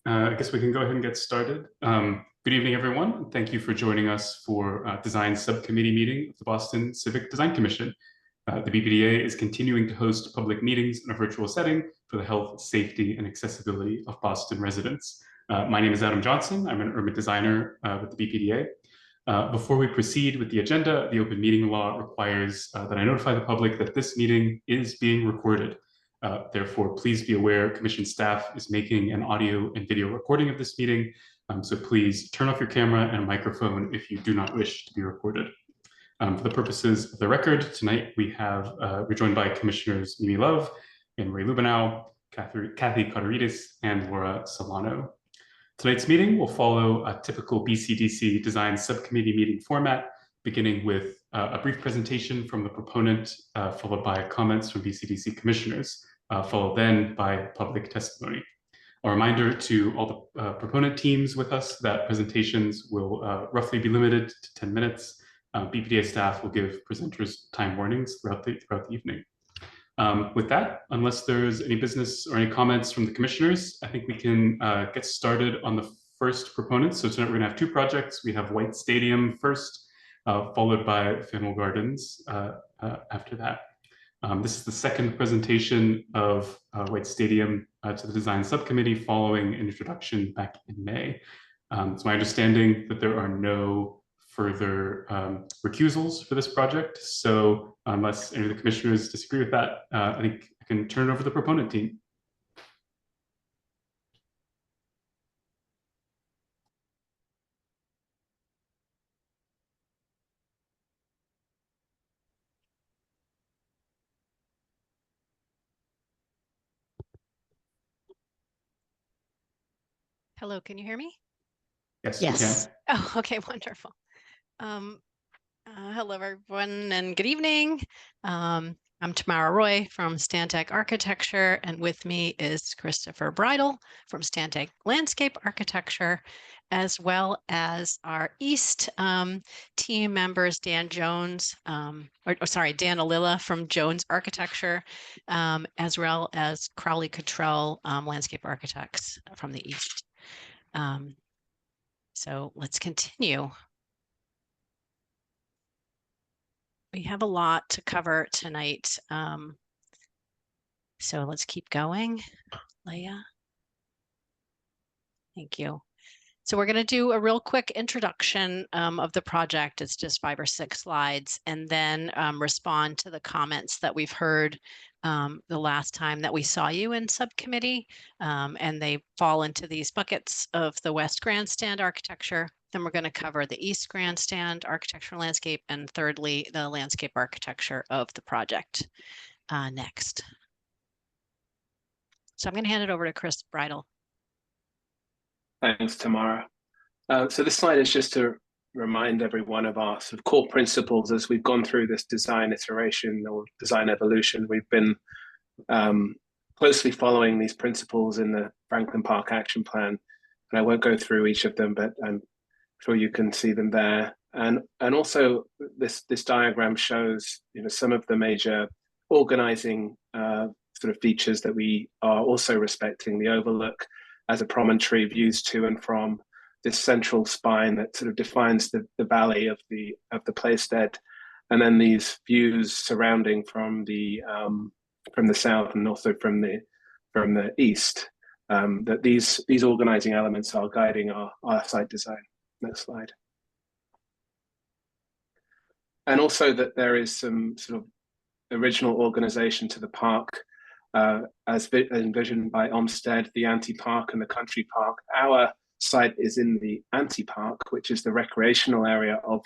I guess we can go ahead and get started. Good evening, everyone. Thank you for joining us for Design Subcommittee meeting of the Boston Civic Design Commission. The BPDA is continuing to host public meetings in a virtual setting for the health, safety, and accessibility of Boston residents. My name is Adam Johnson. I'm an urban designer with the BPDA. Before we proceed with the agenda, the open meeting law requires that I notify the public that this meeting is being recorded. Therefore, please be aware Commission staff is making an audio and video recording of this meeting, so please turn off your camera and microphone if you do not wish to be recorded. For the purposes of the record, tonight we're joined by Commissioners Mimi Love, Anne-Marie Lubenow, Kathy Kotaridis, and Laura Solano. Tonight's meeting will follow a typical BCDC Design Subcommittee meeting format, beginning with a brief presentation from the proponent, followed by comments from BCDC commissioners, followed then by public testimony. A reminder to all the proponent teams with us that presentations will roughly be limited to 10 minutes. BPDA staff will give presenters time warnings throughout the evening. With that, unless there's any business or any comments from the commissioners, I think we can get started on the first proponent. So tonight we're going to have two projects. We have White Stadium first, followed by Faneuil Gardens after that. This is the second presentation of White Stadium to the Design Subcommittee following an introduction back in May. It's my understanding that there are no further recusals for this project. So unless any of the commissioners disagree with that, I think I can turn it over to the proponent team. Hello, can you hear me? Yes, yes. we can. Oh, okay, wonderful. Hello, everyone, and good evening. I'm Tamara Roy from Stantec Architecture, and with me is Christopher Bridle from Stantec Landscape Architecture, as well as our East team members, Dan Jones, Dan Alilla from Jones Architecture, as well as Crowley Cottrell Landscape Architects from the East. So let's continue. We have a lot to cover tonight. So let's keep going. Leah. Thank you. So we're going to do a real quick introduction of the project. It's just 5 or 6 slides, and then respond to the comments that we've heard the last time that we saw you in subcommittee. And they fall into these buckets of the West Grandstand architecture. Then we're going to cover the East Grandstand architectural landscape, and thirdly, the landscape architecture of the project next. So I'm going to hand it over to Chris Bridle. Thanks, Tamara. So this slide is just to remind everyone of our sort of core principles as we've gone through this design iteration or design evolution. We've been closely following these principles in the Franklin Park Action Plan, and I won't go through each of them, but I'm sure you can see them there. And also this diagram shows, you know, some of the major organizing sort of features that we are also respecting: the overlook as a promontory, views to and from this central spine that sort of defines the valley of the Playstead, and then these views surrounding from the south and also from the east. That these organizing elements are guiding our site design. Next slide. And also that there is some sort of original organization to the park, as envisioned by Olmsted, the anti-park and the country park. Our site is in the anti-park, which is the recreational area of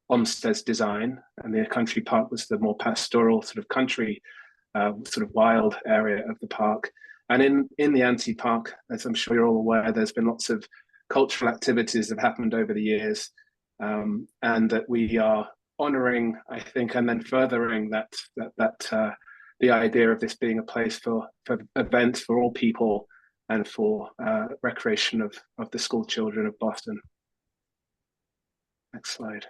Olmsted's design, and the country park was the more pastoral sort of country, sort of wild area of the park. And in the anti-park, as I'm sure you're all aware, there's been lots of cultural activities that have happened over the years, and that we are honoring, I think, and then furthering that the idea of this being a place for events for all people and for recreation of the school children of Boston. Next slide.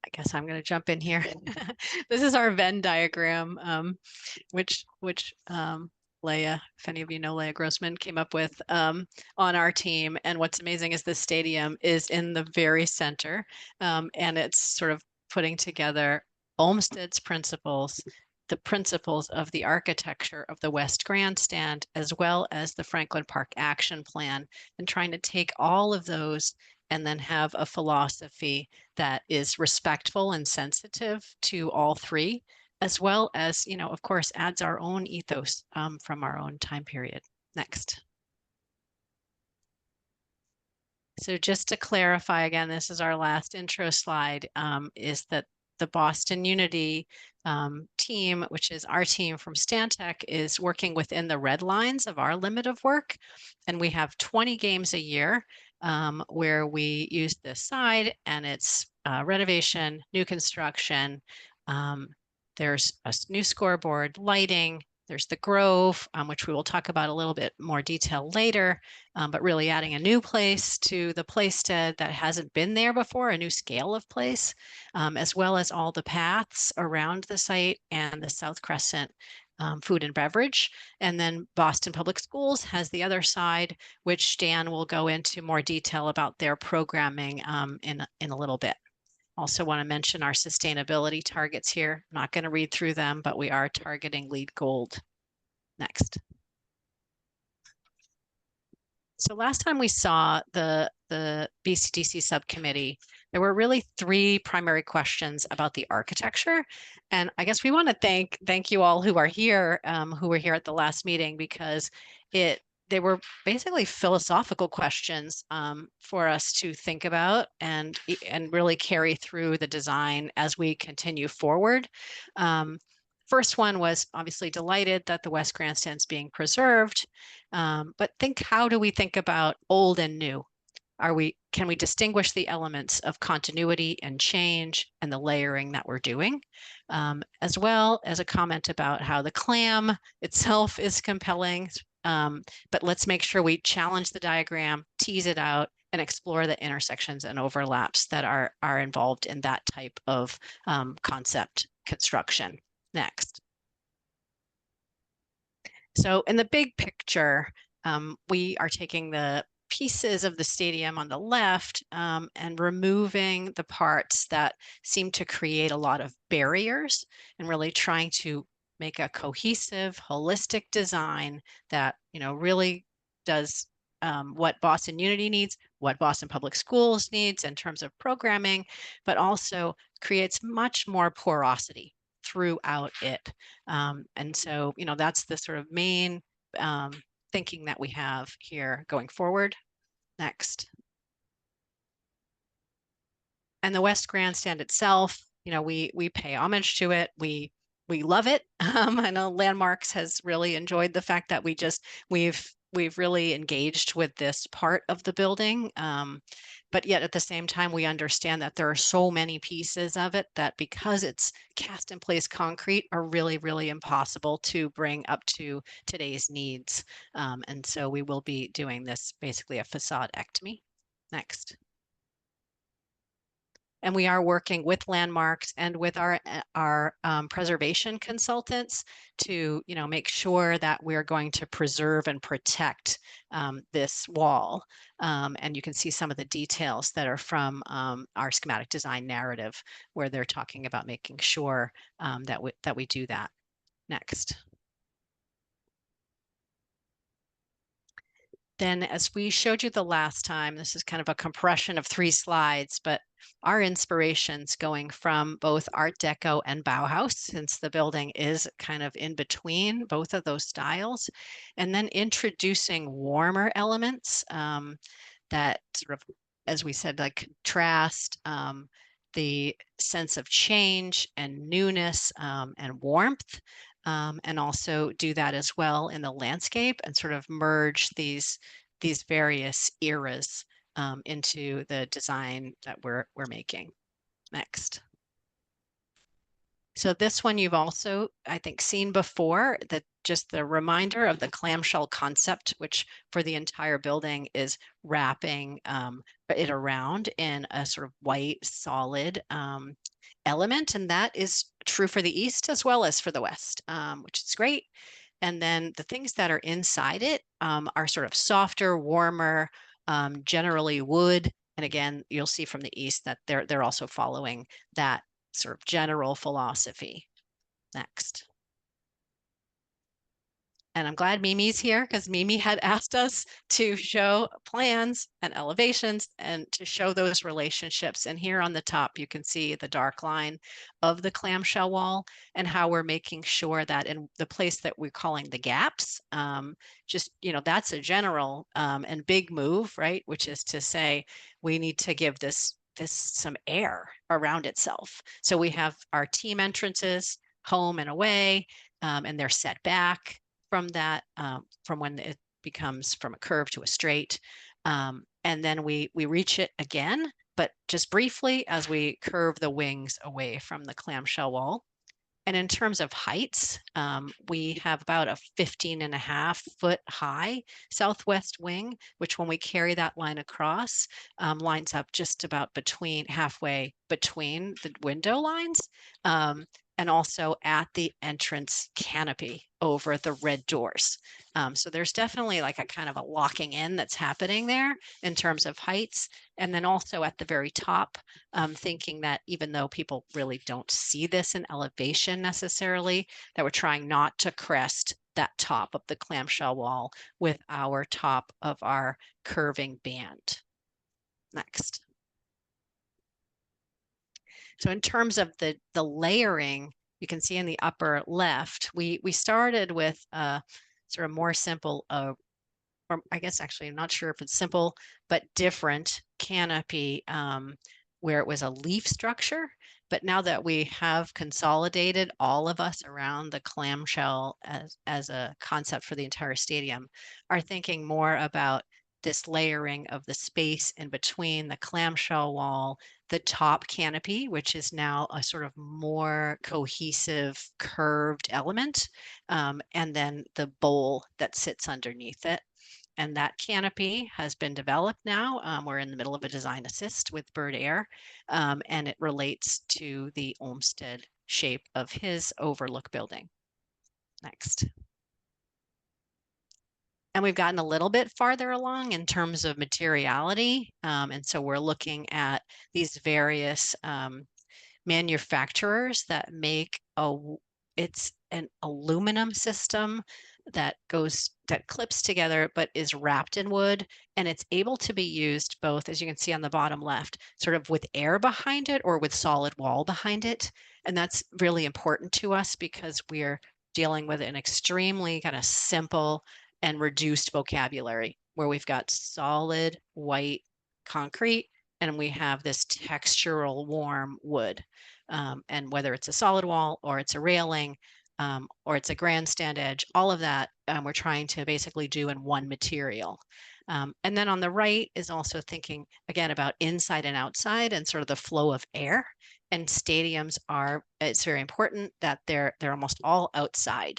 I guess I'm going to jump in here. This is our Venn diagram, which Leah, if any of you know Leah Grossman, came up with on our team. And what's amazing is the stadium is in the very center, and it's sort of putting together Olmsted's principles, the principles of the architecture of the West Grandstand, as well as the Franklin Park Action Plan, and trying to take all of those and then have a philosophy that is respectful and sensitive to all three, as well as, you know, of course, adds our own ethos from our own time period. Next. So just to clarify again, this is our last intro slide, is that the Boston Unity team, which is our team from Stantec, is working within the red lines of our limit of work. And we have 20 games a year where we use this side, and it's renovation, new construction. There's a new scoreboard, lighting. There's the Grove, which we will talk about a little bit more detail later, but really adding a new place to the Playstead that hasn't been there before, a new scale of place, as well as all the paths around the site and the South Crescent food and beverage. And then Boston Public Schools has the other side, which Dan will go into more detail about their programming in a little bit. Also want to mention our sustainability targets here. I'm not going to read through them, but we are targeting LEED Gold. Next. So last time we saw the BCDC subcommittee, there were really three primary questions about the architecture. And I guess we want to thank you all who are here, who were here at the last meeting, because they were basically philosophical questions for us to think about and really carry through the design as we continue forward. First one was obviously delighted that the West Grandstand's being preserved, but how do we think about old and new? Can we distinguish the elements of continuity and change and the layering that we're doing, as well as a comment about how the clam itself is compelling, but let's make sure we challenge the diagram, tease it out, and explore the intersections and overlaps that are involved in that type of concept construction. Next. So in the big picture, we are taking the pieces of the stadium on the left and removing the parts that seem to create a lot of barriers and really trying to make a cohesive, holistic design that, you know, really does what Boston Unity needs, what Boston Public Schools needs in terms of programming, but also creates much more porosity throughout it. And so, you know, that's the sort of main thinking that we have here going forward. Next. And the West Grandstand itself, you know, we pay homage to it. We love it. I know Landmarks has really enjoyed the fact that we've really engaged with this part of the building. But yet at the same time, we understand that there are so many pieces of it that, because it's cast in place concrete, are really, really impossible to bring up to today's needs. And so we will be doing this basically a facade-ectomy. Next. And we are working with Landmarks and with our preservation consultants to, you know, make sure that we're going to preserve and protect this wall. And you can see some of the details that are from our schematic design narrative, where they're talking about making sure that we do that. Next. Then, as we showed you the last time, this is kind of a compression of 3 slides, but our inspirations going from both Art Deco and Bauhaus, since the building is kind of in between both of those styles, and then introducing warmer elements that sort of, as we said, like contrast the sense of change and newness and warmth. And also do that as well in the landscape and sort of merge these various eras into the design that we're making. Next. So this one you've also, I think, seen before, that just the reminder of the clamshell concept, which for the entire building is wrapping it around in a sort of white solid element. And that is true for the East as well as for the West, which is great. And then the things that are inside it are sort of softer, warmer, generally wood. And again, you'll see from the east that they're also following that sort of general philosophy. Next. And I'm glad Mimi's here because Mimi had asked us to show plans and elevations and to show those relationships. And here on the top, you can see the dark line of the clamshell wall and how we're making sure that in the place that we're calling the gaps, just, that's a general and big move, right? Which is to say, we need to give this some air around itself. So we have our team entrances, home and away, and they're set back from that, from when it becomes from a curve to a straight. And then we reach it again, but just briefly as we curve the wings away from the clamshell wall. And in terms of heights, we have about a 15.5-foot high southwest wing, which when we carry that line across, lines up just about halfway between the window lines. And also at the entrance canopy over the red doors. So there's definitely like a kind of a locking in that's happening there in terms of heights. And then also at the very top, thinking that even though people really don't see this in elevation necessarily, that we're trying not to crest that top of the clamshell wall with our top of our curving band. Next. So in terms of the layering, you can see in the upper left, we started with a sort of more simple, or I guess actually I'm not sure if it's simple, but different canopy where it was a leaf structure. But now that we have consolidated all of us around the clamshell as a concept for the entire stadium, are thinking more about this layering of the space in between the clamshell wall, the top canopy, which is now a sort of more cohesive curved element, and then the bowl that sits underneath it. And that canopy has been developed now. We're in the middle of a design assist with Bird Air, and it relates to the Olmsted shape of his overlook building. Next. And we've gotten a little bit farther along in terms of materiality. And so we're looking at these various manufacturers that make it's an aluminum system that clips together but is wrapped in wood, and it's able to be used both, as you can see on the bottom left, sort of with air behind it or with solid wall behind it. And that's really important to us because we're dealing with an extremely kind of simple and reduced vocabulary where we've got solid white concrete and we have this textural warm wood. And whether it's a solid wall or it's a railing or it's a grandstand edge, all of that we're trying to basically do in one material. And then on the right is also thinking again about inside and outside and sort of the flow of air. And stadiums it's very important that they're almost all outside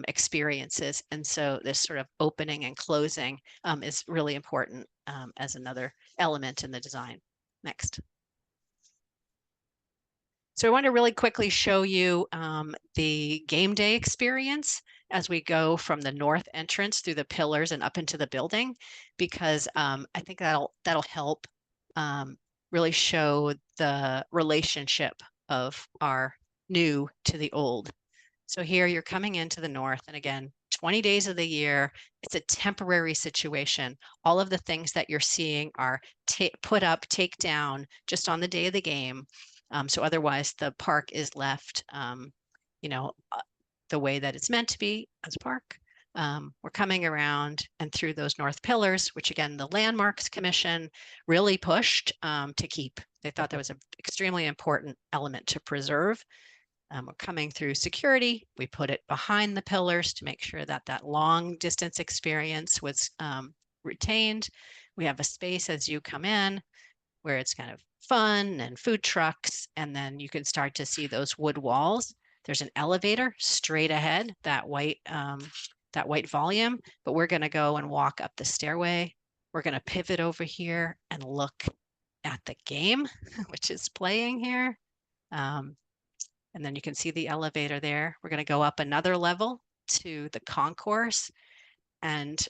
experiences. And so this sort of opening and closing is really important as another element in the design. Next. So I want to really quickly show you the game day experience as we go from the north entrance through the pillars and up into the building, because I think that'll help really show the relationship of our new to the old. So here you're coming into the north, and again, 20 days of the year, it's a temporary situation. All of the things that you're seeing are put up, take down just on the day of the game. So otherwise the park is left, the way that it's meant to be as a park. We're coming around and through those north pillars, which again, the Landmarks Commission really pushed to keep. They thought that was an extremely important element to preserve. We're coming through security. We put it behind the pillars to make sure that that long distance experience was retained. We have a space as you come in where it's kind of fun and food trucks. And then you can start to see those wood walls. There's an elevator straight ahead, that white volume, but we're going to go and walk up the stairway. We're going to pivot over here and look at the game, which is playing here. And then you can see the elevator there. We're going to go up another level to the concourse. And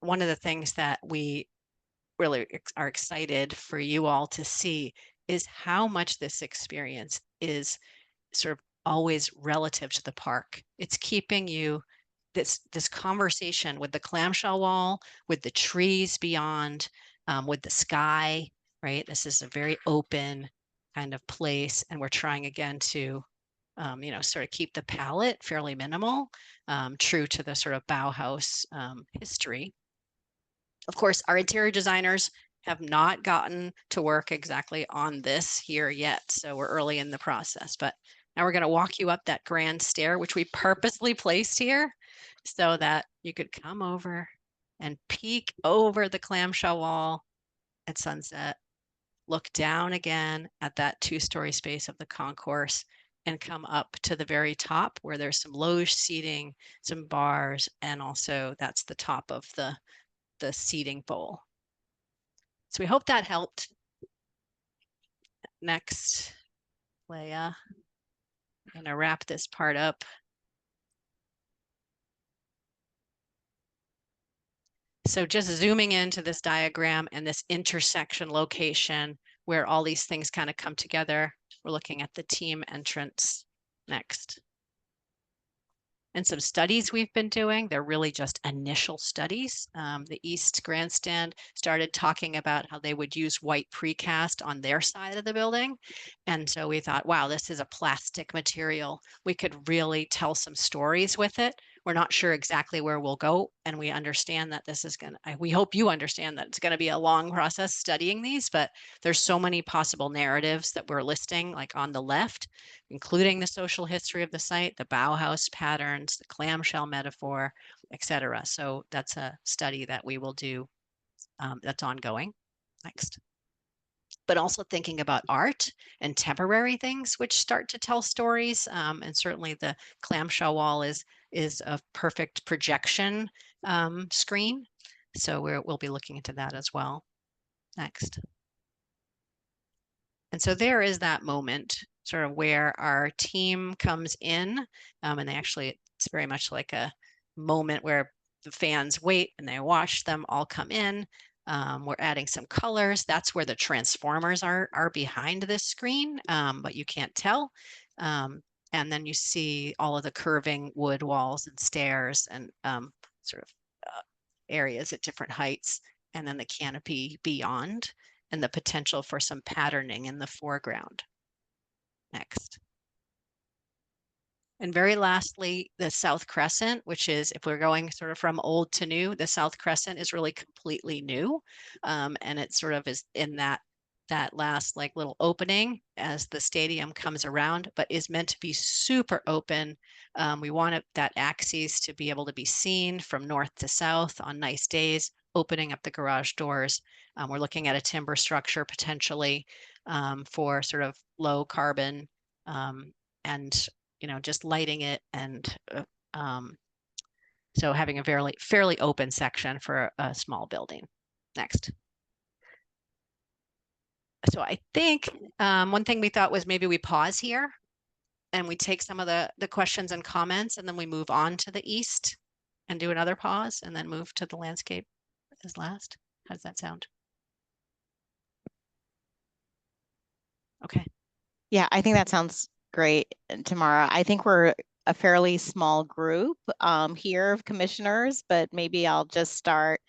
one of the things that we really are excited for you all to see is how much this experience is sort of always relative to the park. It's keeping you this conversation with the clamshell wall, with the trees beyond, with the sky, right? This is a very open kind of place, and we're trying again to sort of keep the palette fairly minimal, true to the sort of Bauhaus history. Of course, our interior designers have not gotten to work exactly on this here yet, so we're early in the process. But now we're going to walk you up that grand stair, which we purposely placed here so that you could come over and peek over the clamshell wall at sunset, look down again at that two-story space of the concourse, and come up to the very top where there's some loge seating, some bars, and also that's the top of the seating bowl. So we hope that helped. Next, Leah. I'm going to wrap this part up. So just zooming into this diagram and this intersection location where all these things kind of come together, we're looking at the team entrance next. And some studies we've been doing, they're really just initial studies. The East Grandstand started talking about how they would use white precast on their side of the building. And so we thought, wow, this is a plastic material. We could really tell some stories with it. We're not sure exactly where we'll go. And we understand that this is we hope you understand that it's going to be a long process studying these, but there's so many possible narratives that we're listing, like on the left, including the social history of the site, the Bauhaus patterns, the clamshell metaphor, etc. So that's a study that we will do that's ongoing. Next. But also thinking about art and temporary things which start to tell stories. And certainly the clamshell wall is a perfect projection screen. So we'll be looking into that as well. Next. And so there is that moment sort of where our team comes in, and they actually, it's very much like a moment where the fans wait and they watch them all come in. We're adding some colors. That's where the transformers are behind this screen, but you can't tell. And then you see all of the curving wood walls and stairs and sort of areas at different heights, and then the canopy beyond, and the potential for some patterning in the foreground. Next. And very lastly, the South Crescent, which is, if we're going sort of from old to new, the South Crescent is really completely new. And it sort of is in that last like little opening as the stadium comes around, but is meant to be super open. We want that axis to be able to be seen from north to south on nice days, opening up the garage doors. We're looking at a timber structure potentially for sort of low carbon and just lighting it, and so having a fairly open section for a small building. Next. So I think one thing we thought was maybe we pause here and we take some of the questions and comments, and then we move on to the east and do another pause and then move to the landscape as last. How does that sound? Okay. Yeah, I think that sounds great, Tamara. I think we're a fairly small group here of commissioners, but maybe I'll just start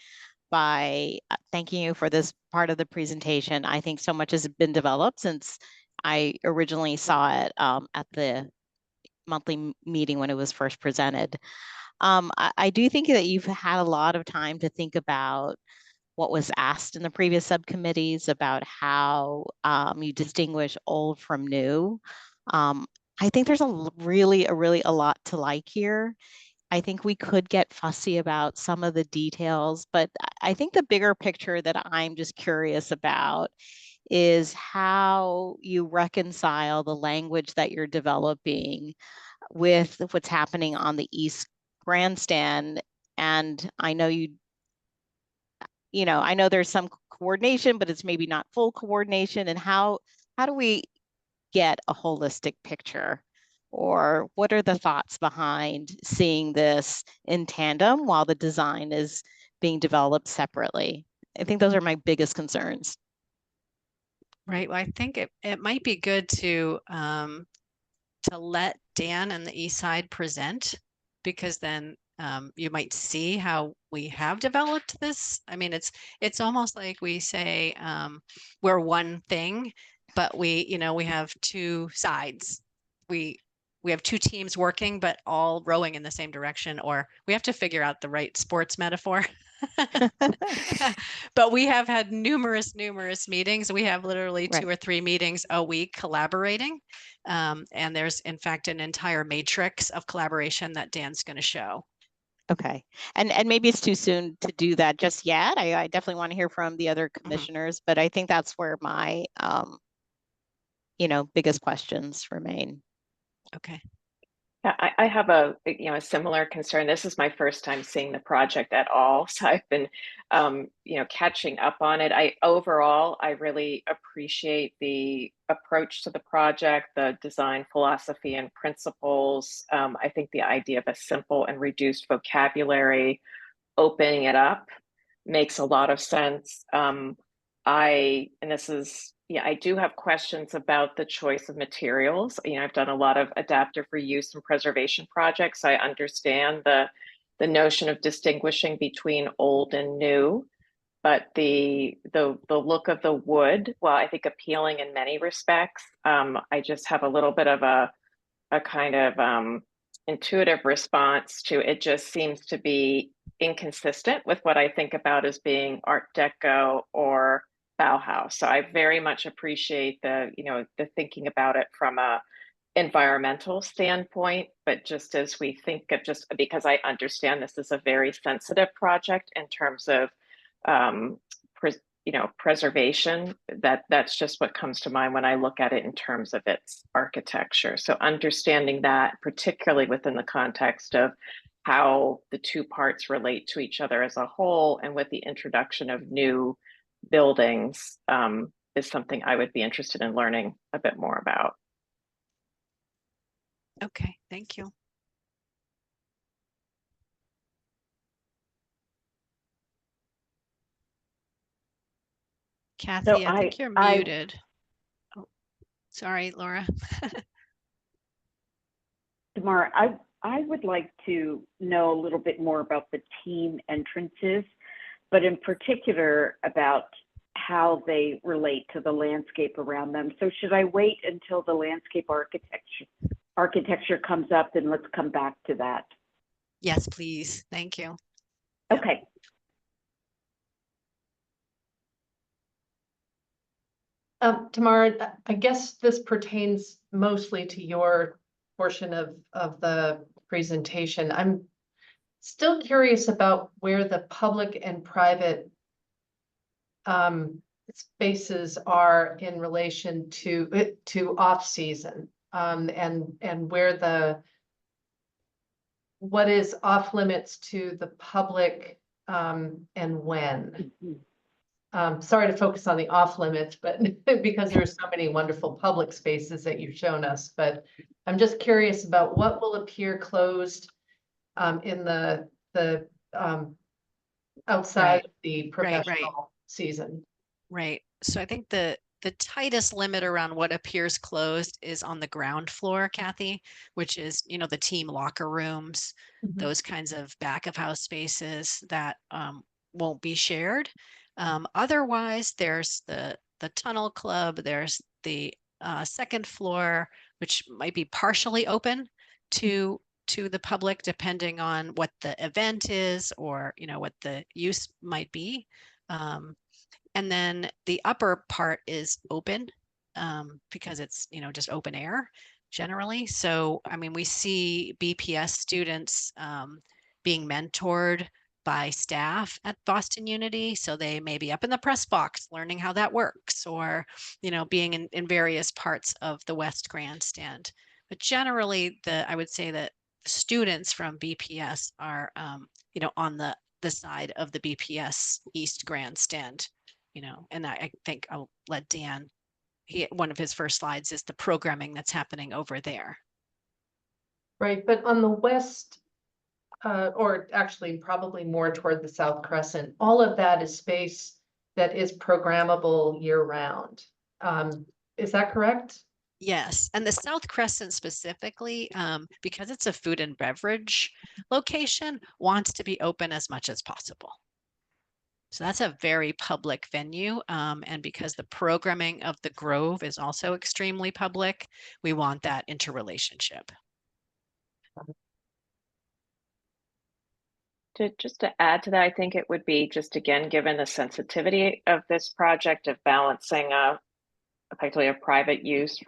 by thanking you for this part of the presentation. I think so much has been developed since I originally saw it at the monthly meeting when it was first presented. I do think that you've had a lot of time to think about what was asked in the previous subcommittees about how you distinguish old from new. I think there's really a lot to like here. I think we could get fussy about some of the details, but I think the bigger picture that I'm just curious about is how you reconcile the language that you're developing with what's happening on the East Grandstand. And I know I know there's some coordination, but it's maybe not full coordination. And how do we get a holistic picture Or what are the thoughts behind seeing this in tandem while the design is being developed separately? I think those are my biggest concerns. Right. Well, I think it might be good to let Dan and the East Side present, because then you might see how we have developed this. I mean, it's almost like we say we're one thing, but we have two sides. We have two teams working, but all rowing in the same direction, or we have to figure out the right sports metaphor. But we have had numerous meetings. We have literally Right. 2 or 3 meetings a week collaborating. And there's, in fact, an entire matrix of collaboration that Dan's going to show. Okay. And maybe it's too soon to do that just yet. I definitely want to hear from the other commissioners, but I think that's where my, biggest questions remain. Okay. Yeah, I have a similar concern. This is my first time seeing the project at all, so I've been catching up on it. I really appreciate the approach to the project, the design philosophy and principles. I think the idea of a simple and reduced vocabulary, opening it up, makes a lot of sense. I do have questions about the choice of materials. I've done a lot of adaptive reuse and preservation projects. I understand the notion of distinguishing between old and new, but the look of the wood, while I think appealing in many respects, I just have a little bit of a kind of intuitive response to it. Just seems to be inconsistent with what I think about as being Art Deco or Bauhaus. So I very much appreciate the thinking about it from a environmental standpoint, but just as we think of, just because I understand this is a very sensitive project in terms of preservation, that's just what comes to mind when I look at it in terms of its architecture. So understanding that, particularly within the context of how the two parts relate to each other as a whole, and with the introduction of new buildings, is something I would be interested in learning a bit more about. Okay, thank you. Kathy, I think you're muted. Oh, sorry, Laura. Tamara, I would like to know a little bit more about the team entrances, but in particular about how they relate to the landscape around them. So should I wait until the landscape architecture comes up, and let's come back to that? Yes, please. Thank you. Okay. Tamara, I guess this pertains mostly to your portion of the presentation. I'm still curious about where the public and private spaces are in relation to off season, and where what is off limits to the public, and when. Sorry to focus on the off limits, but because there's so many wonderful public spaces that you've shown us, but I'm just curious about what will appear closed in the outside the professional season. Right. So I think the tightest limit around what appears closed is on the ground floor, Kathy, which is, the team locker rooms, those kinds of back of house spaces that won't be shared. Otherwise, there's the tunnel club, there's the second floor, which might be partially open to the public, depending on what the event is, or what the use might be. And then the upper part is open, because it's just open air generally. So I mean, we see BPS students being mentored by staff at Boston Unity. So they may be up in the press box learning how that works, or, being in various parts of the West Grandstand. But generally, I would say that students from BPS are, on the side of the BPS East Grandstand, and I think I'll let Dan, one of his first slides is the programming that's happening over there. Right, but on the west, or actually probably more toward the South Crescent, all of that is space that is programmable year round. Is that correct? Yes, and the South Crescent specifically, because it's a food and beverage location, wants to be open as much as possible. So that's a very public venue. And because the programming of the Grove is also extremely public, we want that interrelationship. Just to add to that, I think it would be just, again, given the sensitivity of this project of balancing effectively a private use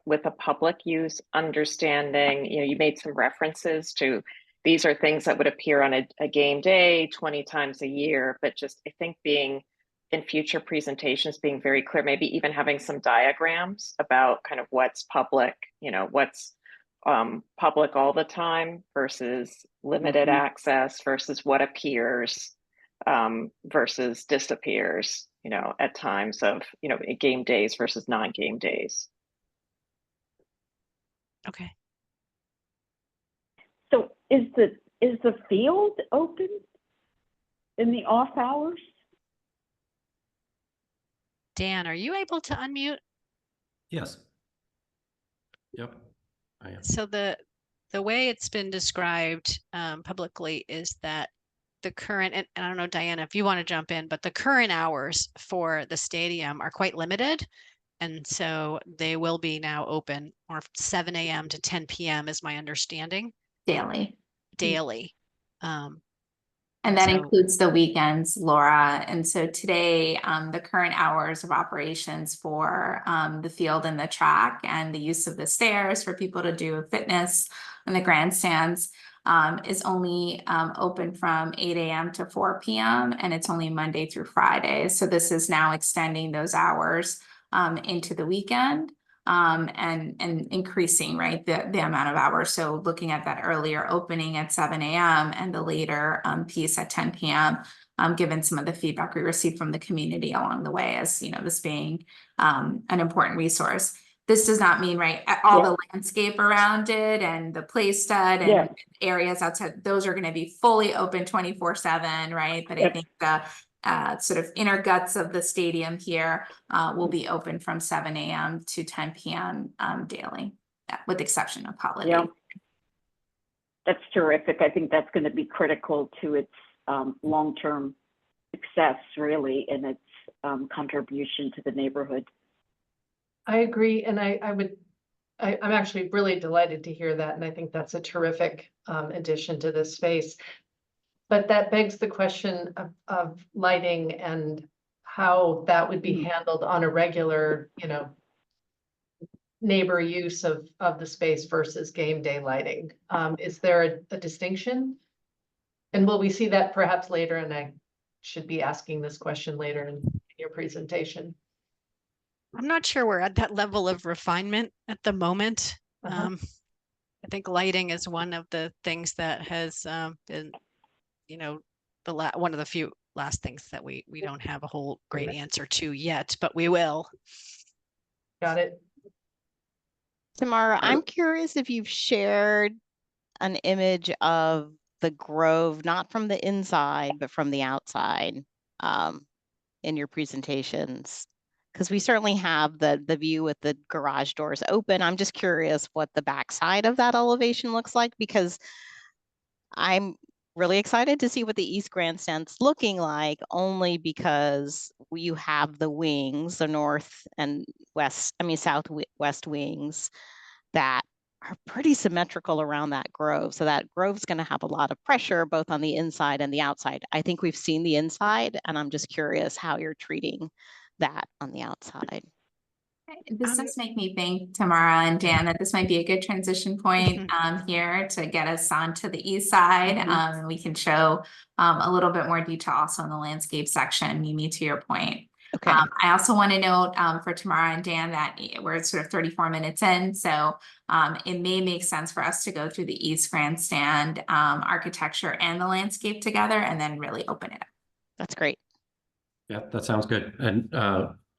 with a public use, understanding, you made some references to, these are things that would appear on a game day 20 times a year, but just, I think being in future presentations, being very clear, maybe even having some diagrams about kind of what's public, what's public all the time versus limited access versus what appears versus disappears, at times of, game days versus non-game days. Okay. So is the field open in the off hours? Dan, are you able to unmute? Yes. Yep, I am. So the way it's been described publicly is that the current, and I don't know, Diana, if you want to jump in, but the current hours for the stadium are quite limited. And so they will be now open, or 7 a.m. to 10 p.m. is my understanding. Daily. And that so, includes the weekends, Laura. And so today, the current hours of operations for the field and the track and the use of the stairs for people to do fitness and the grandstands is only open from 8 a.m. to 4 p.m. and it's only Monday through Friday. So this is now extending those hours into the weekend. And increasing, right, the amount of hours. So looking at that earlier opening at 7 a.m. and the later piece at 10 p.m., given some of the feedback we received from the community along the way as, this being an important resource. This does not mean, right, all the landscape around it and the play stud and areas outside, those are going to be fully open 24/7, right? But I think the sort of inner guts of the stadium here will be open from 7 a.m. to 10 p.m. Daily, with the exception of holidays. Yeah, that's terrific. I think that's going to be critical to its long-term success, really, and its contribution to the neighborhood. I agree, and I'm actually really delighted to hear that, and I think that's a terrific addition to this space. But that begs the question of lighting and how that would be handled on a regular, neighbor use of the space versus game day lighting. Is there a distinction? And will we see that perhaps later? And I should be asking this question later in your presentation. I'm not sure we're at that level of refinement at the moment. I think lighting is one of the things that has been, one of the few last things that we don't have a whole great answer to yet, but we will. Got it. Tamara, I'm curious if you've shared an image of the Grove, not from the inside, but from the outside in your presentations. Because we certainly have the view with the garage doors open. I'm just curious what the backside of that elevation looks like, because I'm really excited to see what the East Grandstand's looking like, only because you have the wings, the north and southwest wings that are pretty symmetrical around that Grove. So that Grove's going to have a lot of pressure both on the inside and the outside. I think we've seen the inside, and I'm just curious how you're treating that on the outside. This does make me think, Tamara and Dan, that this might be a good transition point here to get us onto the east side. And we can show a little bit more detail also in the landscape section, Mimi, to your point. Okay. I also want to note for Tamara and Dan that we're sort of 34 minutes in, so it may make sense for us to go through the East Grandstand architecture and the landscape together and then really open it up. That's great. Yeah, that sounds good. And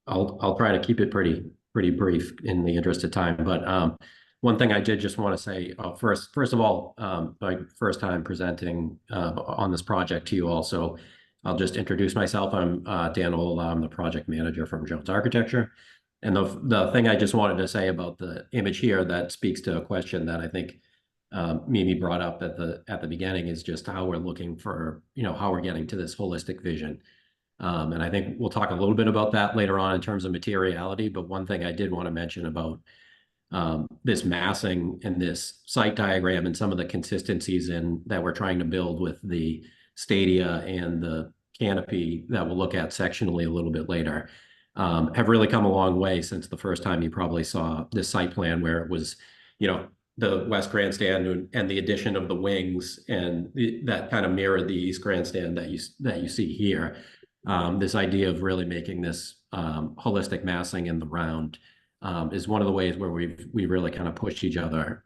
I'll try to keep it pretty brief in the interest of time. But one thing I did just want to say, first of all, my first time presenting on this project to you all. So I'll just introduce myself. I'm Dan Ola. I'm the project manager from Jones Architecture. And the thing I just wanted to say about the image here that speaks to a question that I think Mimi brought up at the beginning is just how we're looking for, how we're getting to this holistic vision. And I think we'll talk a little bit about that later on in terms of materiality. But one thing I did want to mention about this massing and this site diagram and some of the consistencies that we're trying to build with the stadia and the canopy that we'll look at sectionally a little bit later have really come a long way since the first time you probably saw this site plan, where it was, the West Grandstand and the addition of the wings, and that kind of mirrored the East Grandstand that you see here. This idea of really making this holistic massing in the round is one of the ways where we really kind of pushed each other.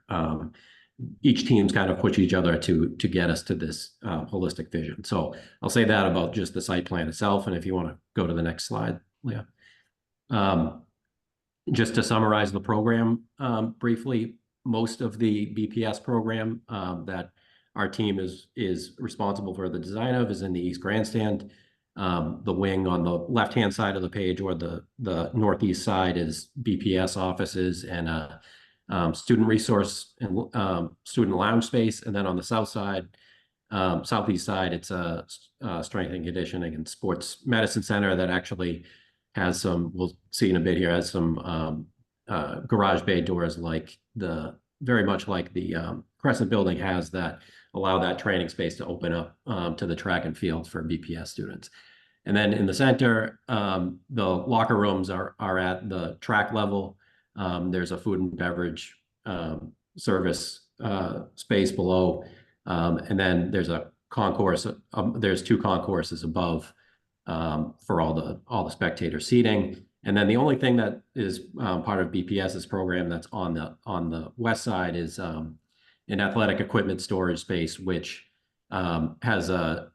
Each team's kind of pushed each other to get us to this holistic vision. So I'll say that about just the site plan itself. And if you want to go to the next slide, Leah. Just to summarize the program briefly, most of the BPS program that our team is responsible for the design of is in the East Grandstand. The wing on the left-hand side of the page, or the northeast side, is BPS offices and student resource and student lounge space. And then on the southeast side, it's a strength and conditioning and sports medicine center that actually has some, we'll see in a bit here, has some garage bay doors very much like the Crescent building has, that allow that training space to open up to the track and field for BPS students. And then in the center, the locker rooms are at the track level. There's a food and beverage service space below. And then there's a concourse. There's 2 concourses above for all the spectator seating. And then the only thing that is part of BPS's program that's on the west side is an athletic equipment storage space, which has a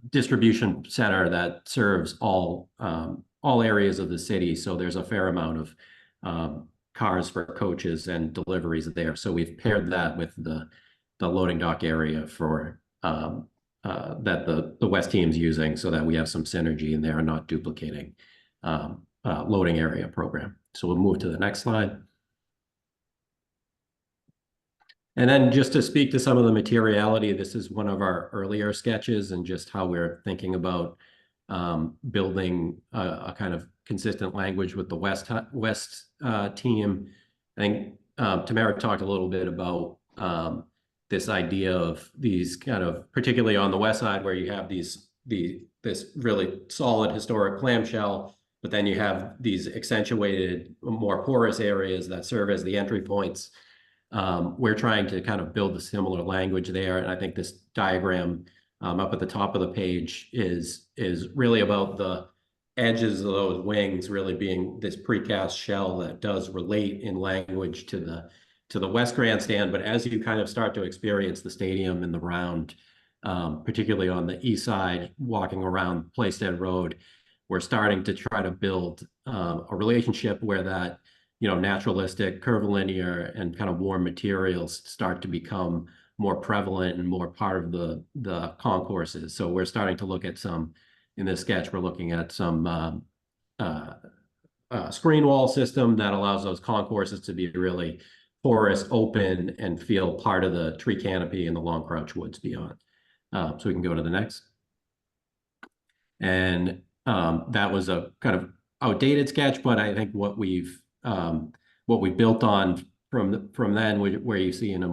distribution center that serves all areas of the city. So there's a fair amount of cars for coaches and deliveries there. So we've paired that with the loading dock area for that the West team's using, so that we have some synergy in there and not duplicating loading area program. So we'll move to the next slide. And then just to speak to some of the materiality, this is one of our earlier sketches and just how we're thinking about building a kind of consistent language with the West team. I think Tamara talked a little bit about this idea of these kind of, particularly on the west side, where you have this really solid historic clamshell, but then you have these accentuated, more porous areas that serve as the entry points. We're trying to kind of build a similar language there. And I think this diagram up at the top of the page is really about the edges of those wings really being this precast shell that does relate in language to the West Grandstand. But as you kind of start to experience the stadium and the round, particularly on the east side, walking around Placedead Road, we're starting to try to build a relationship where that, naturalistic, curvilinear, and kind of warm materials start to become more prevalent and more part of the concourses. So we're starting to look at some, in this sketch, we're looking at some screen wall system that allows those concourses to be really porous, open, and feel part of the tree canopy and the Long Crouch Woods beyond. So we can go to the next. And that was a kind of outdated sketch, but I think what we built on from then, where you see in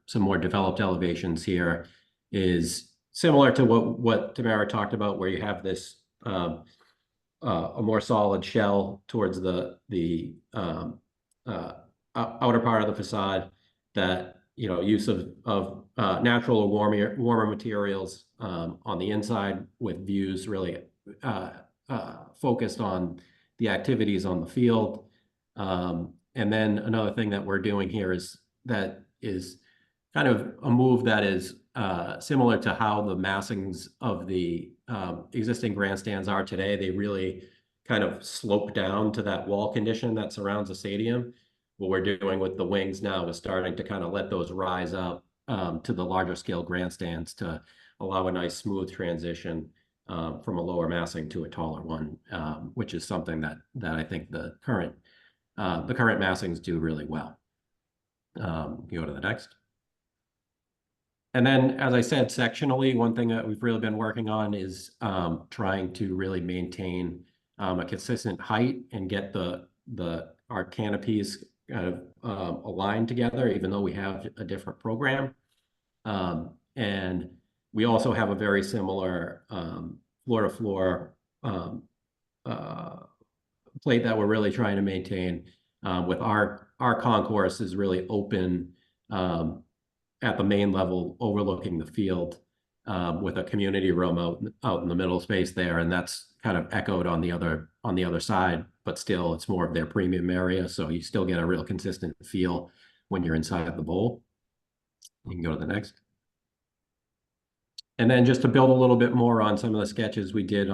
some more developed elevations here, is similar to what Tamara talked about, where you have this a more solid shell towards the outer part of the facade, that use of natural or warmer materials on the inside, with views really focused on the activities on the field. And then another thing that we're doing here is kind of a move that is similar to how the massings of the existing grandstands are today. They really kind of slope down to that wall condition that surrounds the stadium, what we're doing with the wings now is starting to kind of let those rise up to the larger scale grandstands to allow a nice smooth transition from a lower massing to a taller one, which is something that I think the current massings do really well. Go to the next. And then, as I said, sectionally, one thing that we've really been working on is trying to really maintain a consistent height and get our canopies kind of aligned together, even though we have a different program. And we also have a very similar floor-to-floor plate that we're really trying to maintain. With our concourse is really open at the main level, overlooking the field, with a community room out in the middle space there, and that's kind of echoed on the other side, but still it's more of their premium area, so you still get a real consistent feel when you're inside the bowl. You can go to the next. And then just to build a little bit more on some of the sketches we did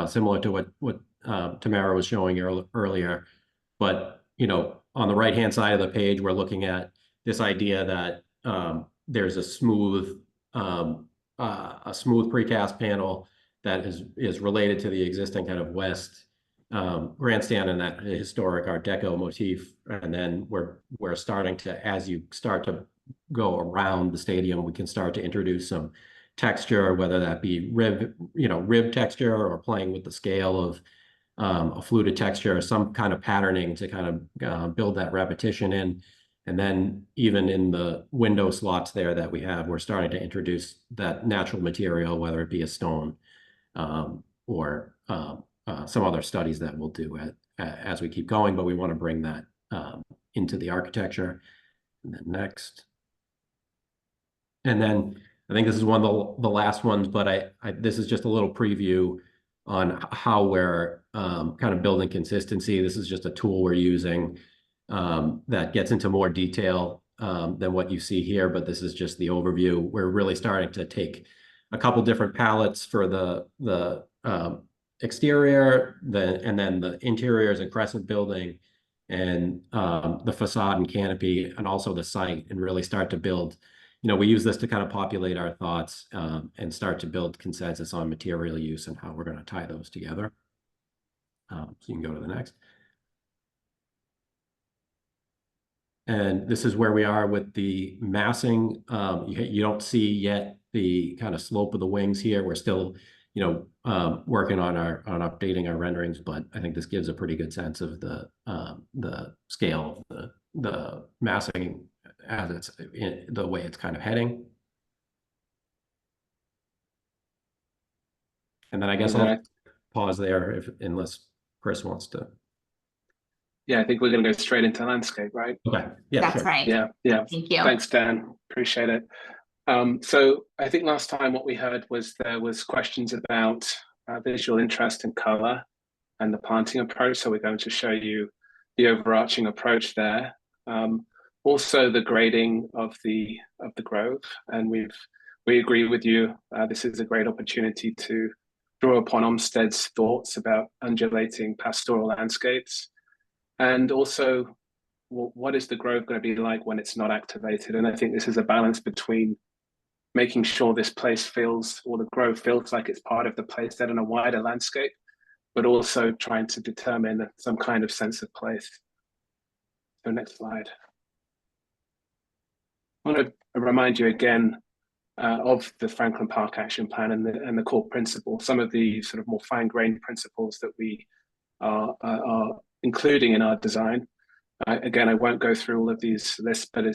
similar to what Tamara was showing earlier, but on the right hand side of the page, we're looking at this idea that there's a smooth precast panel that is related to the existing kind of west grandstand and that historic Art Deco motif. And then we're starting to, as you start to go around the stadium, we can start to introduce some texture, whether that be rib texture or playing with the scale of a fluted texture or some kind of patterning to kind of build that repetition in. And then even in the window slots there that we have, we're starting to introduce that natural material, whether it be a stone or some other studies that we'll do as we keep going, but we want to bring that into the architecture. And then next. And then I think this is one of the last ones, but this is just a little preview on how we're kind of building consistency. This is just a tool we're using that gets into more detail than what you see here, but this is just the overview. We're really starting to take a couple different palettes for the exterior, and then the interiors and crescent building, and the facade and canopy, and also the site, and really start to build. We use this to kind of populate our thoughts and start to build consensus on material use and how we're going to tie those together. So you can go to the next. And this is where we are with the massing. You don't see yet the kind of slope of the wings here. We're still, working on updating our renderings, but I think this gives a pretty good sense of the scale of the massing as it's the way it's kind of heading. And then I guess I'll pause there unless Chris wants to. Yeah, I think we're going to go straight into landscape, right? Okay. Yeah, That's sure. right. Yeah. Thank you. Thanks, Dan. Appreciate it. So I think last time what we heard was there was questions about visual interest and color and the planting approach. So we're going to show you the overarching approach there. Also the grading of the grove, and we agree with you. This is a great opportunity to draw upon Olmsted's thoughts about undulating pastoral landscapes, and also what is the grove going to be like when it's not activated. And I think this is a balance between making sure this place feels, or the grove feels like it's part of the place set in a wider landscape, but also trying to determine some kind of sense of place. So next slide. I want to remind you again of the Franklin Park Action Plan and the core principles, some of the sort of more fine-grained principles that we are including in our design. Again, I won't go through all of these lists, but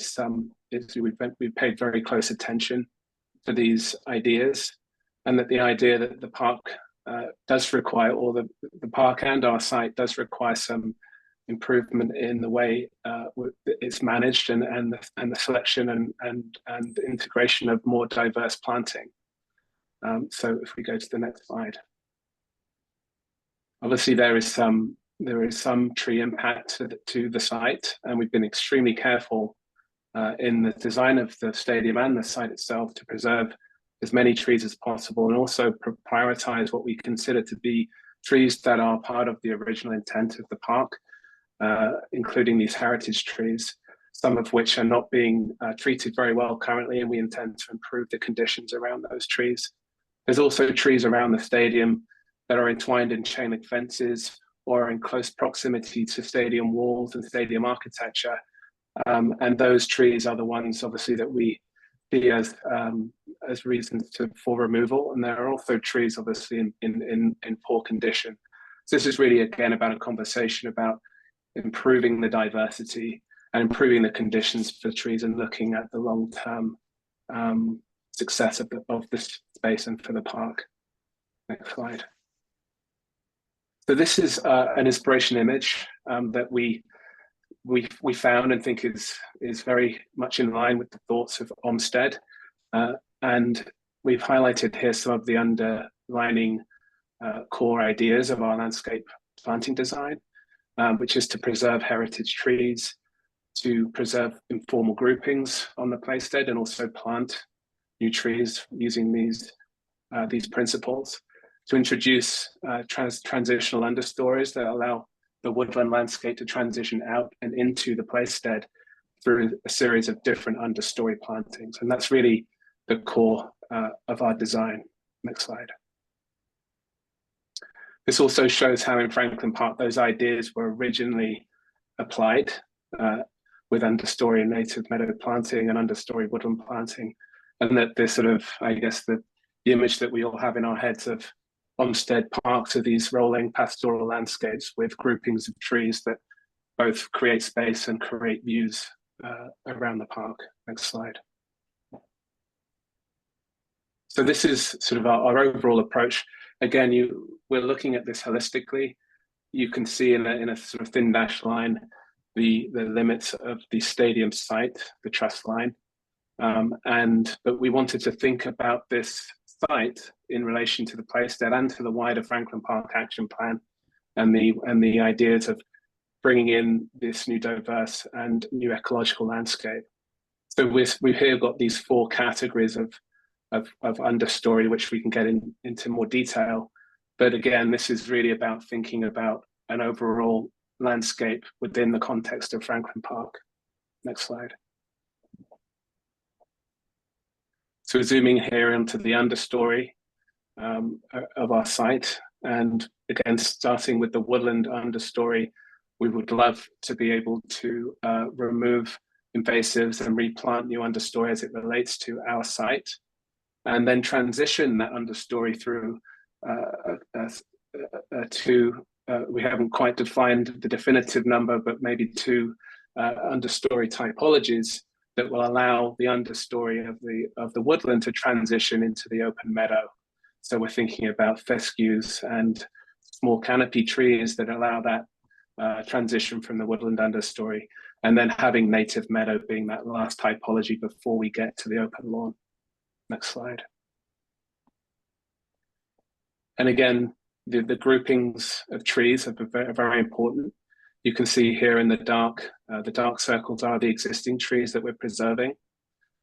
we've paid very close attention to these ideas, and that the idea that the park does require, or the park and our site does require some improvement in the way it's managed and the selection and integration of more diverse planting. So if we go to the next slide. Obviously there is some tree impact to the site, and we've been extremely careful in the design of the stadium and the site itself to preserve as many trees as possible, and also prioritize what we consider to be trees that are part of the original intent of the park. including these heritage trees, some of which are not being treated very well currently, and we intend to improve the conditions around those trees. There's also trees around the stadium that are entwined in chain link fences or in close proximity to stadium walls and stadium architecture. And those trees are the ones, obviously, that we see as reasons for removal. And there are also trees, obviously, in poor condition. So this is really, again, about a conversation about improving the diversity and improving the conditions for trees and looking at the long-term success of this space and for the park. Next slide. So this is an inspiration image that we found and think is very much in line with the thoughts of Olmsted, and we've highlighted here some of the underlining core ideas of our landscape planting design, which is to preserve heritage trees, to preserve informal groupings on the playstead, and also plant new trees using these principles, to introduce transitional understories that allow the woodland landscape to transition out and into the playstead through a series of different understory plantings. And that's really the core of our design. Next slide. This also shows how in Franklin Park those ideas were originally applied with understory and native meadow planting and understory woodland planting. And that this sort of, I guess, the image that we all have in our heads of Olmsted parks are these rolling pastoral landscapes with groupings of trees that both create space and create views around the park. Next slide. So this is sort of our overall approach. Again, we're looking at this holistically. You can see in a sort of thin dashed line the limits of the stadium site, the truss line. But we wanted to think about this site in relation to the playstead and to the wider Franklin Park action plan, and the ideas of bringing in this new diverse and new ecological landscape. So we've here got these four categories of understory, which we can get into more detail. But again, this is really about thinking about an overall landscape within the context of Franklin Park. Next slide. So we're zooming here into the understory of our site. And again, starting with the woodland understory, we would love to be able to remove invasives and replant new understory as it relates to our site, and then transition that understory through we haven't quite defined the definitive number, but maybe two understory typologies that will allow the understory of the woodland to transition into the open meadow. So we're thinking about fescues and small canopy trees that allow that transition from the woodland understory, and then having native meadow being that last typology before we get to the open lawn. Next slide. And again, the groupings of trees are very important. You can see here in the dark circles are the existing trees that we're preserving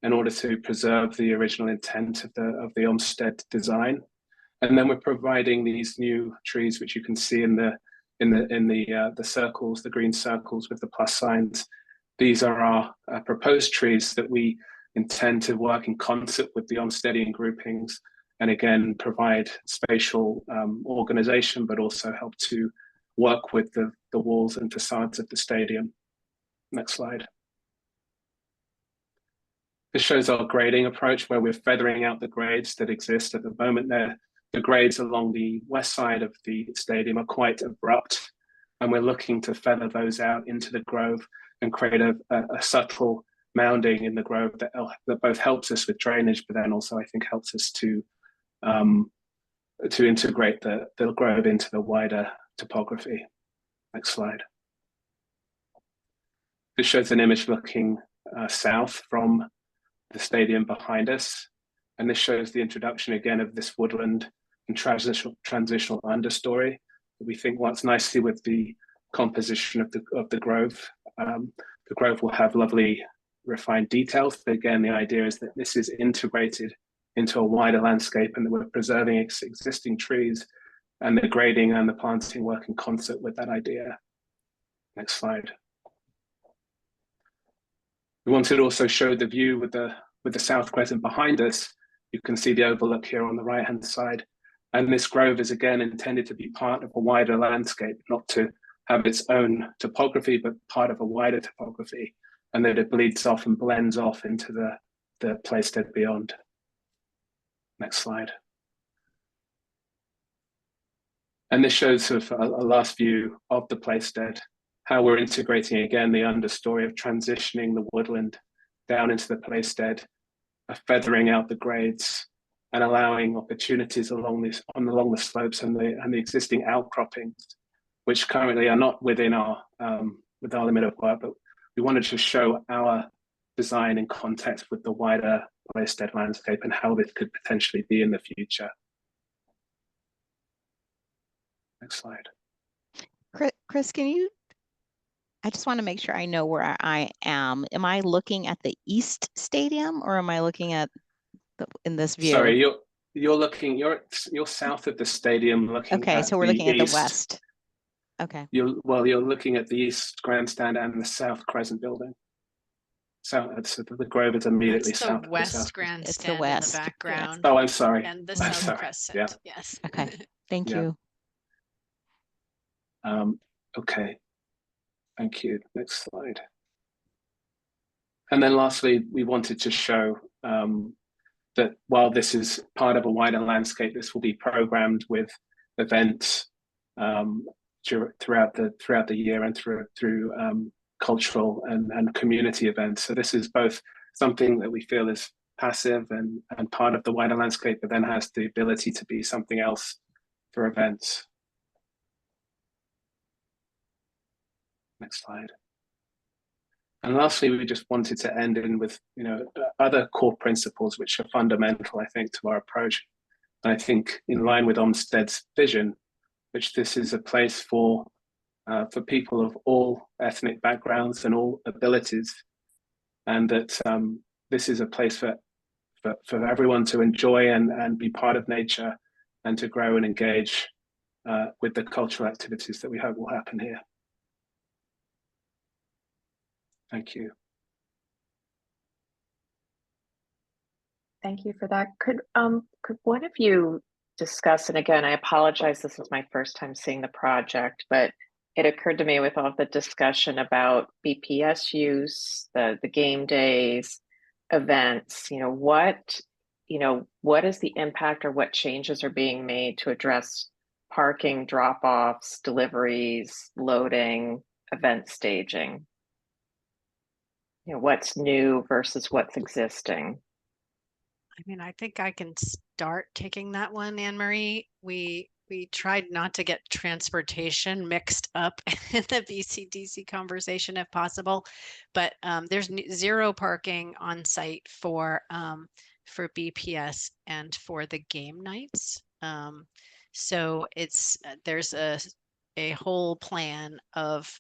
in order to preserve the original intent of the Olmsted design. And then we're providing these new trees, which you can see in the circles, the green circles with the plus signs. These are our proposed trees that we intend to work in concert with the Olmstedian groupings, and again provide spatial organization, but also help to work with the walls and facades of the stadium. Next slide. This shows our grading approach, where we're feathering out the grades that exist at the moment. The grades along the west side of the stadium are quite abrupt, and we're looking to feather those out into the grove and create a subtle mounding in the grove that both helps us with drainage, but then also I think helps us to integrate the grove into the wider topography. Next slide. This shows an image looking south from the stadium behind us, and this shows the introduction again of this woodland and transitional understory that we think works nicely with the composition of the grove. The grove will have lovely refined details, but again, the idea is that this is integrated into a wider landscape and that we're preserving existing trees, and the grading and the planting work in concert with that idea. Next slide. We wanted to also show the view with the South Crescent behind us. You can see the overlook here on the right-hand side. And this grove is again intended to be part of a wider landscape, not to have its own topography, but part of a wider topography, and that it bleeds off and blends off into the Playstead beyond. Next slide. And this shows sort of a last view of the Playstead, how we're integrating again the understory of transitioning the woodland down into the Playstead, feathering out the grades, and allowing opportunities along the slopes and the existing outcroppings, which currently are not within our limit of work, but we wanted to show our design in context with the wider Playstead landscape and how this could potentially be in the future. Next slide. Chris, I just want to make sure I know where I am. Am I looking at the East Stadium or am I looking at in this view? Sorry, you're south of the stadium looking okay, at so we're looking east. at the west. Okay. You're looking at the East Grandstand and the South Crescent building. So the grove is immediately That's south. the West South Grandstand It's the in west. the background. Oh, I'm sorry. And the I'm South sorry. Crescent. Yeah. Yes. Okay. Thank Yeah. you. Okay. Thank you. Next slide. And then lastly, we wanted to show that while this is part of a wider landscape, this will be programmed with events throughout the year and through cultural and community events. So this is both something that we feel is passive and part of the wider landscape, but then has the ability to be something else for events. Next slide. And lastly, we just wanted to end in with other core principles which are fundamental, I think, to our approach. And I think in line with Olmsted's vision, which this is a place for people of all ethnic backgrounds and all abilities, and that this is a place for everyone to enjoy and be part of nature and to grow and engage with the cultural activities that we hope will happen here. Thank you. Thank you for that. Could one of you discuss, and again, I apologize, this is my first time seeing the project, but it occurred to me with all the discussion about BPS use, the game days, events, what is the impact or what changes are being made to address parking, drop-offs, deliveries, loading, event staging? What's new versus what's existing? I mean, I think I can start taking that one, Anne Marie. We tried not to get transportation mixed up in the BCDC conversation if possible, but there's zero parking on site for BPS and for the game nights. So there's a whole plan of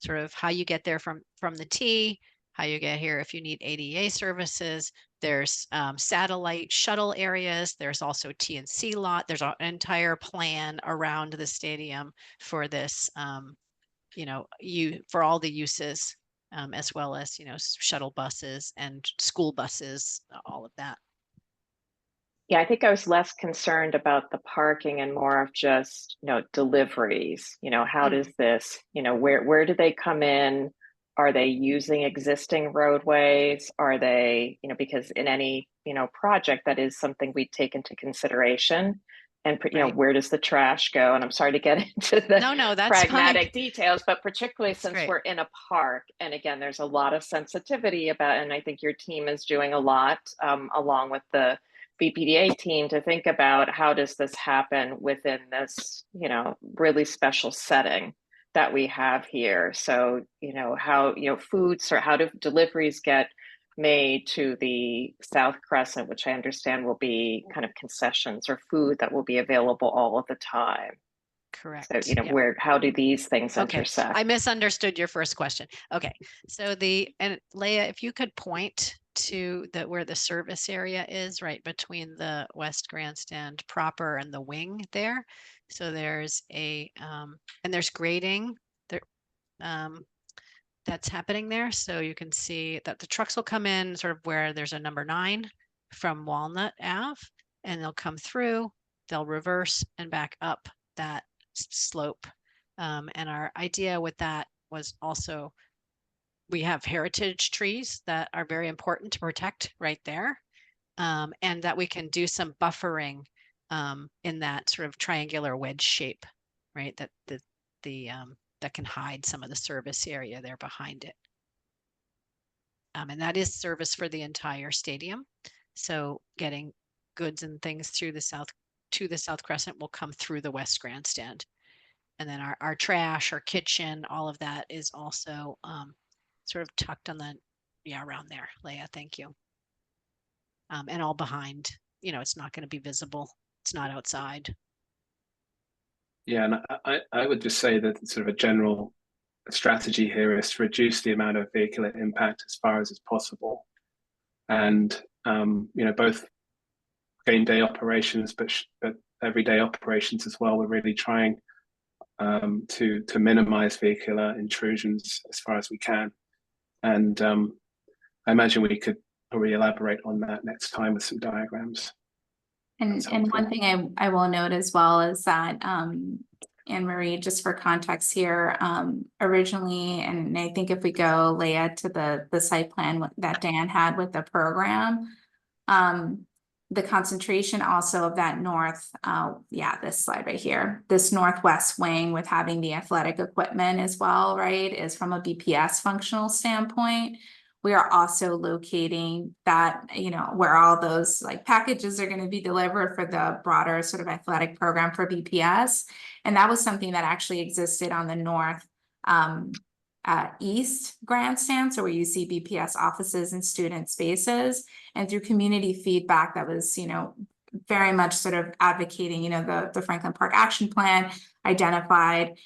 sort of how you get there from the T, how you get here if you need ADA services. There's satellite shuttle areas. There's also T&C lot. There's an entire plan around the stadium for this, for all the uses, as well as, shuttle buses and school buses, all of that. Yeah, I think I was less concerned about the parking and more of just, deliveries. How does this, where do they come in? Are they using existing roadways? Are they, because in any, project, that is something we take into consideration. And, Right. Where does the trash go? And I'm sorry to get into the No, that's pragmatic fine. details, but particularly That's since great. we're in a park. And again, there's a lot of sensitivity about, and I think your team is doing a lot along with the BPDA team to think about how does this happen within this, really special setting that we have here. So, how, foods or how do deliveries get made to the South Crescent, which I understand will be kind of concessions or food that will be available all of the time. Correct. So, Yep. how do these things intersect? I misunderstood your first question. Okay. So and Leah, if you could point to where the service area is, right between the West Grandstand proper and the wing there. So there's and there's grading. that's happening there. So you can see that the trucks will come in sort of where there's a number 9 from Walnut Ave, and they'll come through, they'll reverse and back up that slope. And our idea with that was also, we have heritage trees that are very important to protect right there. And that we can do some buffering in that sort of triangular wedge shape, right? That can hide some of the service area there behind it. And that is service for the entire stadium. So getting goods and things through the south to the South Crescent will come through the West Grandstand. And then our trash, our kitchen, all of that is also sort of tucked on the, around there, Leah, thank you. And all behind, it's not going to be visible. It's not outside. Yeah, and I would just say that sort of a general strategy here is to reduce the amount of vehicular impact as far as is possible. And, both game day operations, but everyday operations as well, we're really trying to minimize vehicular intrusions as far as we can. And I imagine we could probably elaborate on that next time with some diagrams. And one thing I will note as well is that Anne-Marie, just for context here, originally, and I think if we go, Leah, to the site plan that Dan had with the program, the concentration also of that this slide right here, this northwest wing with having the athletic equipment as well, right, is from a BPS functional standpoint. We are also locating that, where all those like packages are going to be delivered for the broader sort of athletic program for BPS. And that was something that actually existed on the north east grandstand, so where you see BPS offices and student spaces. And through community feedback that was, very much sort of advocating, the Franklin Park Action Plan identified,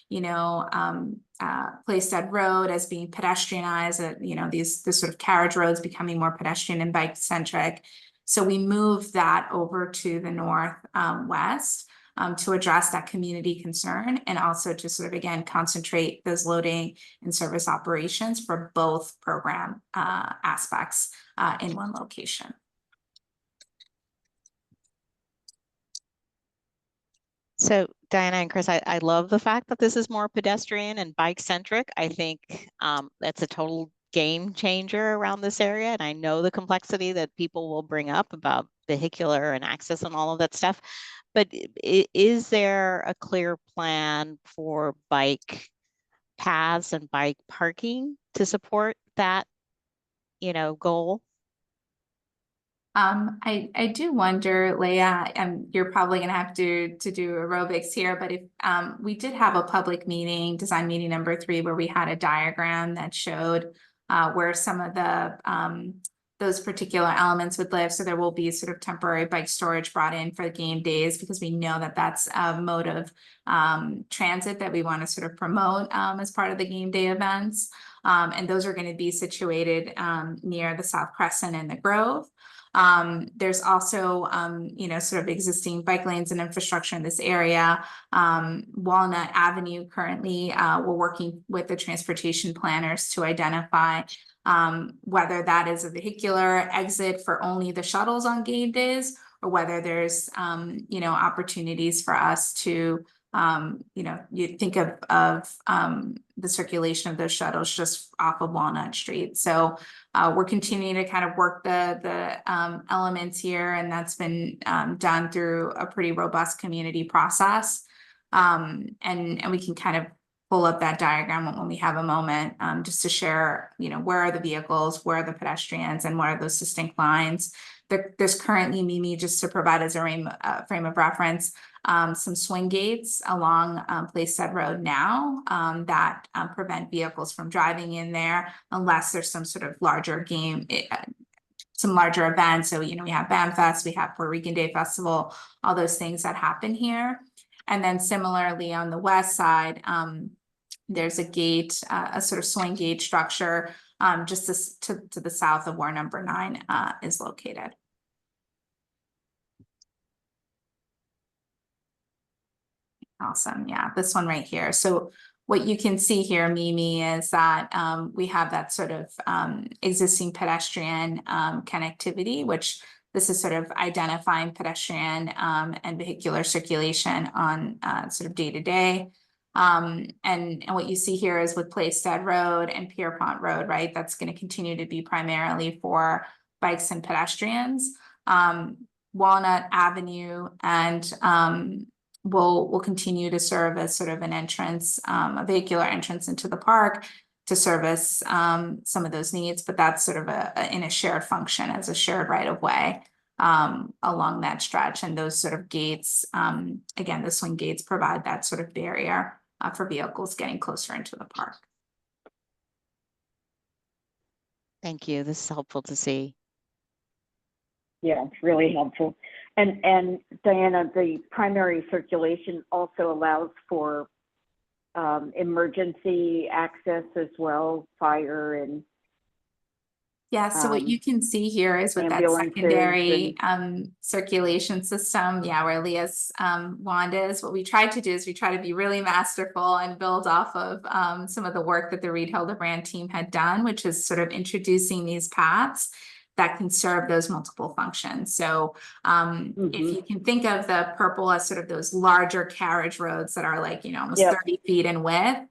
Playstead Road as being pedestrianized, these sort of carriage roads becoming more pedestrian and bike centric. So we moved that over to the north west to address that community concern, and also to sort of, again, concentrate those loading and service operations for both program aspects in one location. So Diana and Chris, I love the fact that this is more pedestrian and bike centric. I think that's a total game changer around this area. And I know the complexity that people will bring up about vehicular and access and all of that stuff. But is there a clear plan for bike paths and bike parking to support that, goal? I do wonder, Leah, and you're probably going to have to do aerobics here, but if we did have a public meeting, design meeting number 3, where we had a diagram that showed where some of the those particular elements would live. So there will be sort of temporary bike storage brought in for the game days, because we know that that's a mode of transit that we want to sort of promote as part of the game day events. And those are going to be situated near the South Crescent and the Grove. There's also, sort of existing bike lanes and infrastructure in this area. Walnut Avenue, currently, we're working with the transportation planners to identify whether that is a vehicular exit for only the shuttles on game days, or whether there's, opportunities for us to, you think of the circulation of those shuttles just off of Walnut Street. So we're continuing to kind of work the elements here, and that's been done through a pretty robust community process. And we can kind of pull up that diagram when we have a moment, just to share, where are the vehicles, where are the pedestrians, and what are those distinct lines. There's currently, Mimi, just to provide as a frame of reference, some swing gates along Playstead Road now that prevent vehicles from driving in there unless there's some sort of larger some larger events. So, we have BAMFest, we have Puerto Rican Day Festival, all those things that happen here. And then similarly on the west side, there's a gate, a sort of swing gate structure just to the south of where number 9 is located. Awesome. Yeah, this one right here. So what you can see here, Mimi, is that we have that sort of existing pedestrian connectivity, which this is sort of identifying pedestrian and vehicular circulation on sort of day to day. And what you see here is with Plaisted Road and Pierpont Road, right? That's going to continue to be primarily for bikes and pedestrians. Walnut Avenue and will continue to serve as sort of an entrance, a vehicular entrance into the park to service some of those needs, but that's sort of in a shared function as a shared right of way along that stretch. And those sort of gates, again, the swing gates provide that sort of barrier for vehicles getting closer into the park. Thank you. This is helpful to see. Yeah, it's really helpful. And Diana, the primary circulation also allows for emergency access as well, fire and yeah, so what you can see here is with that secondary circulation system, yeah, where Leah's wand is, what we tried to do is we try to be really masterful and build off of some of the work that the Reed Hildebrand team had done, which is sort of introducing these paths that can serve those multiple functions. So if you can think of the purple as sort of those larger carriage roads that are like, almost 30 feet in width,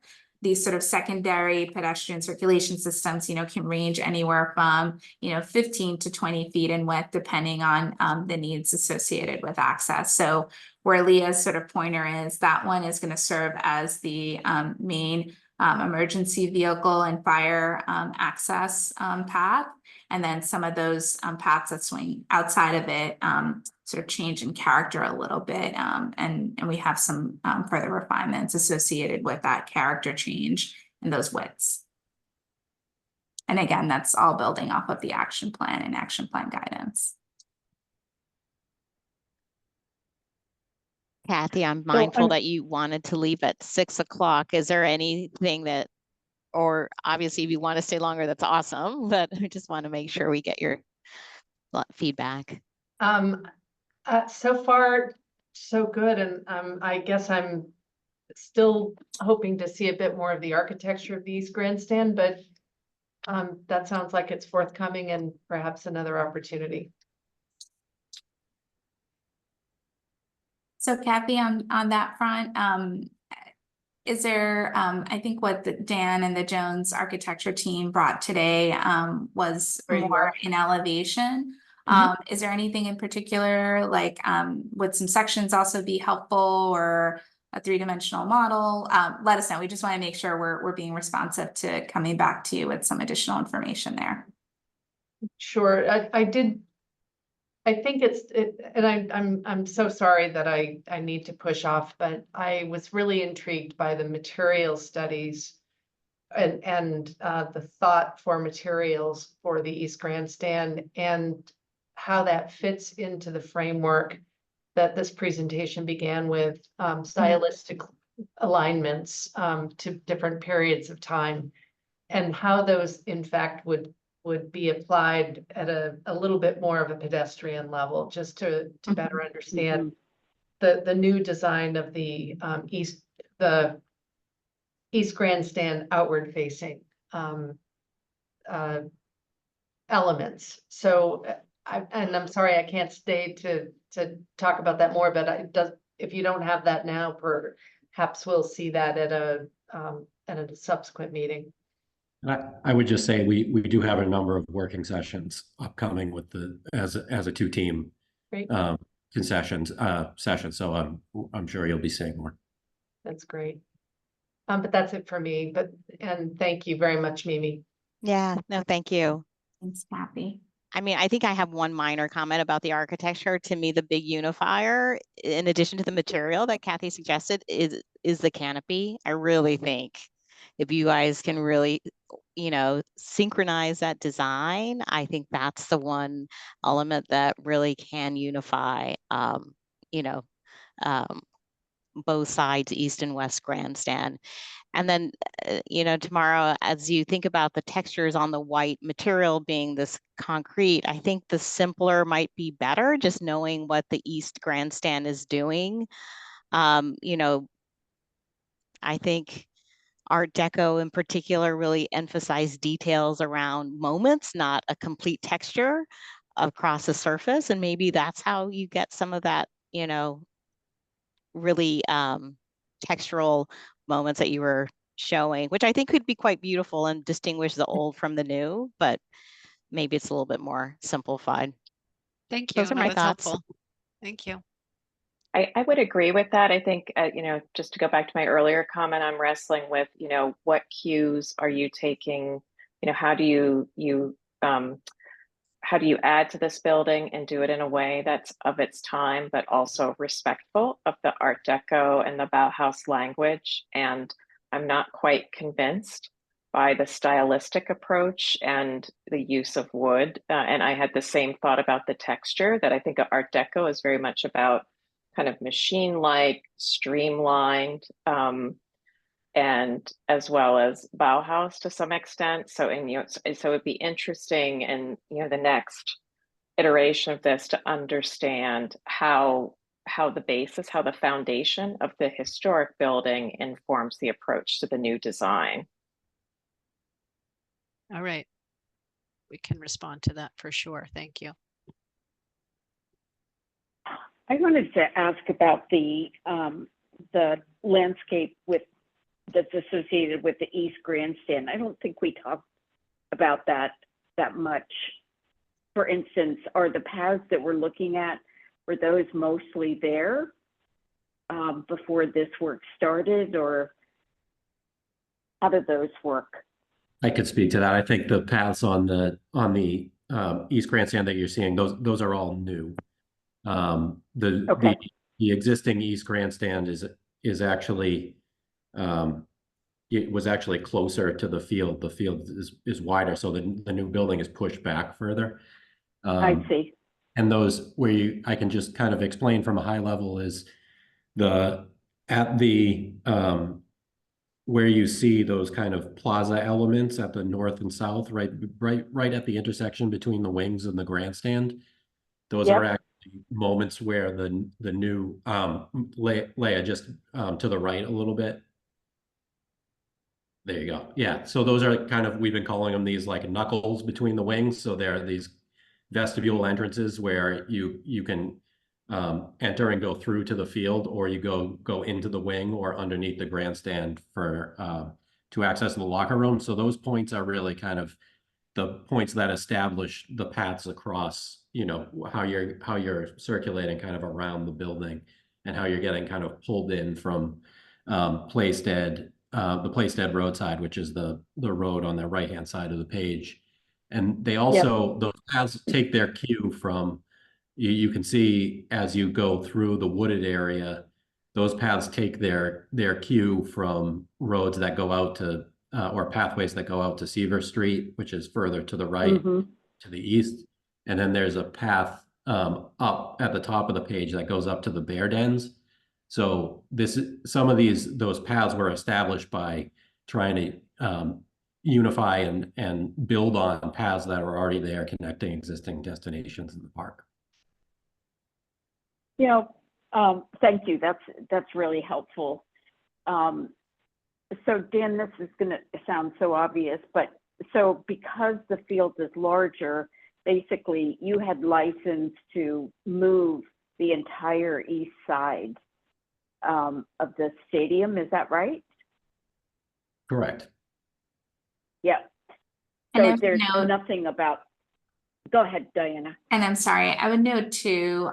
these sort of secondary pedestrian circulation systems, can range anywhere from, 15 to 20 feet in width, depending on the needs associated with access. So where Leah's sort of pointer is, that one is going to serve as the main emergency vehicle and fire access path. And then some of those paths that swing outside of it sort of change in character a little bit. And we have some further refinements associated with that character change in those widths. And again, that's all building off of the action plan and action plan guidance. Kathy, I'm mindful that you wanted to leave at 6 o'clock. Is there anything that, or obviously if you want to stay longer, that's awesome, but I just want to make sure we get your feedback. So far, so good. And I guess I'm still hoping to see a bit more of the architecture of the East Grandstand, but that sounds like it's forthcoming and perhaps another opportunity. So Kathy, on that front, is there, I think what Dan and the Jones architecture team brought today was more in elevation. Is there anything in particular, like would some sections also be helpful, or a three-dimensional model? Let us know. We just want to make sure we're being responsive to coming back to you with some additional information there. Sure, I think and I'm so sorry that I need to push off, but I was really intrigued by the material studies and the thought for materials for the East Grandstand and how that fits into the framework that this presentation began with, stylistic alignments to different periods of time, and how those in fact would be applied at a little bit more of a pedestrian level, just to better understand the new design of the East Grandstand outward facing elements. So I'm sorry I can't stay to talk about that more, but if you don't have that now, perhaps we'll see that at a subsequent meeting. I would just say we do have a number of working sessions upcoming with as a two-team session. So I'm sure you'll be seeing more. That's great. But that's it for me. And thank you very much, Mimi. Yeah, no, thank you. Thanks, Kathy. I mean, I think I have one minor comment about the architecture. To me, the big unifier, in addition to the material that Kathy suggested, is the canopy. I really think if you guys can really, synchronize that design, I think that's the one element that really can unify, both sides, East and West Grandstand. And then, tomorrow, as you think about the textures on the white material being this concrete, I think the simpler might be better, just knowing what the East Grandstand is doing. I think Art Deco in particular really emphasized details around moments, not a complete texture across the surface. And maybe that's how you get some of that, you know, really textural moments that you were showing, which I think could be quite beautiful and distinguish the old from the new, but maybe it's a little bit more simplified. Thank you. Those are No, my that's thoughts. helpful. Thank you. I would agree with that. I think, you know, just to go back to my earlier comment, I'm wrestling with, you know, what cues are you taking? You know, how do you add to this building and do it in a way that's of its time, but also respectful of the Art Deco and the Bauhaus language? And I'm not quite convinced by the stylistic approach and the use of wood. And I had the same thought about the texture, that I think Art Deco is very much about kind of machine-like, streamlined, and as well as Bauhaus to some extent. So, and you know, so it'd be interesting in, you know, the next iteration of this to understand how the basis, how the foundation of the historic building informs the approach to the new design. All right. We can respond to that for sure. Thank you. I wanted to ask about the landscape that's associated with the East Grandstand. I don't think we talked about that much. For instance, are the paths that we're looking at, were those mostly there before this work started, or how did those work? I could speak to that. I think the paths on the East Grandstand that you're seeing, those are all new. Okay. The existing East Grandstand is actually it was actually closer to the field. The field is wider, so the new building is pushed back further. I see. And those I can just kind of explain from a high level is where you see those kind of plaza elements at the north and south, right at the intersection between the wings and the grandstand. Those Yep. are actually moments where the new Leia, just to the right a little bit. There you go. Yeah. So those are kind of, we've been calling them these like knuckles between the wings. So there are these vestibule entrances where you can enter and go through to the field, or you go into the wing or underneath the grandstand for to access the locker room. So those points are really kind of the points that establish the paths across, you know, how you're circulating kind of around the building, and how you're getting kind of pulled in from Plaisted, the Plaisted roadside, which is the road on the right-hand side of the page. And they also, those paths take their cue from, you can see as you go through the wooded area, those paths take their cue from roads that go out to, or pathways that go out to Seaver Street, which is further to the right, to the east. And then there's a path up at the top of the page that goes up to the bear dens. So some of those paths were established by trying to unify and build on paths that are already there, connecting existing destinations in the park. You know, thank you. That's really helpful. So Dan, this is going to sound so obvious, but so because the field is larger, basically you had license to move the entire east side of the stadium. Is that right? Correct. Yeah. So there's nothing about, go ahead, Diana. And I'm sorry, I would note too,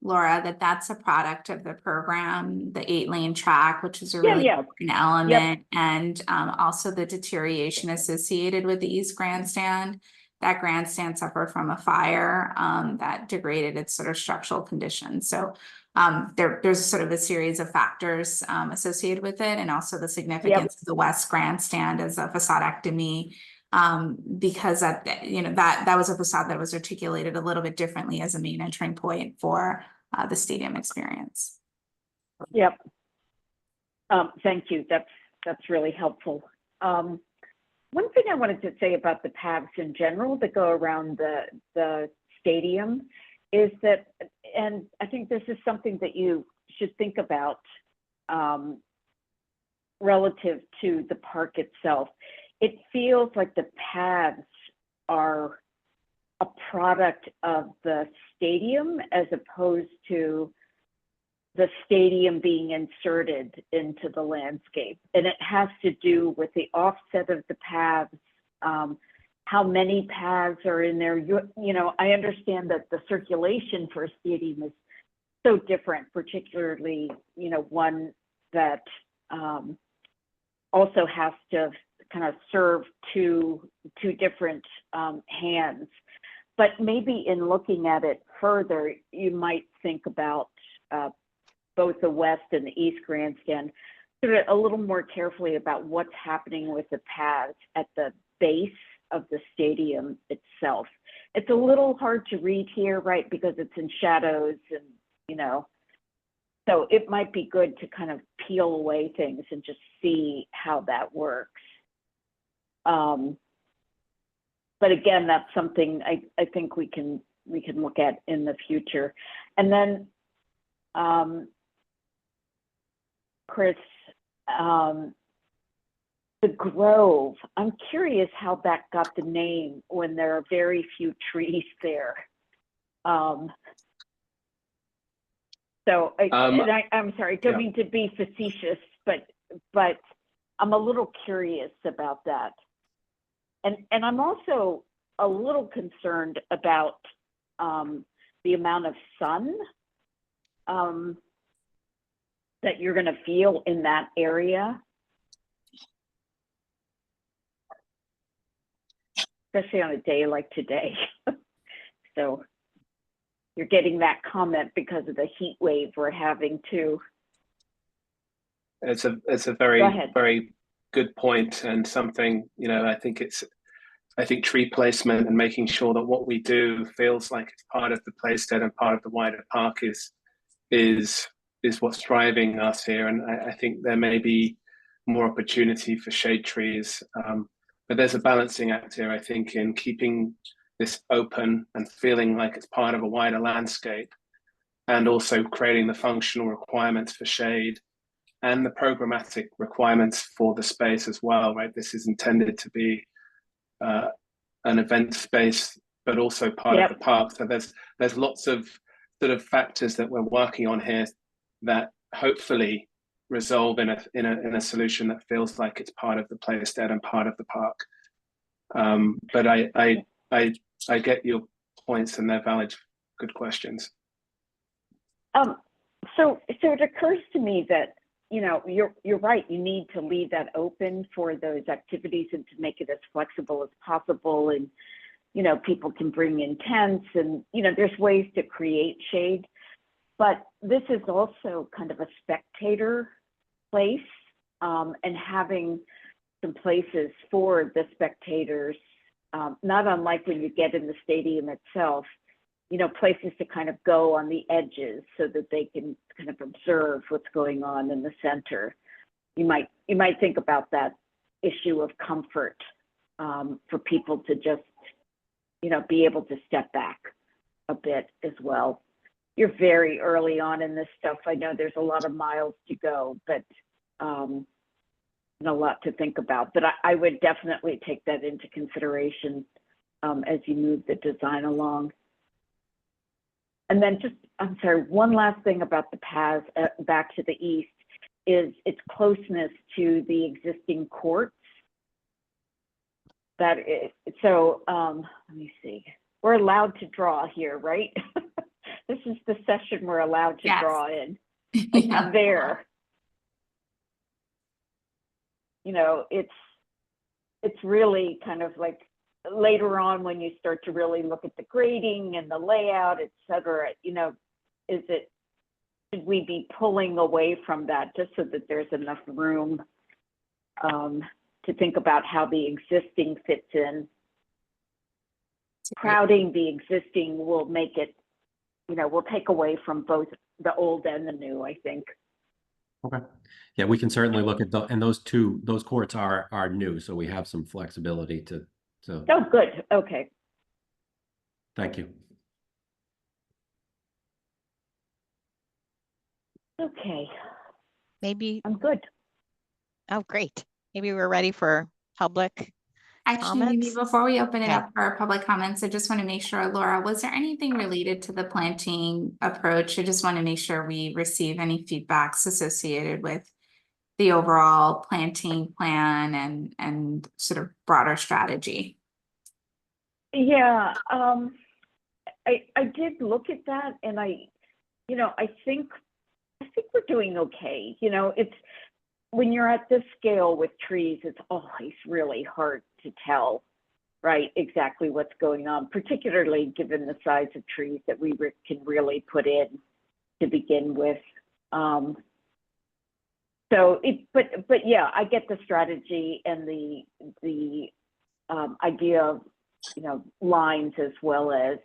Laura, that that's a product of the program, the 8-lane track, which is a really important element, and also the deterioration associated with the East Grandstand. That grandstand suffered from a fire that degraded its sort of structural condition. So there's sort of a series of factors associated with it, and also the significance of the West Grandstand as a facadectomy, because that was a facade that was articulated a little bit differently as a main entering point for the stadium experience. Yep. Thank you. That's really helpful. One thing I wanted to say about the paths in general that go around the stadium is that, and I think this is something that you should think about, relative to the park itself. It feels like the paths are a product of the stadium as opposed to the stadium being inserted into the landscape. And it has to do with the offset of the paths, how many paths are in there. You know, I understand that the circulation for a stadium is so different, particularly, you know, one that also has to kind of serve two different hands. But maybe in looking at it further, you might think about both the west and the east grandstand sort of a little more carefully about what's happening with the paths at the base of the stadium itself. It's a little hard to read here, right, because it's in shadows and, you know, so it might be good to kind of peel away things and just see how that works. But again, that's something I think we can look at in the future. And then, Chris, the Grove, I'm curious how that got the name when there are very few trees there. So I'm sorry, don't mean to be facetious, but I'm a little curious about that. And I'm also a little concerned about the amount of sun that you're going to feel in that area, especially on a day like today. So you're getting that comment because of the heat wave we're having too. It's a very good point, and something, you know, I think tree placement and making sure that what we do feels like it's part of the playstead and part of the wider park is what's driving us here. And I think there may be more opportunity for shade trees, but there's a balancing act here, I think, in keeping this open and feeling like it's part of a wider landscape, and also creating the functional requirements for shade and the programmatic requirements for the space as well, right? This is intended to be an event space, but also part of the park. So there's lots of sort of factors that we're working on here that hopefully resolve in a solution that feels like it's part of the playstead and part of the park. But I get your points, and they're valid, good questions. So it occurs to me that, you know, you're right. You need to leave that open for those activities and to make it as flexible as possible. And, you know, people can bring in tents, and, you know, there's ways to create shade. But this is also kind of a spectator place, and having some places for the spectators, not unlike when you get in the stadium itself, you know, places to kind of go on the edges so that they can kind of observe what's going on in the center. You might think about that issue of comfort, for people to just, you know, be able to step back a bit as well. You're very early on in this stuff. I know there's a lot of miles to go, but and a lot to think about. But I would definitely take that into consideration as you move the design along. And then just, I'm sorry, one last thing about the paths back to the east is its closeness to the existing courts. Let me see. We're allowed to draw here, right? This is the session we're allowed to draw in. Yeah. There. You know, it's really kind of like later on when you start to really look at the grading and the layout, et cetera, you know, should we be pulling away from that just so that there's enough room to think about how the existing fits in? Crowding the existing will make it, you know, will take away from both the old and the new, I think. Okay. Yeah, we can certainly look at and those courts are new, so we have some flexibility to. Oh, good. Okay. Thank you. Okay. Maybe I'm good. Oh, great. Maybe we're ready for public Actually, maybe comments. before we open it Okay. up for public comments, I just want to make sure, Laura, was there anything related to the planting approach? I just want to make sure we receive any feedbacks associated with the overall planting plan and sort of broader strategy. Yeah, I did look at that, and I think we're doing okay. It's when you're at this scale with trees, it's always really hard to tell, right, exactly what's going on, particularly given the size of trees that we can really put in to begin with. But yeah, I get the strategy and the idea of lines as well as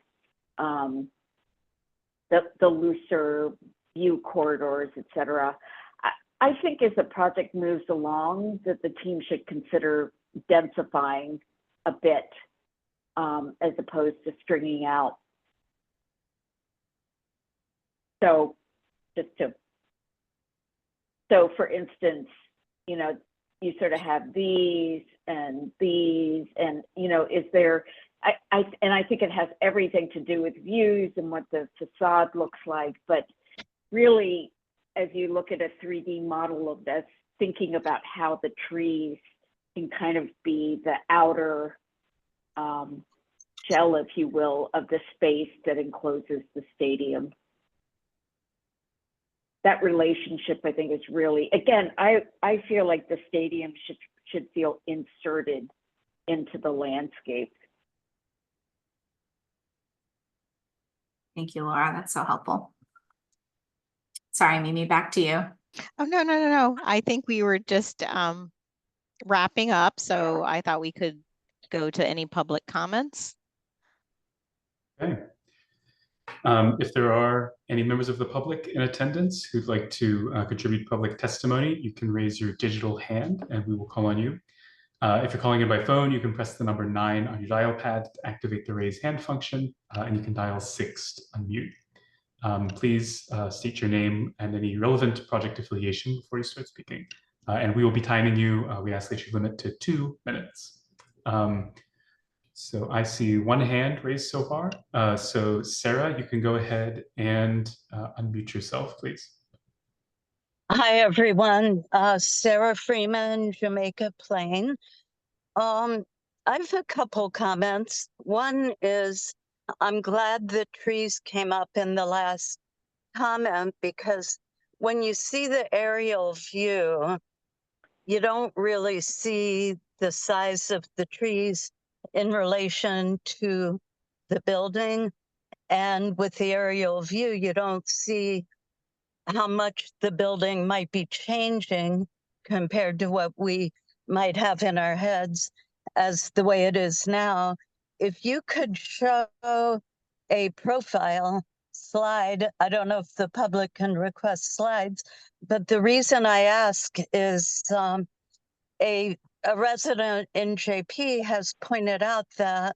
the looser view corridors, etc. I think as the project moves along, that the team should consider densifying a bit as opposed to stringing out. So for instance, you sort of have these and is there, and I think it has everything to do with views and what the facade looks like, but really, as you look at a 3D model of this, thinking about how the trees can kind of be the outer shell, if you will, of the space that encloses the stadium. That relationship, I think, is really, again, I feel like the stadium should feel inserted into the landscape. Thank you, Laura. That's so helpful. Sorry, Mimi, back to you. Oh, no. I think we were just wrapping up, so I thought we could go to any public comments. Okay. If there are any members of the public in attendance who'd like to contribute public testimony, you can raise your digital hand and we will call on you. If you're calling in by phone, you can press the number 9 on your dial pad to activate the raise hand function, and you can dial 6 to unmute. Please state your name and any relevant project affiliation before you start speaking. And we will be timing you. We ask that you limit to 2 minutes. So I see one hand raised so far. So Sarah, you can go ahead and unmute yourself, please. Hi, everyone. Sarah Freeman, Jamaica Plain. I have a couple comments. One is I'm glad the trees came up in the last comment because when you see the aerial view, you don't really see the size of the trees in relation to the building. And with the aerial view, you don't see how much the building might be changing compared to what we might have in our heads as the way it is now. If you could show a profile slide, I don't know if the public can request slides, but the reason I ask is a resident in JP has pointed out that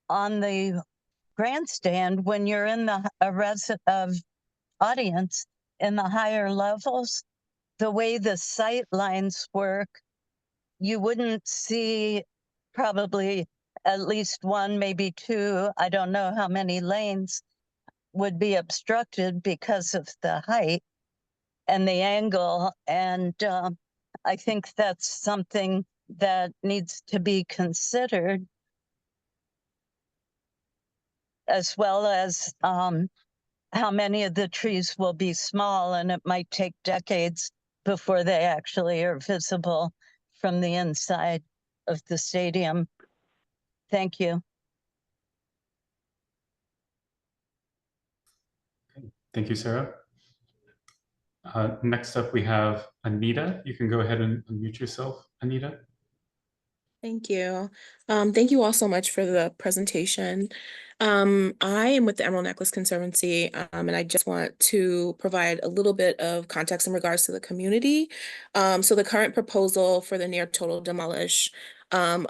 on the grandstand, when you're in the audience in the higher levels, the way the sight lines work, you wouldn't see probably at least 1, maybe 2, I don't know how many lanes would be obstructed because of the height and the angle. And I think that's something that needs to be considered, as well as how many of the trees will be small, and it might take decades before they actually are visible from the inside of the stadium. Thank you. Thank you, Sarah. Next up, we have Anita. You can go ahead and unmute yourself, Anita. Thank you. Thank you all so much for the presentation. I am with the Emerald Necklace Conservancy, and I just want to provide a little bit of context in regards to the community. So the current proposal for the near total demolish and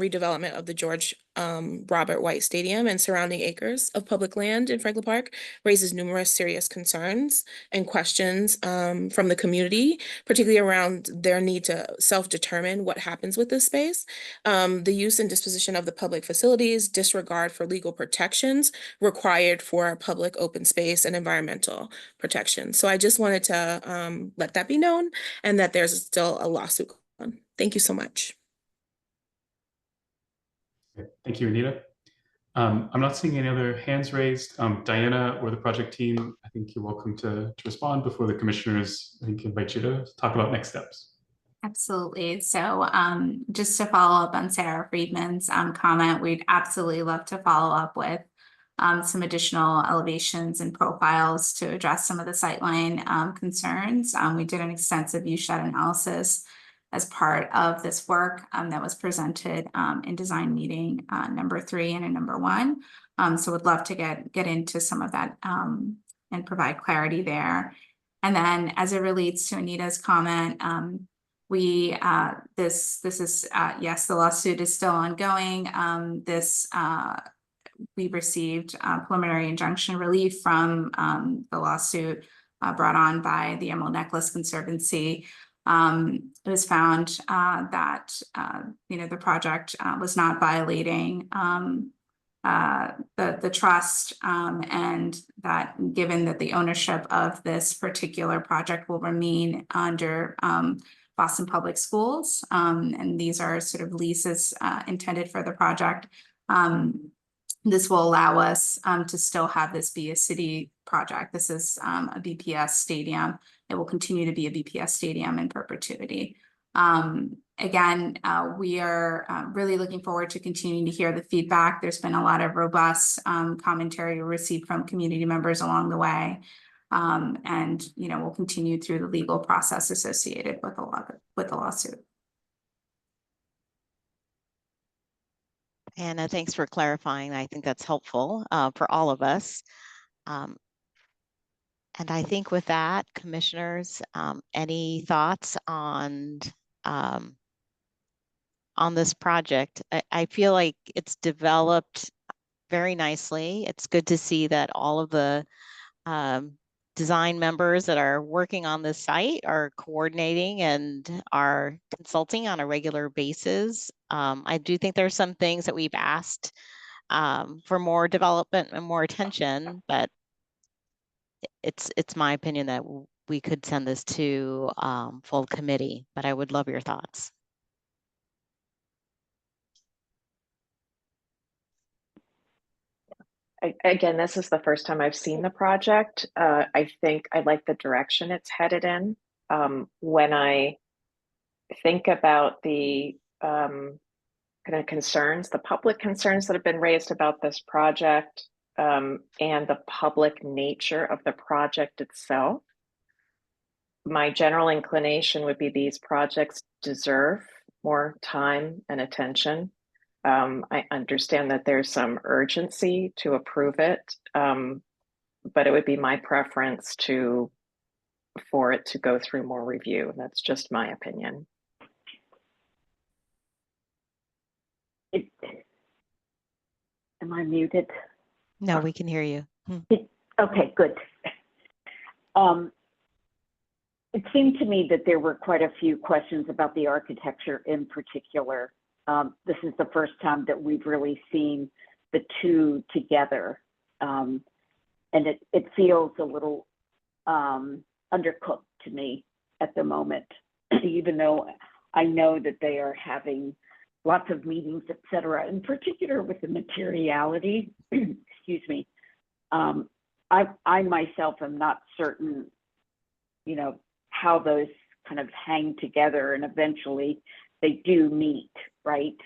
redevelopment of the George Robert White Stadium and surrounding acres of public land in Franklin Park raises numerous serious concerns and questions from the community, particularly around their need to self-determine what happens with this space, the use and disposition of the public facilities, disregard for legal protections required for public open space and environmental protection. So I just wanted to let that be known, and that there's still a lawsuit going on. Thank you so much. Thank you, Anita. I'm not seeing any other hands raised. Diana or the project team, I think you're welcome to respond before the commissioners, I think, invite you to talk about next steps. Absolutely. So just to follow up on Sarah Friedman's comment, we'd absolutely love to follow up with some additional elevations and profiles to address some of the sightline concerns. We did an extensive view shed analysis as part of this work that was presented in design meeting number 3 and number 1. So would love to get into some of that and provide clarity there. And then as it relates to Anita's comment, this is yes, the lawsuit is still ongoing. We received preliminary injunction relief from the lawsuit brought on by the Emerald Necklace Conservancy. It was found that the project was not violating the trust, and that given that the ownership of this particular project will remain under Boston Public Schools, and these are sort of leases intended for the project. This will allow us to still have this be a city project. This is a BPS stadium. It will continue to be a BPS stadium in perpetuity. Again, we are really looking forward to continuing to hear the feedback. There's been a lot of robust commentary received from community members along the way. And we'll continue through the legal process associated with the lawsuit. Anna, thanks for clarifying. I think that's helpful for all of us. And I think with that, commissioners, any thoughts on this project? I feel like it's developed very nicely. It's good to see that all of the design members that are working on this site are coordinating and are consulting on a regular basis. I do think there's some things that we've asked for more development and more attention, but it's my opinion that we could send this to full committee, but I would love your thoughts. Again, this is the first time I've seen the project. I think I like the direction it's headed in. When I think about the kind of concerns, the public concerns that have been raised about this project and the public nature of the project itself, my general inclination would be these projects deserve more time and attention. I understand that there's some urgency to approve it, but it would be my preference for it to go through more review. That's just my opinion. Am I muted? No, we can hear you. Okay, good. It seemed to me that there were quite a few questions about the architecture in particular. This is the first time that we've really seen the two together. And it feels a little undercooked to me at the moment, even though I know that they are having lots of meetings, et cetera, in particular with the materiality, excuse me. I myself am not certain, how those kind of hang together, and eventually they do meet, right?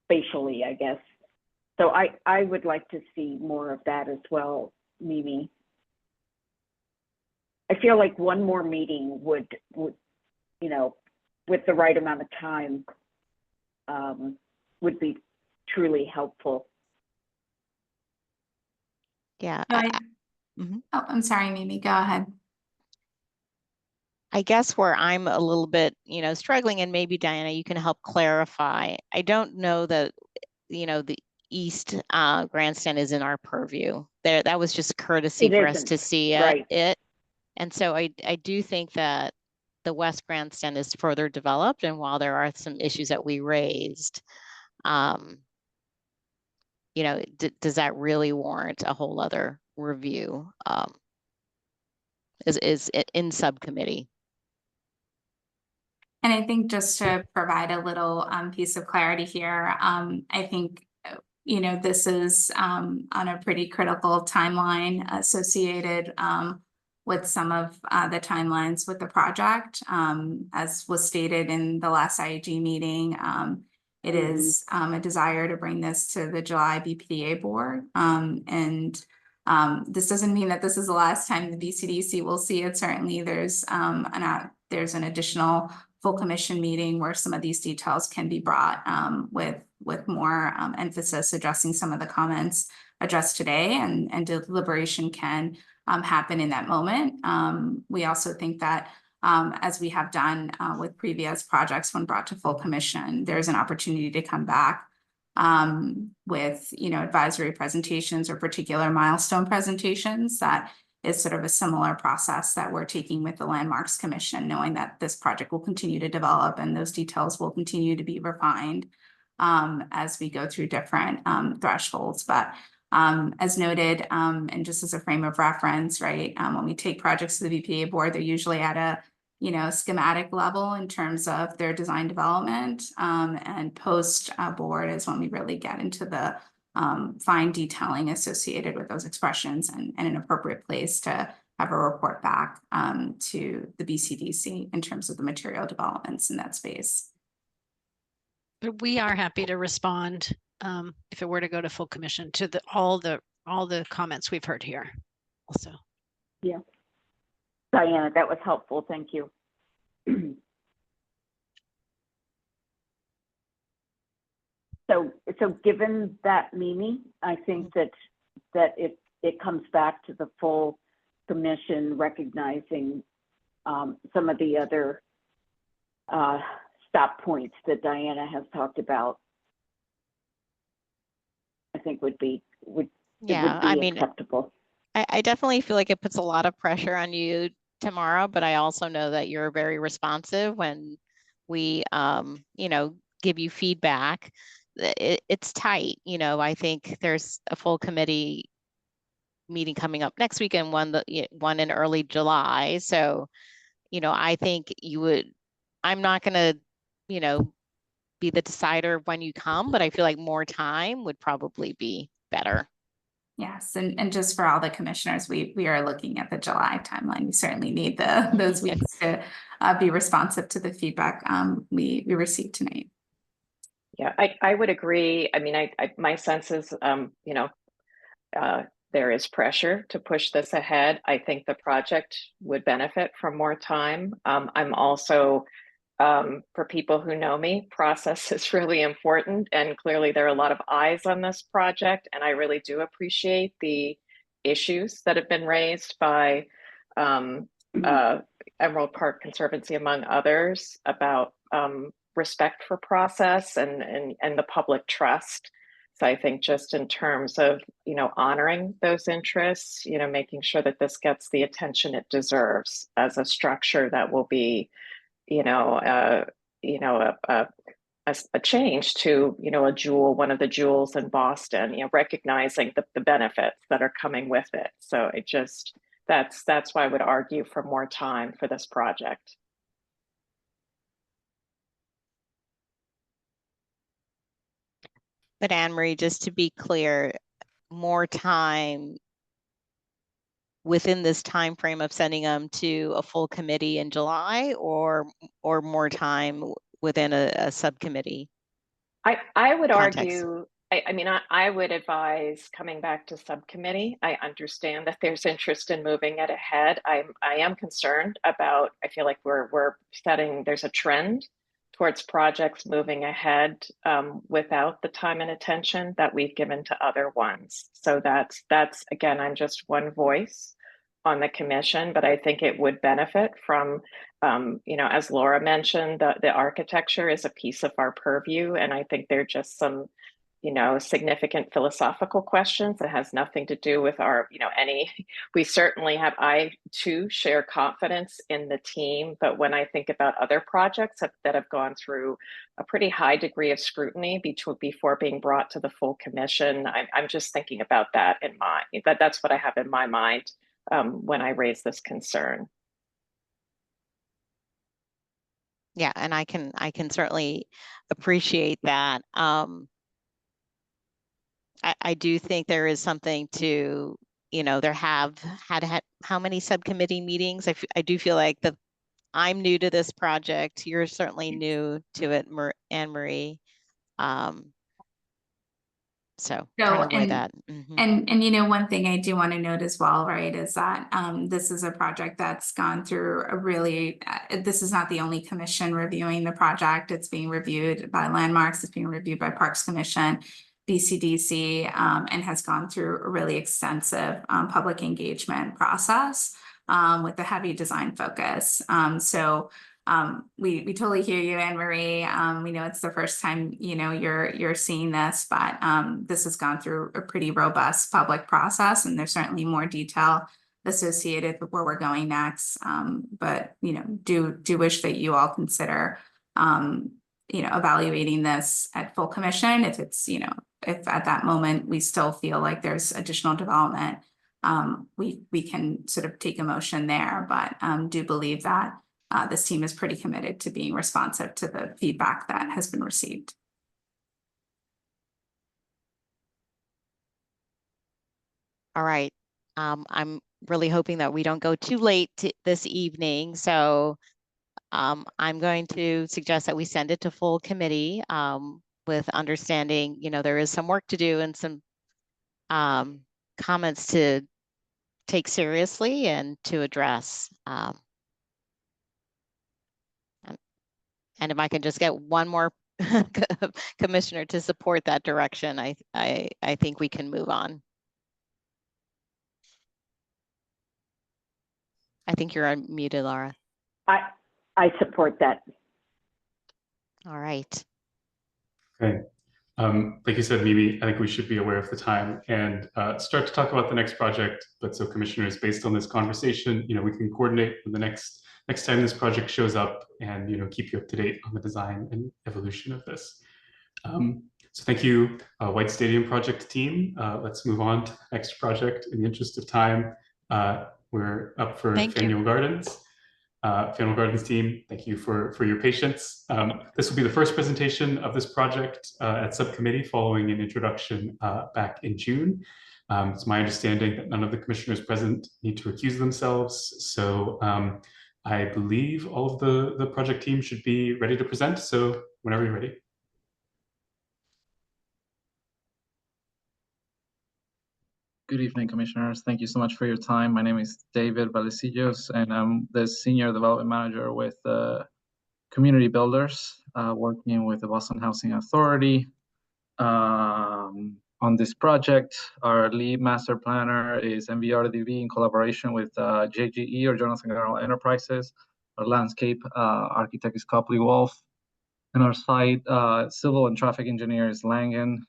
Spatially, I guess. So I would like to see more of that as well, Mimi. I feel like one more meeting would with the right amount of time, would be truly helpful. Yeah. Oh, I'm sorry, Mimi, go ahead. I guess where I'm a little bit, struggling, and maybe Diana, you can help clarify. I don't know that, the East grandstand is in our purview. That was just courtesy It for us isn't, to see right. it. And so I do think that the West grandstand is further developed. And while there are some issues that we raised, does that really warrant a whole other review? Is it in subcommittee? And I think just to provide a little piece of clarity here, I think, this is on a pretty critical timeline associated with some of the timelines with the project. As was stated in the last IAG meeting, it is a desire to bring this to the July BPDA board. And this doesn't mean that this is the last time the BCDC will see it. Certainly there's an additional full commission meeting where some of these details can be brought with more emphasis addressing some of the comments addressed today, and deliberation can happen in that moment. We also think that as we have done with previous projects when brought to full commission, there's an opportunity to come back with advisory presentations or particular milestone presentations. That is sort of a similar process that we're taking with the Landmarks Commission, knowing that this project will continue to develop and those details will continue to be refined as we go through different thresholds. But as noted, and just as a frame of reference, right, when we take projects to the BPA board, they're usually at a schematic level in terms of their design development, and post board is when we really get into the fine detailing associated with those expressions, and an appropriate place to have a report back to the BCDC in terms of the material developments in that space. But we are happy to respond if it were to go to full commission to all the comments we've heard here also. Yeah. Diana, that was helpful. Thank you. So given that, Mimi, I think that it comes back to the full commission recognizing some of the other stop points that Diana has talked about. I think would be acceptable. I definitely feel like it puts a lot of pressure on you tomorrow, but I also know that you're very responsive when we, give you feedback. It's tight. I think there's a full committee meeting coming up next week and one in early July. So, I think I'm not going to, be the decider when you come, but I feel like more time would probably be better. Yes, and just for all the commissioners, we are looking at the July timeline. We certainly need those weeks to be responsive to the feedback we received tonight. Yeah, I would agree. I mean, my sense is, there is pressure to push this ahead. I think the project would benefit from more time. I'm also, for people who know me, process is really important, and clearly there are a lot of eyes on this project, and I really do appreciate the issues that have been raised by Emerald Park Conservancy, among others, about respect for process and the public trust. So I think just in terms of, honoring those interests, making sure that this gets the attention it deserves as a structure that will be, a change to, a jewel, one of the jewels in Boston, recognizing the benefits that are coming with it. So that's why I would argue for more time for this project. But Anne-Marie, just to be clear, more time within this time frame of sending them to a full committee in July, or more time within a subcommittee? I would context. argue, I would advise coming back to subcommittee. I understand that there's interest in moving it ahead. I am concerned about, I feel like there's a trend towards projects moving ahead without the time and attention that we've given to other ones. So that's again, I'm just one voice. on the commission, but I think it would benefit from, as Laura mentioned, the architecture is a piece of our purview. And I think there are just some, significant philosophical questions that has nothing to do with our, we certainly have, I too share confidence in the team, but when I think about other projects that have gone through a pretty high degree of scrutiny before being brought to the full commission, I'm just thinking about that in mind. That's what I have in my mind when I raise this concern. Yeah, and I can certainly appreciate that. I do think there is something to, there have had how many subcommittee meetings? I do feel like I'm new to this project. You're certainly new to it, Anne Marie. So trying to weigh that. And one thing I do want to note as well, right, is that this is a project that's gone through a really, this is not the only commission reviewing the project. It's being reviewed by Landmarks, it's being reviewed by Parks Commission, BCDC, and has gone through a really extensive public engagement process with a heavy design focus. We totally hear you, Anne Marie. We know it's the first time you're seeing this, but this has gone through a pretty robust public process, and there's certainly more detail associated with where we're going next. But do wish that you all consider evaluating this at full commission if it's if at that moment we still feel like there's additional development. We can sort of take a motion there, but do believe that this team is pretty committed to being responsive to the feedback that has been received. All right. I'm really hoping that we don't go too late this evening. So I'm going to suggest that we send it to full committee with understanding, there is some work to do and some comments to take seriously and to address. And if I can just get one more commissioner to support that direction, I think we can move on. I think you're unmuted, Laura. I support that. All right. Okay. Like you said, Mimi, I think we should be aware of the time and start to talk about the next project. But so commissioners, based on this conversation, we can coordinate for the next time this project shows up and keep you up to date on the design and evolution of this. So thank you, White Stadium project team. Let's move on to the next project in the interest of time. We're up for Faneuil Gardens. Faneuil Gardens team, thank you for your patience. This will be the first presentation of this project at subcommittee following an introduction back in June. It's my understanding that none of the commissioners present need to recuse themselves. So I believe all of the project team should be ready to present. So whenever you're ready. Good evening, commissioners. Thank you so much for your time. My name is David Vallecillos, and I'm the Senior Development Manager with Community Builders, working with the Boston Housing Authority on this project. Our lead master planner is MVRDV in collaboration with JGE, or Jonathan General Enterprises. Our landscape architect is Copley Wolf, and our site civil and traffic engineer is Langen.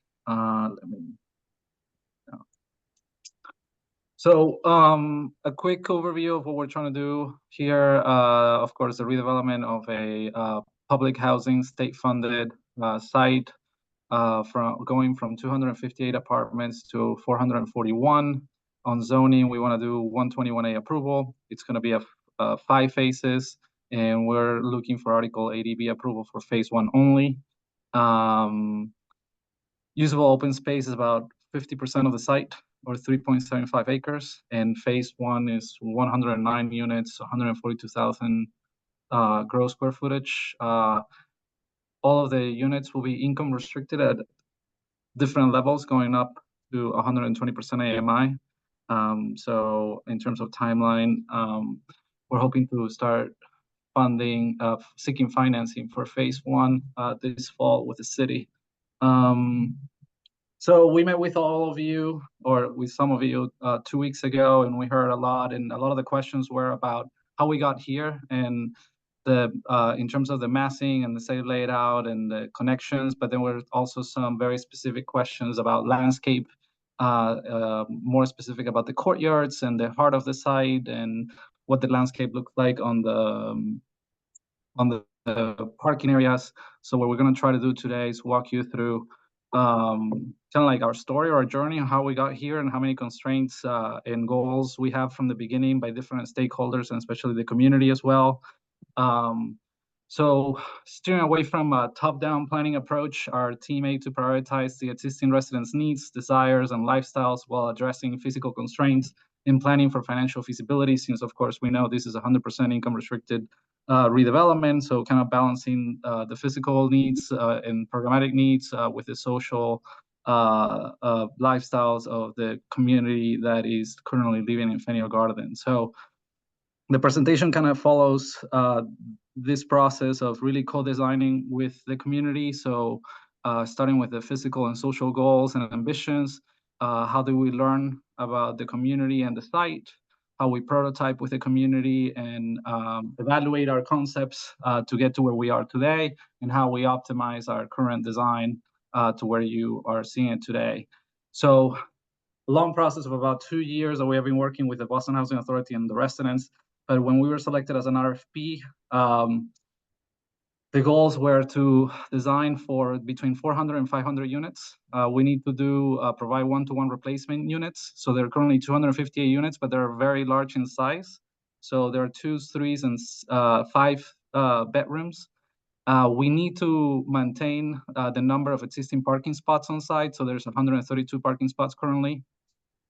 So a quick overview of what we're trying to do here. Of course, the redevelopment of a public housing state-funded site going from 258 apartments to 441. On zoning, we want to do 121A approval. It's going to be a 5 phases, and we're looking for Article 80B approval for phase 1 only. Usable open space is about 50% of the site, or 3.75 acres, and phase 1 is 109 units, 142,000 gross square footage. All of the units will be income restricted at different levels, going up to 120% AMI. So in terms of timeline, we're hoping to start seeking financing for phase 1 this fall with the city. So we met with all of you, or with some of you, 2 weeks ago, and we heard a lot. And a lot of the questions were about how we got here, and the in terms of the massing and the site layout and the connections. But there were also some very specific questions about landscape, more specific about the courtyards and the heart of the site, and what the landscape looked like on the parking areas. So what we're going to try to do today is walk you through kind of like our story or our journey, how we got here, and how many constraints and goals we have from the beginning by different stakeholders, and especially the community as well. So steering away from a top-down planning approach, our team aimed to prioritize the existing residents' needs, desires, and lifestyles while addressing physical constraints in planning for financial feasibility, since of course we know this is 100% income restricted redevelopment. So kind of balancing the physical needs and programmatic needs with the social lifestyles of the community that is currently living in Faneuil Garden. So the presentation kind of follows this process of really co-designing with the community. So starting with the physical and social goals and ambitions, how do we learn about the community and the site, how we prototype with the community and evaluate our concepts to get to where we are today, and how we optimize our current design to where you are seeing it today. So a long process of about 2 years that we have been working with the Boston Housing Authority and the residents. But when we were selected as an RFP, the goals were to design for between 400 and 500 units. We need to do provide one-to-one replacement units. So there are currently 258 units, but they're very large in size. So there are 2s, 3s, and 5 bedrooms. We need to maintain the number of existing parking spots on site. So there's 132 parking spots currently.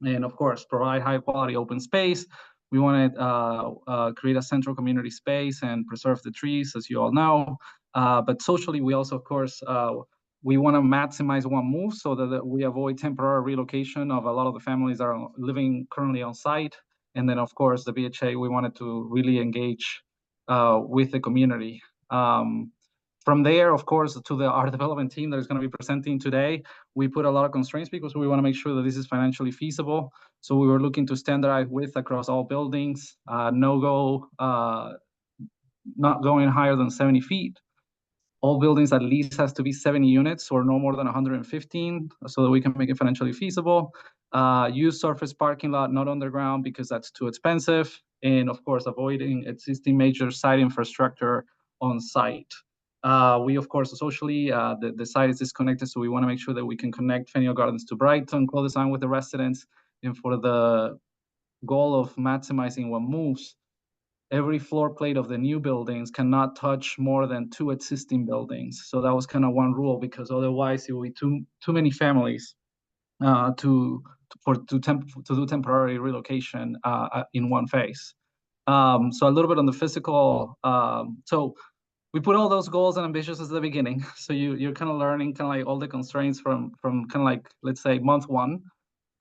And of course, provide high quality open space. We want to create a central community space and preserve the trees, as you all know. But socially, we also, of course, we want to maximize one move so that we avoid temporary relocation of a lot of the families that are living currently on site. And then, of course, the BHA, we wanted to really engage with the community. From there, of course, to our development team that is going to be presenting today, we put a lot of constraints because we want to make sure that this is financially feasible. So we were looking to standardize width across all buildings, not going higher than 70 feet. All buildings at least has to be 70 units or no more than 115 so that we can make it financially feasible. Use surface parking lot, not underground, because that's too expensive. And of course, avoiding existing major site infrastructure on site. We, of course, socially, the site is disconnected, so we want to make sure that we can connect Faneuil Gardens to Brighton, co-design with the residents. And for the goal of maximizing what moves, every floor plate of the new buildings cannot touch more than 2 existing buildings. So that was kind of one rule, because otherwise it would be too many families to do temporary relocation in one phase. So a little bit on the physical. So we put all those goals and ambitions at the beginning. So you're kind of learning kind of like all the constraints from kind of like, let's say, month 1.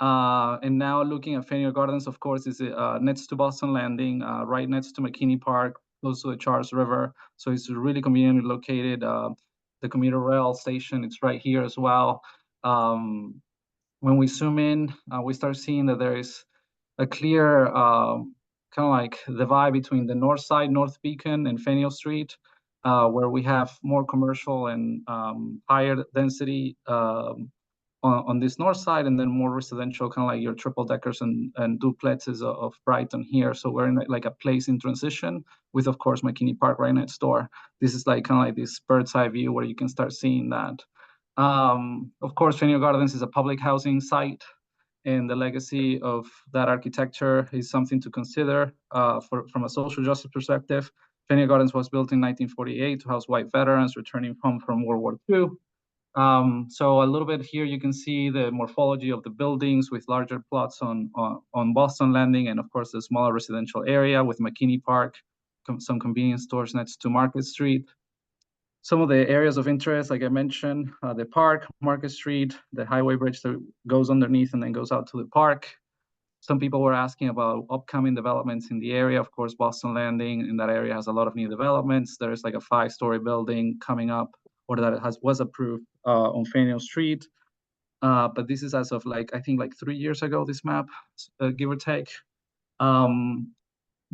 And now looking at Faneuil Gardens, of course, is next to Boston Landing, right next to McKinney Park, close to the Charles River. So it's really conveniently located. The commuter rail station, it's right here as well. When we zoom in, we start seeing that there is a clear kind of like divide between the north side, North Beacon, and Faneuil Street, where we have more commercial and higher density on this north side, and then more residential, kind of like your triple deckers and duplexes of Brighton here. So we're in like a place in transition with, of course, McKinney Park right next door. This is like kind of like this bird's eye view where you can start seeing that. Of course, Faneuil Gardens is a public housing site, and the legacy of that architecture is something to consider from a social justice perspective. Faneuil Gardens was built in 1948 to house white veterans returning home from World War II. So a little bit here, you can see the morphology of the buildings with larger plots on Boston Landing, and of course the smaller residential area with McKinney Park, some convenience stores next to Market Street. Some of the areas of interest, like I mentioned, the park, Market Street, the highway bridge that goes underneath and then goes out to the park. Some people were asking about upcoming developments in the area. Of course, Boston Landing in that area has a lot of new developments. There's like a 5-story building coming up, or that was approved on Faneuil Street. but this is as of I think 3 years ago, this map, give or take.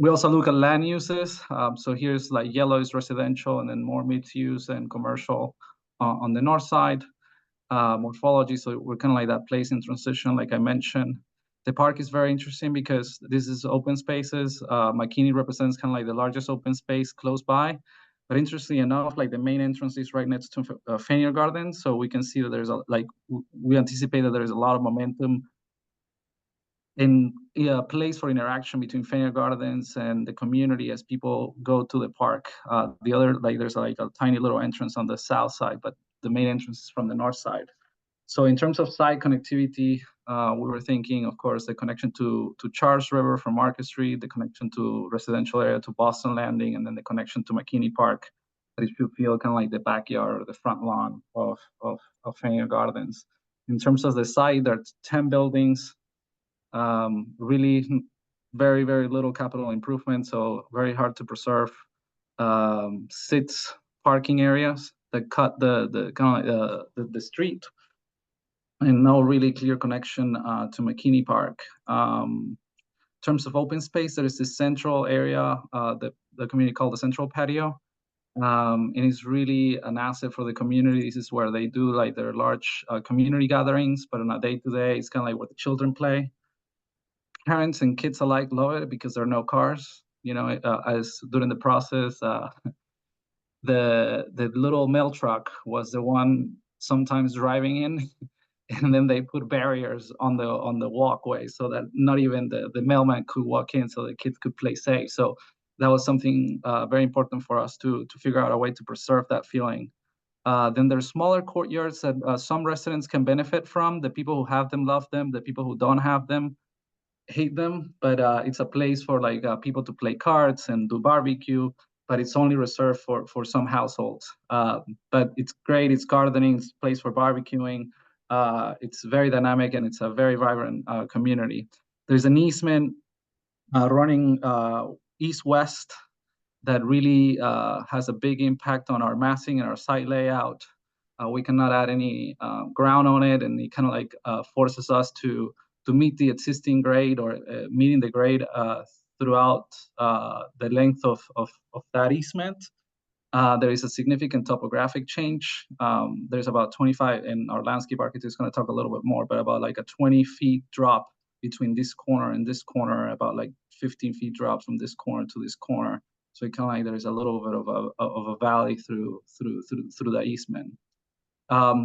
We also look at land uses. So here's yellow is residential, and then more mixed use and commercial on the north side. Morphology, so we're kind of like that place in transition, like I mentioned. The park is very interesting because this is open spaces. McKinney represents kind of like the largest open space close by. But interestingly enough, the main entrance is right next to Faneuil Gardens. So we can see that there's we anticipate that there's a lot of momentum in a place for interaction between Faneuil Gardens and the community as people go to the park. The other, there's a tiny little entrance on the south side, but the main entrance is from the north side. So in terms of site connectivity, we were thinking, of course, the connection to Charles River from Market Street, the connection to residential area to Boston Landing, and then the connection to McKinney Park. That it should feel kind of like the backyard or the front lawn of Faneuil Gardens. In terms of the site, there's 10 buildings, really very, very little capital improvement, so very hard to preserve. 6 parking areas that cut the street, and no really clear connection to McKinney Park. In terms of open space, there is this central area that the community called the Central Patio. And it's really an asset for the community. This is where they do their large community gatherings, but on a day-to-day, it's kind of like where the children play. Parents and kids alike love it because there are no cars. As during the process, the little mail truck was the one sometimes driving in, and then they put barriers on the walkway so that not even the mailman could walk in, so the kids could play safe. So that was something very important for us to figure out a way to preserve that feeling. Then there's smaller courtyards that some residents can benefit from. The people who have them love them. The people who don't have them hate them. But it's a place for people to play cards and do barbecue. But it's only reserved for some households. But it's great. It's gardening. It's a place for barbecuing. It's very dynamic, and it's a very vibrant community. There's an easement running east-west that really has a big impact on our massing and our site layout. We cannot add any ground on it, and it kind of forces us to meet the existing grade or meeting the grade throughout the length of that easement. There is a significant topographic change. There's about 25, and our landscape architect is going to talk a little bit more, but about a 20 feet drop between this corner and this corner, about 15 feet drop from this corner to this corner. So it kind of there's a little bit of a valley through that easement.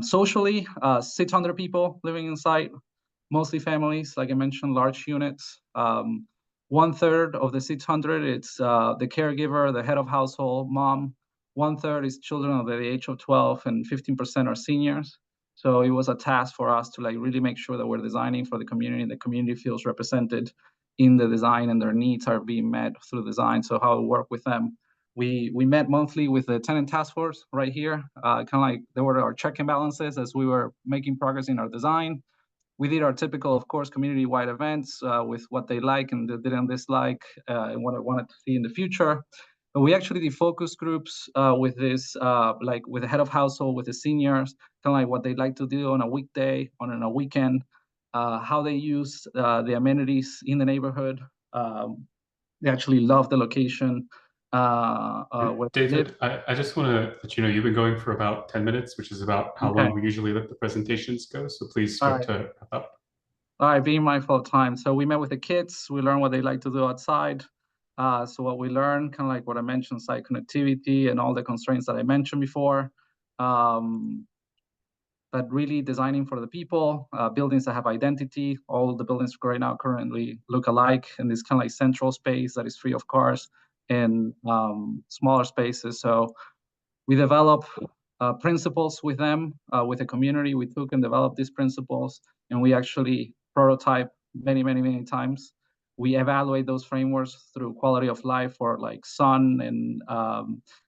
Socially, 600 people living inside, mostly families, like I mentioned, large units. 1/3 of the 600, it's the caregiver, the head of household, mom. 1/3 is children under the age of 12, and 15% are seniors. So it was a task for us to really make sure that we're designing for the community, and the community feels represented in the design, and their needs are being met through design. So how we work with them. We met monthly with the tenant task force right here. They were our check and balances as we were making progress in our design. We did our typical, of course, community-wide events with what they like and they didn't dislike, and what I wanted to see in the future. But we actually did focus groups with this, with the head of household, with the seniors, kind of what they like to do on a weekday, on a weekend, how they use the amenities in the neighborhood. They actually love the location. David, I just want to let you know you've been going for about 10 minutes, which is about how long we usually let the presentations go. So please start to wrap up. All right, being mindful of time. So we met with the kids. We learned what they like to do outside. So what we learned, kind of what I mentioned, site connectivity and all the constraints that I mentioned before. But really designing for the people, buildings that have identity. All the buildings right now currently look alike in this kind of central space that is free of cars, and smaller spaces. So we develop principles with them, with the community. We took and developed these principles, and we actually prototype many times. We evaluate those frameworks through quality of life for sun and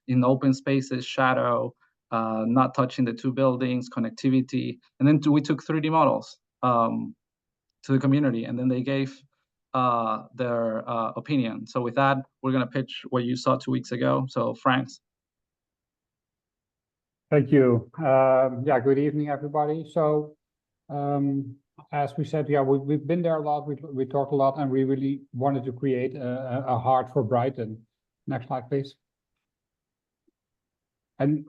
in open spaces, shadow, not touching the 2 buildings, connectivity. And then we took 3D models to the community, and then they gave their opinion. So with that, we're going to pitch what you saw 2 weeks ago. So Franks. Thank you. Yeah, good evening, everybody. So As we said, yeah, we've been there a lot. We talked a lot, and we really wanted to create a heart for Brighton. Next slide, please. And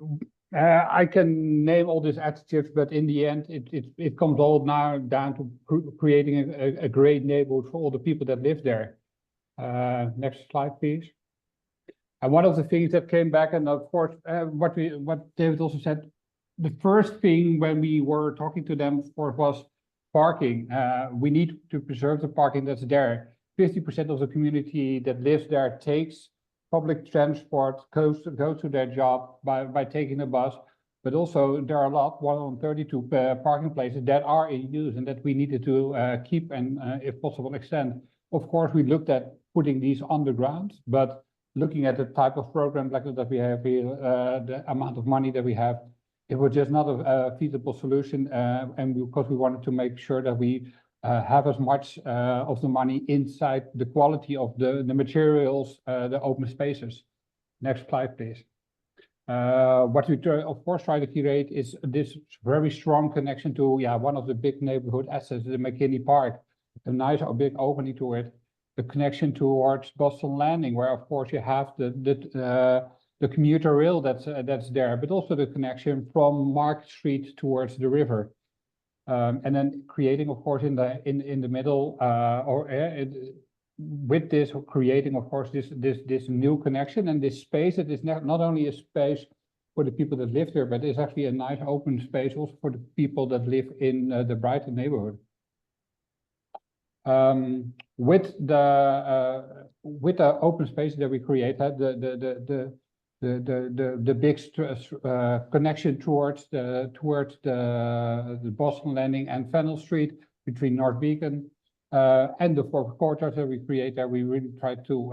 I can name all these adjectives, but in the end, it comes all now down to creating a great neighborhood for all the people that live there. Next slide, please. And one of the things that came back, and of course, what David also said, the first thing when we were talking to them was parking. We need to preserve the parking that's there. 50% of the community that lives there takes public transport, goes to their job by taking a bus, but also there are a lot, 132 parking places that are in use and that we needed to keep and, if possible, extend. Of course, we looked at putting these on the ground, but looking at the type of program like that we have here, the amount of money that we have, it was just not a feasible solution, and because we wanted to make sure that we have as much of the money inside the quality of the materials, the open spaces. Next slide, please. What we of course try to create is this very strong connection to one of the big neighborhood assets, the McKinney Park, a nice big opening to it. The connection towards Boston Landing, where of course you have the commuter rail that's there, but also the connection from Market Street towards the river. And then creating, of course, in the middle, with this, creating, of course, this new connection and this space that is not only a space for the people that live there, but it's actually a nice open space also for the people that live in the Brighton neighborhood. With the open space that we create, the big connection towards the Boston Landing and Faneuil Street between North Beacon and the four courtyards that we create there, we really try to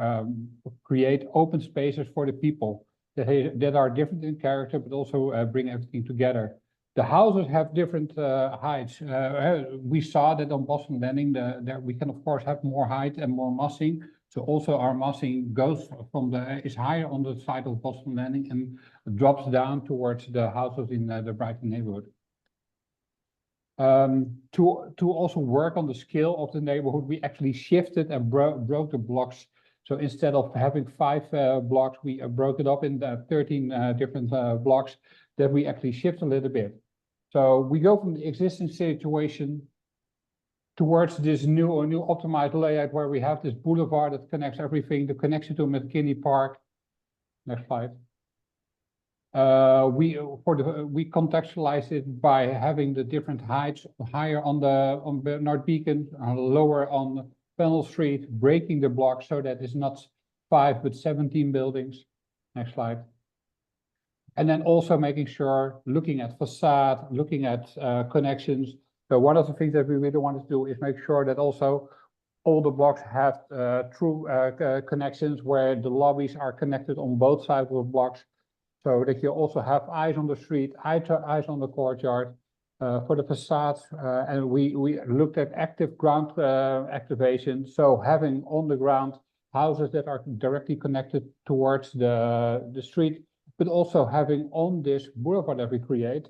create open spaces for the people that are different in character, but also bring everything together. The houses have different heights. We saw that on Boston Landing that we can of course have more height and more massing. So also our massing goes is higher on the side of Boston Landing and drops down towards the houses in the Brighton neighborhood. To also work on the scale of the neighborhood, we actually shifted and broke the blocks. So instead of having 5 blocks, we broke it up in 13 different blocks that we actually shift a little bit. So we go from the existing situation towards this new optimized layout where we have this boulevard that connects everything, the connection to McKinney Park. Next slide. We contextualize it by having the different heights, higher on the North Beacon, lower on Faneuil Street, breaking the block so that it's not 5 but 17 buildings. Next slide. And then also making sure, looking at facade, looking at connections. So one of the things that we really want to do is make sure that also all the blocks have true connections where the lobbies are connected on both sides of the blocks, so that you also have eyes on the street, eyes on the courtyard. For the facades, and we looked at active ground activation, so having on the ground houses that are directly connected towards the street, but also having on this boulevard that we create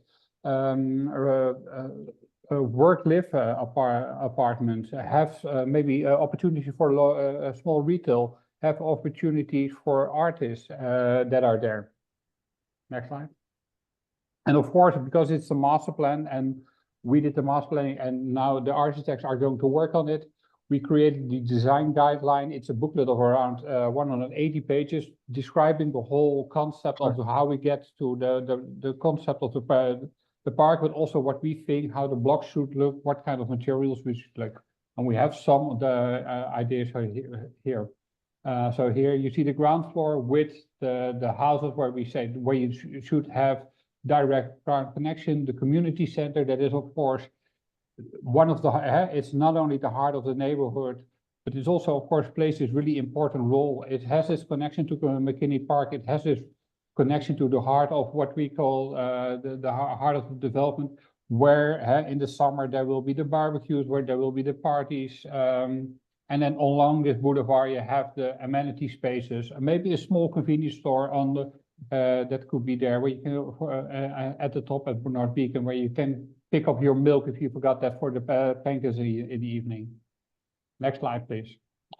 work-live apartments, have maybe opportunity for small retail, have opportunities for artists that are there. Next slide. And of course, because it's a master plan and we did the master planning and now the architects are going to work on it, we created the design guideline. It's a booklet of around 180 pages describing the whole concept of how we get to the concept of the park, but also what we think, how the blocks should look, what kind of materials we should like. And we have some of the ideas here. So here you see the ground floor with the houses where we say where you should have direct connection, the community center that is of course one of the, it's not only the heart of the neighborhood, but it's also of course plays this really important role. It has this connection to McKinney Park, it has this connection to the heart of what we call the heart of the development, where in the summer there will be the barbecues, where there will be the parties, and then along this boulevard you have the amenity spaces, maybe a small convenience store on the that could be there, where you can at the top at North Beacon, where you can pick up your milk if you forgot that for the pancakes in the evening. Next slide, please.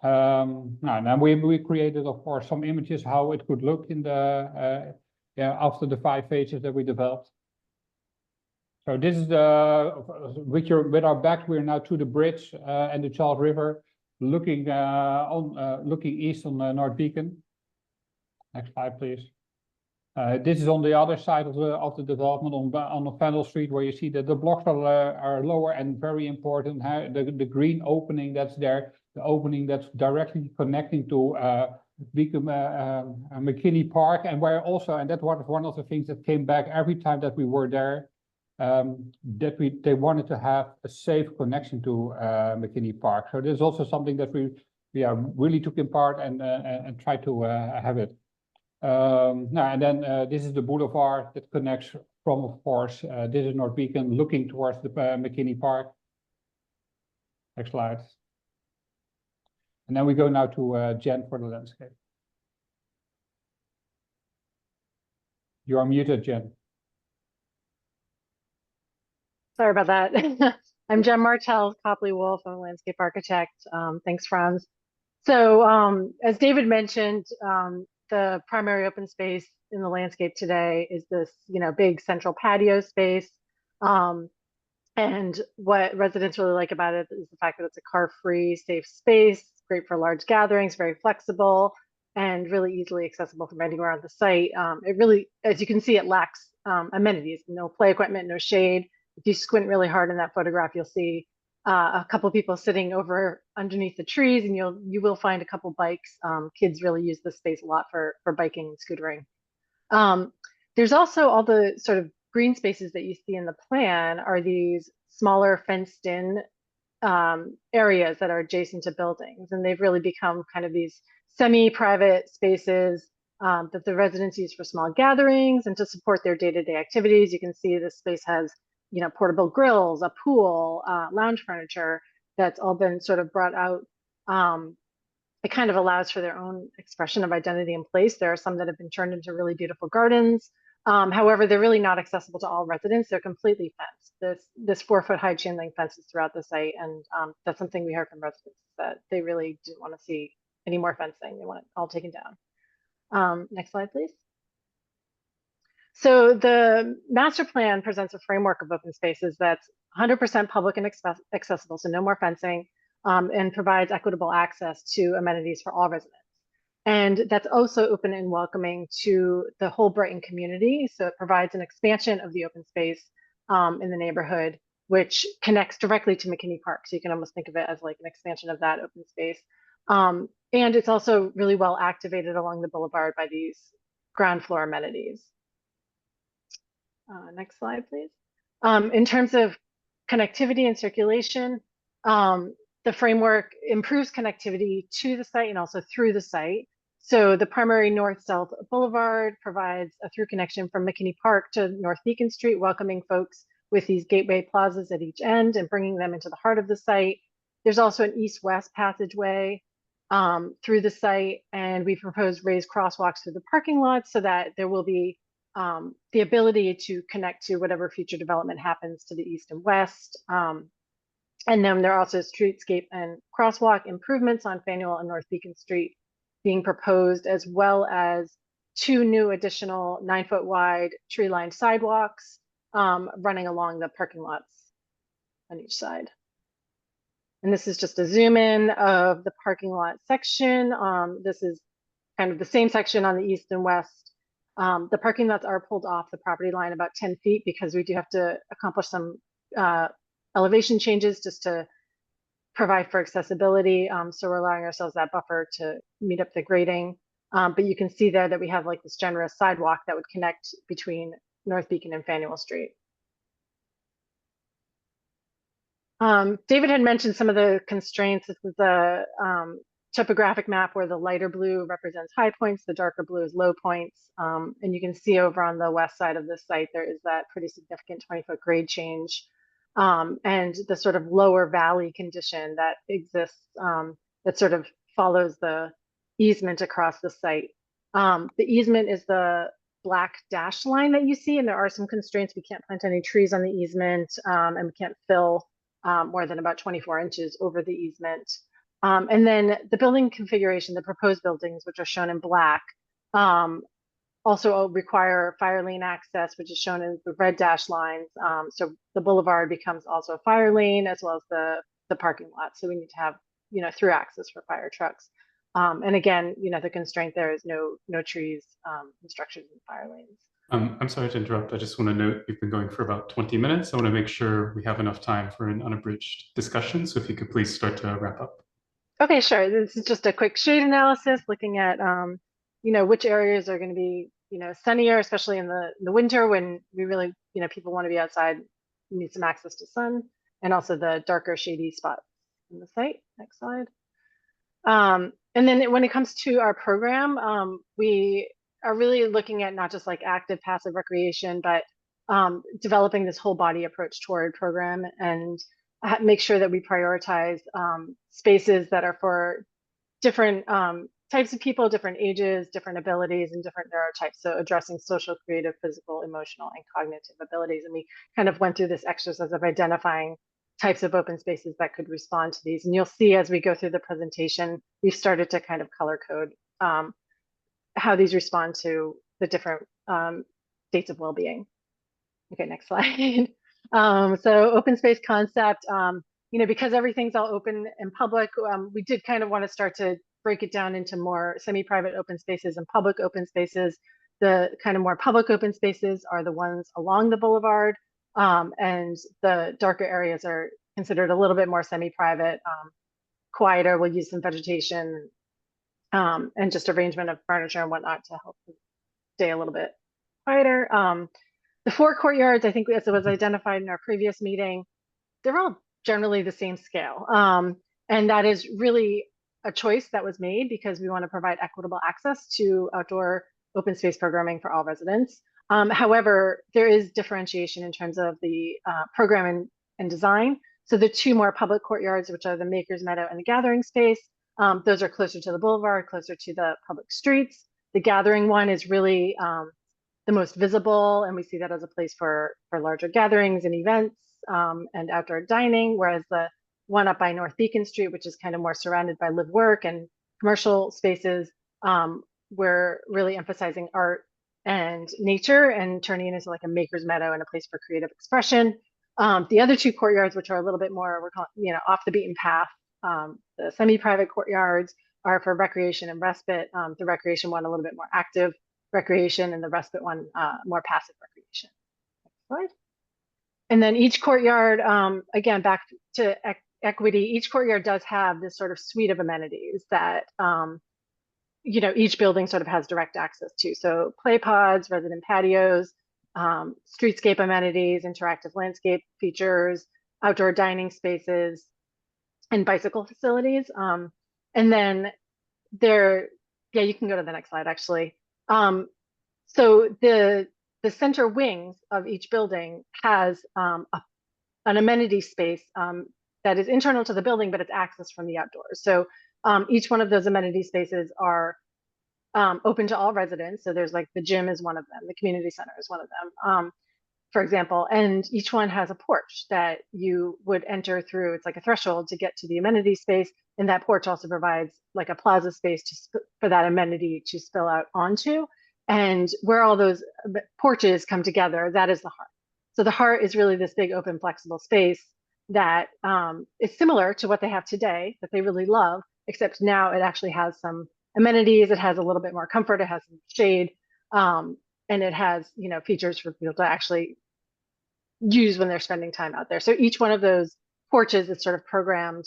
Now we created, of course, some images how it could look in the after the 5 phases that we developed. So this is with our back, we're now to the bridge and the Charles River, looking looking east on North Beacon. Next slide, please. This is on the other side of the development on the Faneuil Street, where you see that the blocks are lower and very important. The green opening that's there, the opening that's directly connecting to McKinney Park, and where also, and that was one of the things that came back every time that we were there, that they wanted to have a safe connection to McKinney Park. So there's also something that we really took in part and tried to have it. Now, and then this is the boulevard that connects from, of course, this is North Beacon looking towards the McKinney Park. Next slide. And then we go now to Jen for the landscape. You are muted, Jen. Sorry about that. I'm Jen Martell, Copley Wolf. I'm a landscape architect. Thanks, Franz. So as David mentioned, the primary open space in the landscape today is this, big central patio space. And what residents really like about it is the fact that it's a car-free, safe space, great for large gatherings, very flexible, and really easily accessible from anywhere on the site. It really, as you can see, it lacks amenities, no play equipment, no shade. If you squint really hard in that photograph, you'll see a couple people sitting over underneath the trees, and you will find a couple bikes. Kids really use this space a lot for biking and scootering. There's also all the sort of green spaces that you see in the plan are these smaller fenced in areas that are adjacent to buildings, and they've really become kind of these semi-private spaces that the residents use for small gatherings and to support their day-to-day activities. You can see this space has portable grills, a pool, lounge furniture that's all been sort of brought out. It kind of allows for their own expression of identity and place. There are some that have been turned into really beautiful gardens. However, they're really not accessible to all residents. They're completely fenced. This 4-foot high chain link fence is throughout the site, and that's something we heard from residents, that they really didn't want to see any more fencing. They want it all taken down. Next slide, please. So the master plan presents a framework of open spaces that's 100% public and accessible, so no more fencing, and provides equitable access to amenities for all residents. And that's also open and welcoming to the whole Brighton community. So it provides an expansion of the open space in the neighborhood, which connects directly to McKinney Park. So you can almost think of it as like an expansion of that open space. And it's also really well activated along the boulevard by these ground floor amenities. Next slide, please. In terms of connectivity and circulation, the framework improves connectivity to the site and also through the site. So the primary north-south boulevard provides a through connection from McKinney Park to North Beacon Street, welcoming folks with these gateway plazas at each end and bringing them into the heart of the site. There's also an east-west passageway through the site, and we proposed raised crosswalks through the parking lot so that there will be the ability to connect to whatever future development happens to the east and west. And then there are also streetscape and crosswalk improvements on Faneuil and North Beacon Street being proposed, as well as 2 new additional 9-foot wide tree-lined sidewalks running along the parking lots on each side. And this is just a zoom in of the parking lot section. This is kind of the same section on the east and west. The parking lots are pulled off the property line about 10 feet because we do have to accomplish some elevation changes just to provide for accessibility. So we're allowing ourselves that buffer to meet up the grading. But you can see there that we have like this generous sidewalk that would connect between North Beacon and Faneuil Street. David had mentioned some of the constraints. This is a topographic map where the lighter blue represents high points, the darker blue is low points. And you can see over on the west side of this site, there is that pretty significant 20-foot grade change. And the sort of lower valley condition that exists that sort of follows the easement across the site. The easement is the black dash line that you see, and there are some constraints. We can't plant any trees on the easement, and we can't fill more than about 24 inches over the easement. And then the building configuration, the proposed buildings, which are shown in black, also require fire lane access, which is shown in the red dash lines. So the boulevard becomes also a fire lane as well as the parking lot. So we need to have, through access for fire trucks. And again, the constraint there is no trees, structures in fire lanes. I'm sorry to interrupt. I just want to note we've been going for about 20 minutes. I want to make sure we have enough time for an unabridged discussion. So if you could please start to wrap up. Okay, sure. This is just a quick shade analysis looking at, which areas are going to be, sunnier, especially in the winter when we really, people want to be outside, need some access to sun, and also the darker shady spots in the site. Next slide. And then when it comes to our program, we are really looking at not just like active, passive recreation, but developing this whole body approach toward program and make sure that we prioritize spaces that are for different types of people, different ages, different abilities, and different neurotypes. So addressing social, creative, physical, emotional, and cognitive abilities. And we kind of went through this exercise of identifying types of open spaces that could respond to these. And you'll see as we go through the presentation, we've started to kind of color code how these respond to the different states of well-being. Okay, next slide. So open space concept, because everything's all open and public, we did kind of want to start to break it down into more semi-private open spaces and public open spaces. The kind of more public open spaces are the ones along the boulevard, and the darker areas are considered a little bit more semi-private, quieter. We'll use some vegetation and just arrangement of furniture and whatnot to help stay a little bit quieter. The 4 courtyards, I think as it was identified in our previous meeting, they're all generally the same scale. And that is really a choice that was made because we want to provide equitable access to outdoor open space programming for all residents. However, there is differentiation in terms of the program and design. So the 2 more public courtyards, which are the Maker's Meadow and the Gathering Space, those are closer to the boulevard, closer to the public streets. The Gathering one is really the most visible, and we see that as a place for larger gatherings and events and outdoor dining, whereas the one up by North Beacon Street, which is kind of more surrounded by live work and commercial spaces, we're really emphasizing art and nature and turning it into like a maker's meadow and a place for creative expression. The other 2 courtyards, which are a little bit more, we're calling, off the beaten path, the semi-private courtyards are for recreation and respite. The recreation one a little bit more active recreation, and the respite one more passive recreation. Next slide. And then each courtyard, again, back to equity, each courtyard does have this sort of suite of amenities that each building sort of has direct access to. So play pods, resident patios, streetscape amenities, interactive landscape features, outdoor dining spaces, and bicycle facilities. And then you can go to the next slide actually. So the center wings of each building has an amenity space that is internal to the building, but it's accessed from the outdoors. So each one of those amenity spaces are open to all residents. So there's like the gym is one of them, the community center is one of them, for example, and each one has a porch that you would enter through. It's like a threshold to get to the amenity space. And that porch also provides like a plaza space for that amenity to spill out onto. And where all those porches come together, that is the heart. So the heart is really this big open flexible space that is similar to what they have today that they really love, except now it actually has some amenities. It has a little bit more comfort. It has some shade, and it has features for people to actually use when they're spending time out there. So each one of those porches is sort of programmed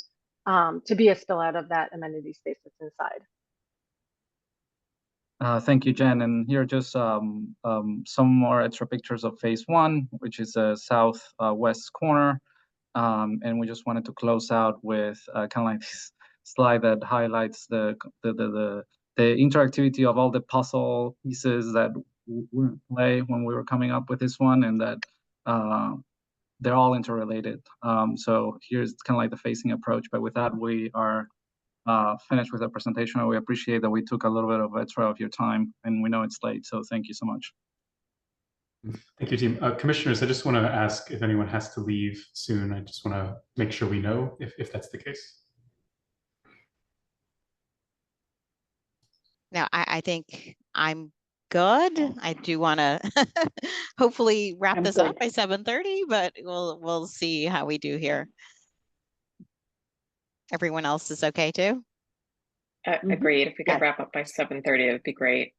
to be a spill out of that amenity space that's inside. Thank you, Jen. And here are just some more extra pictures of phase 1, which is a southwest corner. And we just wanted to close out with kind of like this slide that highlights the interactivity of all the puzzle pieces that were in play when we were coming up with this one, and that they're all interrelated. So here's kind of like the phasing approach. But with that, we are finished with the presentation. We appreciate that we took a little bit of extra of your time, and we know it's late, so thank you so much. Thank you, team. Commissioners, I just want to ask if anyone has to leave soon. I just want to make sure we know if that's the case. Now, I think I'm good. I do want to hopefully wrap this up by 7:30, but we'll see how we do here. Everyone else is okay too? Agreed. If we could wrap up by 7:30, it would be great.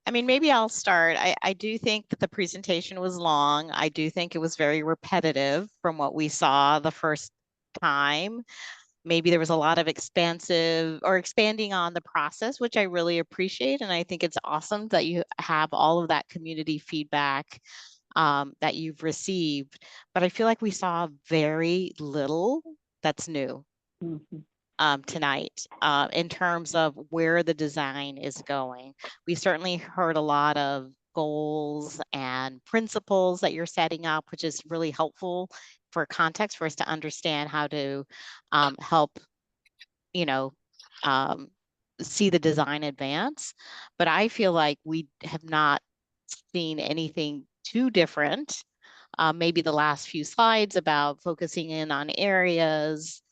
I mean, maybe I'll start. I do think that the presentation was long. I do think it was very repetitive from what we saw the first time. Maybe there was a lot of expanding on the process, which I really appreciate. And I think it's awesome that you have all of that community feedback that you've received. But I feel like we saw very little that's new tonight in terms of where the design is going. We certainly heard a lot of goals and principles that you're setting up, which is really helpful for context for us to understand how to help, see the design advance. But I feel like we have not seen anything too different. Maybe the last few slides about focusing in on areas,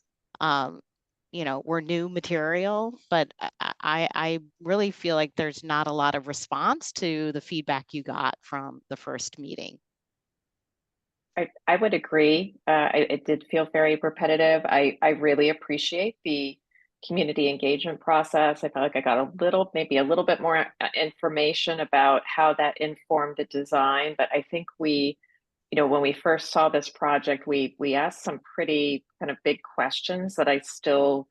were new material, but I really feel like there's not a lot of response to the feedback you got from the first meeting. I would agree. It did feel very repetitive. I really appreciate the community engagement process. I felt like I got maybe a little bit more information about how that informed the design. But I think when we first saw this project, we asked some pretty kind of big questions that I still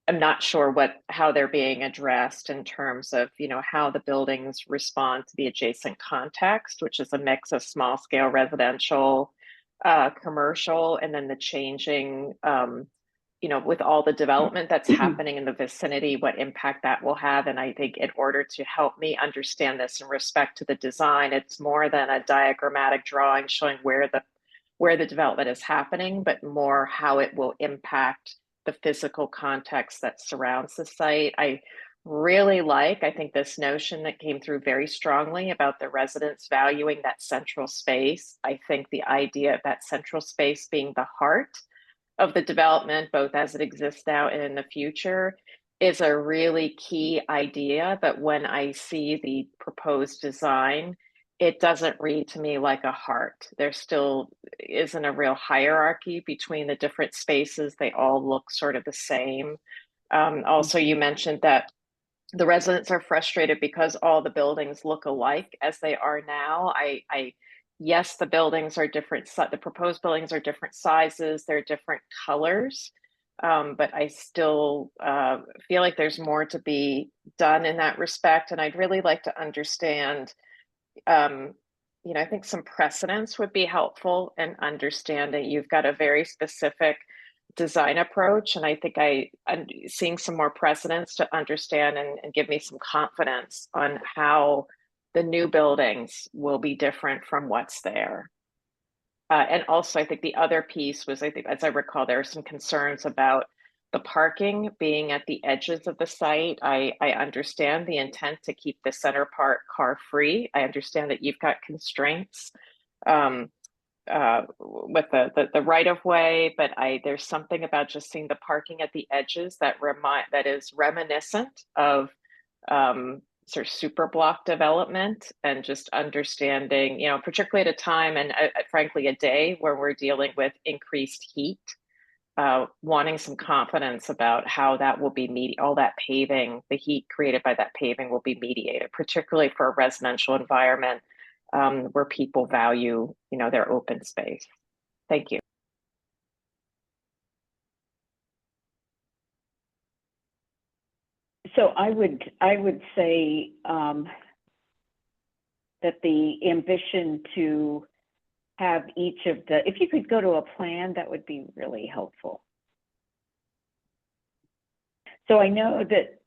I'm not sure how they're being addressed in terms of how the buildings respond to the adjacent context, which is a mix of small scale residential, commercial, and then the changing with all the development that's happening in the vicinity, what impact that will have. And I think in order to help me understand this in respect to the design, it's more than a diagrammatic drawing showing where the development is happening, but more how it will impact the physical context that surrounds the site. I think this notion that came through very strongly about the residents valuing that central space. I think the idea of that central space being the heart of the development, both as it exists now and in the future, is a really key idea. But when I see the proposed design, it doesn't read to me like a heart. There still isn't a real hierarchy between the different spaces. They all look sort of the same. Also, you mentioned that the residents are frustrated because all the buildings look alike as they are now. Yes, the buildings are different. The proposed buildings are different sizes. They're different colors. But I still feel like there's more to be done in that respect. And I'd really like to understand, I think some precedents would be helpful in understanding. You've got a very specific design approach, and I think I'm seeing some more precedents to understand and give me some confidence on how the new buildings will be different from what's there. And also, I think the other piece was, as I recall, there are some concerns about the parking being at the edges of the site. I understand the intent to keep the center part car free. I understand that you've got constraints with the right of way, but there's something about just seeing the parking at the edges that is reminiscent of sort of super block development, and just understanding, particularly at a time and frankly a day where we're dealing with increased heat, wanting some confidence about how that will be all that paving, the heat created by that paving will be mediated, particularly for a residential environment where people value, their open space. Thank you. So I would say that the ambition to have each of if you could go to a plan, that would be really helpful. So I know that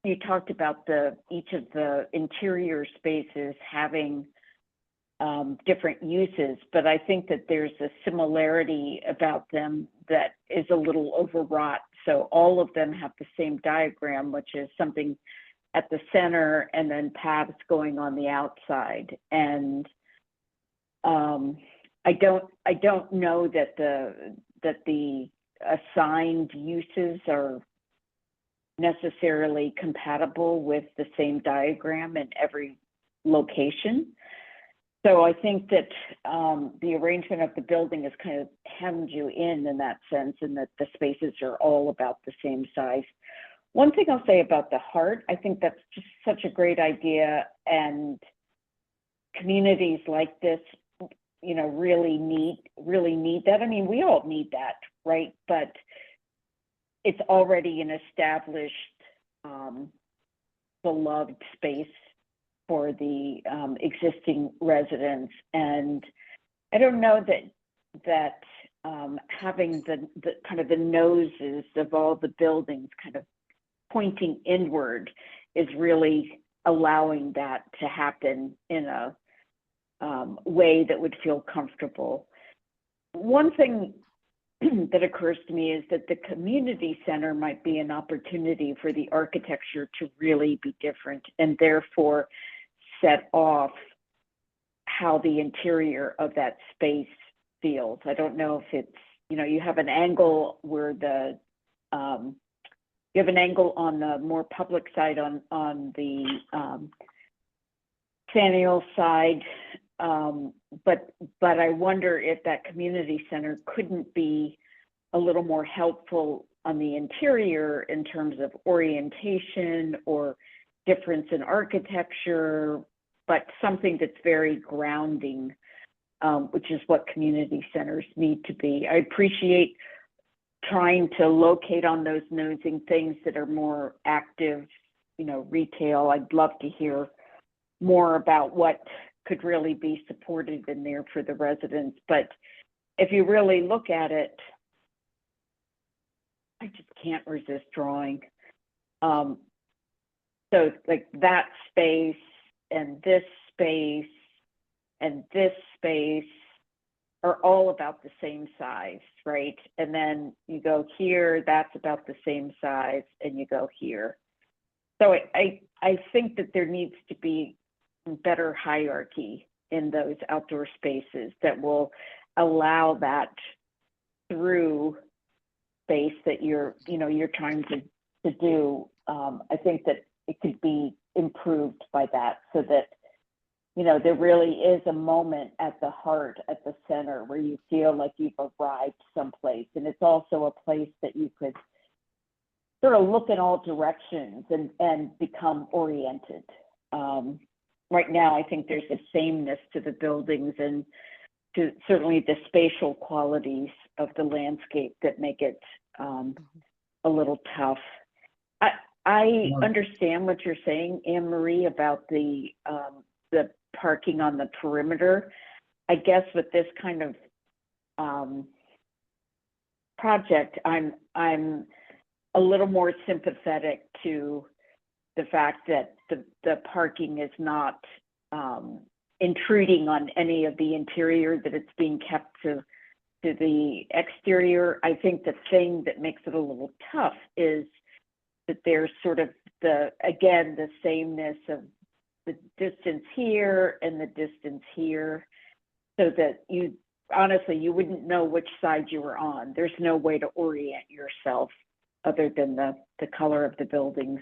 you talked about each of the interior spaces having different uses, but I think that there's a similarity about them that is a little overwrought. So all of them have the same diagram, which is something at the center and then paths going on the outside. And I don't know that the assigned uses are necessarily compatible with the same diagram in every location. So I think that the arrangement of the building has kind of hemmed you in that sense, and that the spaces are all about the same size. One thing I'll say about the heart, I think that's just such a great idea, and communities like this, you know, really need that. I mean, we all need that, right? But it's already an established, beloved space for the existing residents. And I don't know that having the kind of the noses of all the buildings kind of pointing inward is really allowing that to happen in a way that would feel comfortable. One thing that occurs to me is that the community center might be an opportunity for the architecture to really be different, and therefore set off how the interior of that space feels. I don't know if it's, you know, you have an angle where the you have an angle on the more public side on the Faneuil side, but I wonder if that community center couldn't be a little more helpful on the interior in terms of orientation or difference in architecture, but something that's very grounding, which is what community centers need to be. I appreciate trying to locate on those nosing things that are more active, you know, retail. I'd love to hear more about what could really be supported in there for the residents. But if you really look at it, I just can't resist drawing. So like that space and this space and this space are all about the same size, right? And then you go here, that's about the same size, and you go here. So I think that there needs to be better hierarchy in those outdoor spaces that will allow that through space that you're trying to do. I think that it could be improved by that, so that, you know, there really is a moment at the heart, at the center, where you feel like you've arrived someplace. And it's also a place that you could sort of look in all directions and become oriented. Right now, I think there's a sameness to the buildings and to certainly the spatial qualities of the landscape that make it a little tough. I understand what you're saying, Anne Marie, about the parking on the perimeter. I guess with this kind of project, I'm a little more sympathetic to the fact that the parking is not intruding on any of the interior, that it's being kept to the exterior. I think the thing that makes it a little tough is that there's sort of the sameness of the distance here and the distance here, so that you wouldn't know which side you were on. There's no way to orient yourself other than the color of the buildings.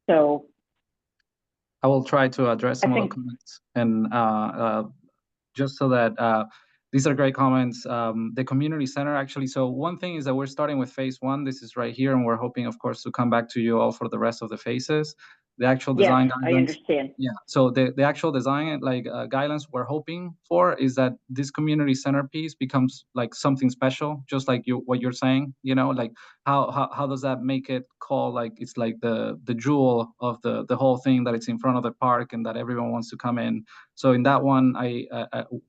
So I will try to address some of the comments, and just so that these are great comments. The community center, actually, so one thing is that we're starting with phase one. This is right here, and we're hoping, of course, to come back to you all for the rest of the phases. The actual design guidelines. I understand. Yeah, so the actual design guidelines we're hoping for is that this community centerpiece becomes like something special, just like what you're saying, you know, like how does that make it call, like it's like the jewel of the whole thing, that it's in front of the park and that everyone wants to come in. So in that one,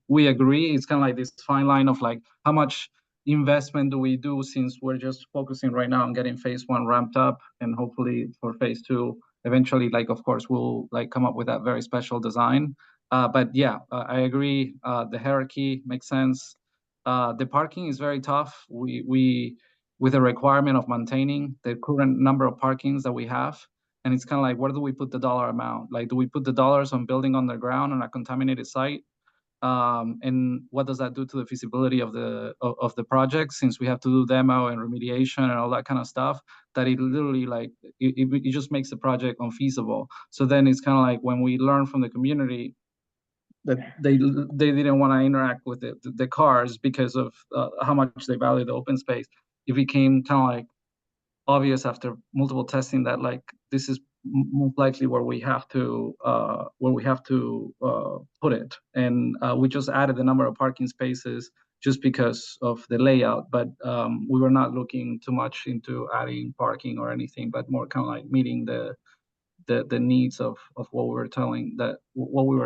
we agree. It's kind of like this fine line of like, how much investment do we do, since we're just focusing right now on getting phase one ramped up, and hopefully for phase two, eventually, like, of course, we'll like come up with that very special design. But yeah, I agree. The hierarchy makes sense. The parking is very tough. We with the requirement of maintaining the current number of parkings that we have. And it's kind of like, where do we put the dollar amount? Like, do we put the dollars on building underground on a contaminated site? And what does that do to the feasibility of the project, since we have to do demo and remediation and all that kind of stuff, that it literally like it just makes the project unfeasible. So then it's kind of like, when we learn from the community that they didn't want to interact with the cars because of how much they value the open space, it became kind of like obvious after multiple testing that like this is most likely where we have to put it. And we just added the number of parking spaces just because of the layout, but we were not looking too much into adding parking or anything, but more kind of like meeting the needs of what we were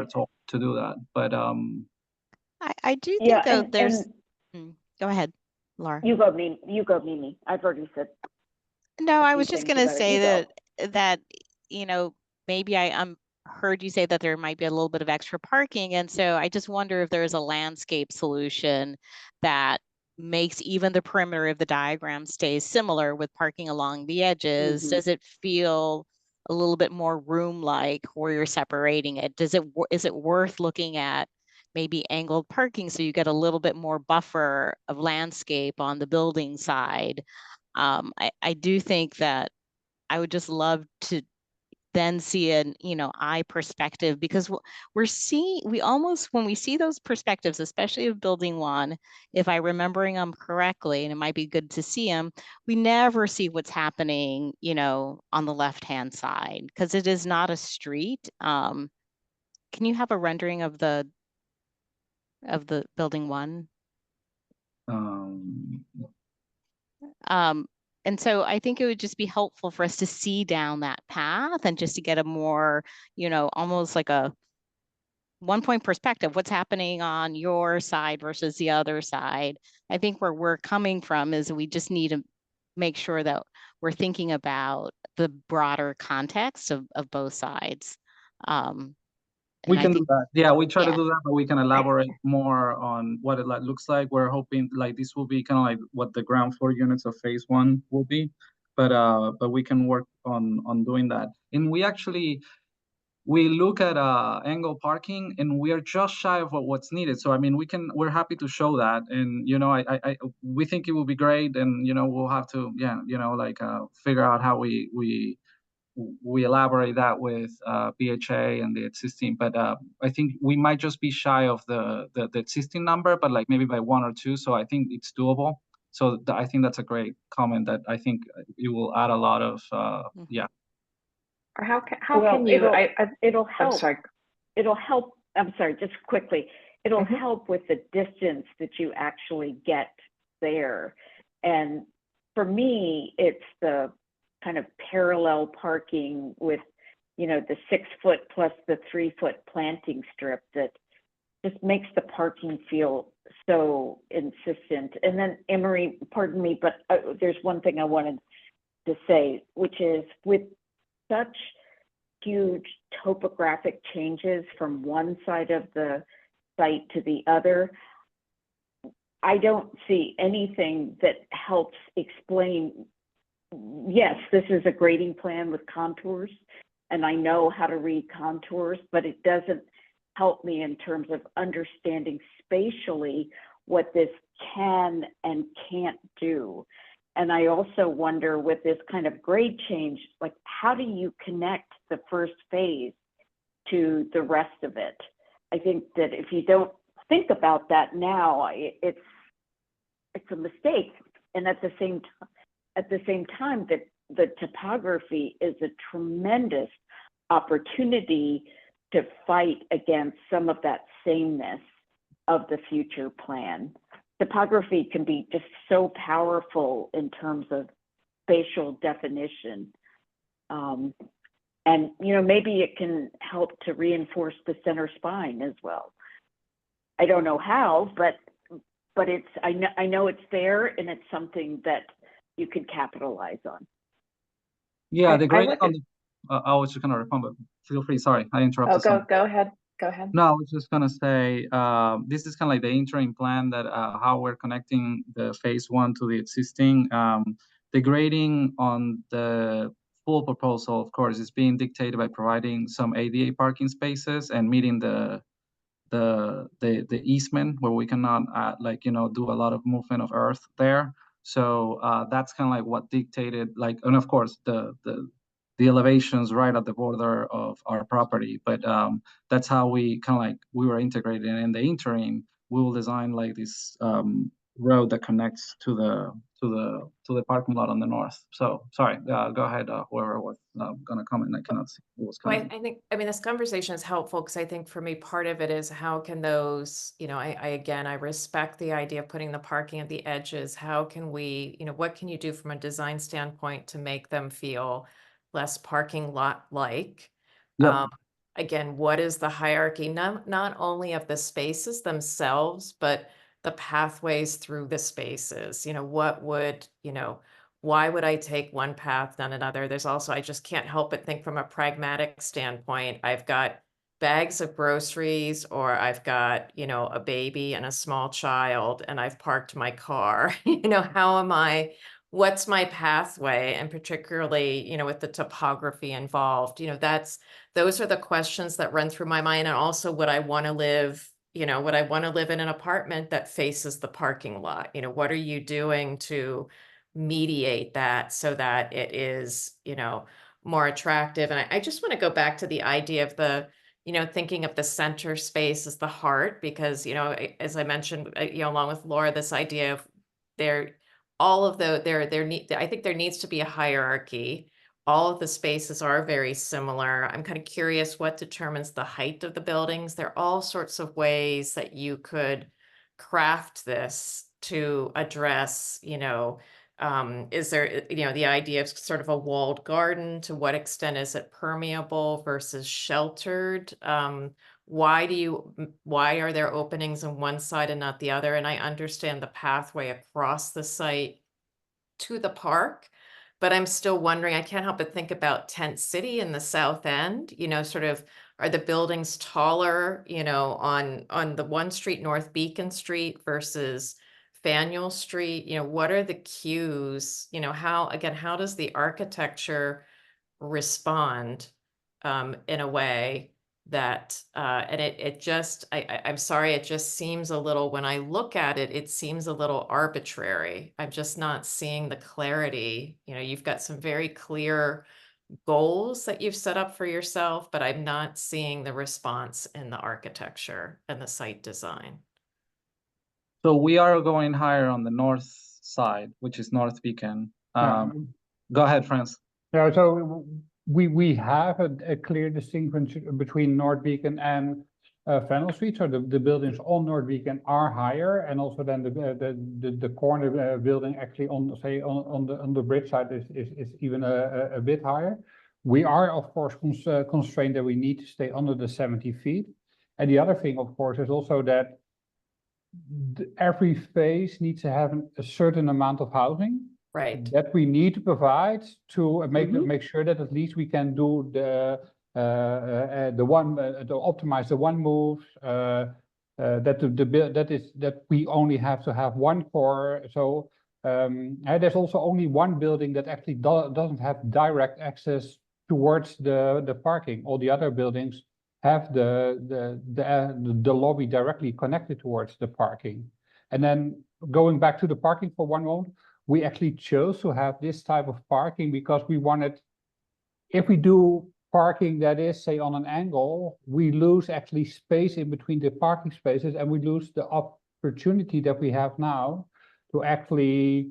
told to do that. But I do Yeah, think though and there's go ahead, Laura. you go, Mimi. I've already said No, a I few was just things gonna about it. say You go. that you know, maybe I heard you say that there might be a little bit of extra parking, and so I just wonder if there's a landscape solution that makes even the perimeter of the diagram stay similar with parking along the edges. Mhm. Does it feel a little bit more room-like where you're separating it? Is it worth looking at maybe angled parking so you get a little bit more buffer of landscape on the building side? I do think that I would just love to then see an eye perspective, because we almost, when we see those perspectives, especially of building one, if I remembering them correctly, and it might be good to see them, we never see what's happening on the left hand side, because it is not a street. Can you have a rendering of the building one? And so I think it would just be helpful for us to see down that path and just to get a more, almost like a 1-point perspective, what's happening on your side versus the other side. I think where we're coming from is we just need to make sure that we're thinking about the broader context of both sides. We can do that. Yeah, we try to do that, but we can elaborate more on what it looks like. We're hoping like this will be kind of like what the ground floor units of phase 1 will be, but we can work on doing that. And we look at angle parking, and we are just shy of what's needed. So I mean, we're happy to show that, and we think it will be great, and we'll have to figure out how we elaborate that with BHA and the existing, but I think we might just be shy of the existing number, but like maybe by 1 or 2. So I think it's doable. So I think that's a great comment that I think it will add a lot of, yeah. Or how Well, can you, it'll help. I'm sorry. It'll help. I'm sorry, just quickly. It'll help with the distance that you actually get there. And for me, it's the kind of parallel parking with, the 6 foot plus the 3 foot planting strip that just makes the parking feel so insistent. And then Emery, pardon me, but there's one thing I wanted to say, which is with such huge topographic changes from one side of the site to the other, I don't see anything that helps explain, yes, this is a grading plan with contours, and I know how to read contours, but it doesn't help me in terms of understanding spatially what this can and can't do. And I also wonder, with this kind of grade change, like, how do you connect the first phase to the rest of it? I think that if you don't think about that now, it's a mistake. And at the same time, that the topography is a tremendous opportunity to fight against some of that sameness of the future plan. Topography can be just so powerful in terms of spatial definition. And maybe it can help to reinforce the center spine as well. I don't know how, but it's, I know it's there, and it's something that you could capitalize on. Yeah, the grading on the, I was just gonna respond, but feel free. Sorry, I interrupted. Go ahead. Go ahead. No, I was just gonna say, this is kind of like the interim plan that how we're connecting the phase one to the existing. The grading on the full proposal, of course, is being dictated by providing some ADA parking spaces and meeting the easement where we cannot do a lot of movement of earth there. So that's kind of like what dictated, like, and of course the elevations right at the border of our property. But that's how we kind of like we were integrated. And in the interim, we will design like this road that connects to the parking lot on the north. So sorry, go ahead, whoever was gonna comment. I cannot see who was Well, coming. I mean, this conversation is helpful because I think for me, part of it is how can those, I respect the idea of putting the parking at the edges. How can we, what can you do from a design standpoint to make them feel less parking lot like? Yep. Again, what is the hierarchy, not only of the spaces themselves, but the pathways through the spaces? What would, why would I take one path, not another? There's also, I just can't help but think from a pragmatic standpoint, I've got bags of groceries, or I've got, a baby and a small child, and I've parked my car. What's my pathway? And particularly, with the topography involved, those are the questions that run through my mind. And also, would I want to live in an apartment that faces the parking lot? What are you doing to mediate that so that it is, more attractive? And I just want to go back to the idea of the, thinking of the center space as the heart, because, as I mentioned, along with Laura, this idea of I think there needs to be a hierarchy. All of the spaces are very similar. I'm kind of curious what determines the height of the buildings. There are all sorts of ways that you could craft this to address, is there, the idea of sort of a walled garden? To what extent is it permeable versus sheltered? Why are there openings on one side and not the other? And I understand the pathway across the site to the park, but I'm still wondering, I can't help but think about Tent City in the South End, sort of, are the buildings taller, on the one street, North Beacon Street versus Faneuil Street? What are the cues? How does the architecture respond in a way that and I'm sorry, it just seems a little, when I look at it, it seems a little arbitrary. I'm just not seeing the clarity. You've got some very clear goals that you've set up for yourself, but I'm not seeing the response in the architecture and the site design. So we are going higher on the north side, which is North Beacon. Go ahead, Franz. Yeah, so we have a clear distinction between North Beacon and Faneuil Street. So the buildings on North Beacon are higher, and also then the corner building actually on the bridge side is even a bit higher. We are of course constrained that we need to stay under the 70 feet. And the other thing, of course, is also that every phase needs to have a certain amount of housing. Right. That we need to provide to make sure that at least we can do to optimize the one moves. That we only have to have one core. So there's also only one building that actually doesn't have direct access towards the parking. All the other buildings have the lobby directly connected towards the parking. And then going back to the parking for one moment, we actually chose to have this type of parking because we wanted, if we do parking that is, say, on an angle, we lose actually space in between the parking spaces, and we lose the opportunity that we have now to actually,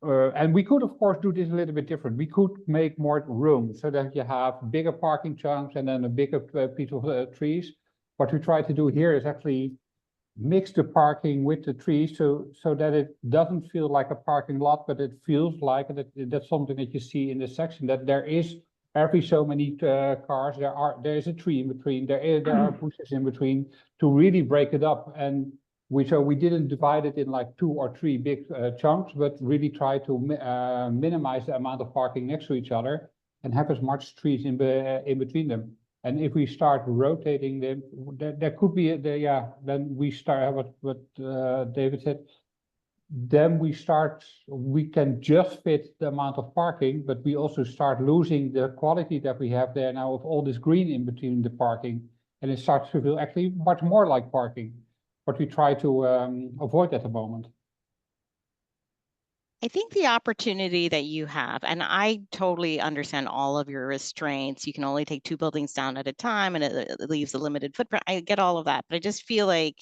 and we could, of course, do this a little bit different. We could make more room so that you have bigger parking chunks and then a bigger piece of trees. What we try to do here is actually mix the parking with the trees so that it doesn't feel like a parking lot, but it feels like that's something that you see in this section, that there is every so many cars, there is a tree in between, there are bushes in between to really break it up. And we didn't divide it in like 2 or 3 big chunks, but really try to minimize the amount of parking next to each other and have as much trees in between them. And if we start rotating them, there could be then we start what David said. Then we can just fit the amount of parking, but we also start losing the quality that we have there now with all this green in between the parking. And it starts to feel actually much more like parking, what we try to avoid at the moment. I think the opportunity that you have, and I totally understand all of your restraints. You can only take 2 buildings down at a time, and it leaves a limited footprint. I get all of that, but I just feel like,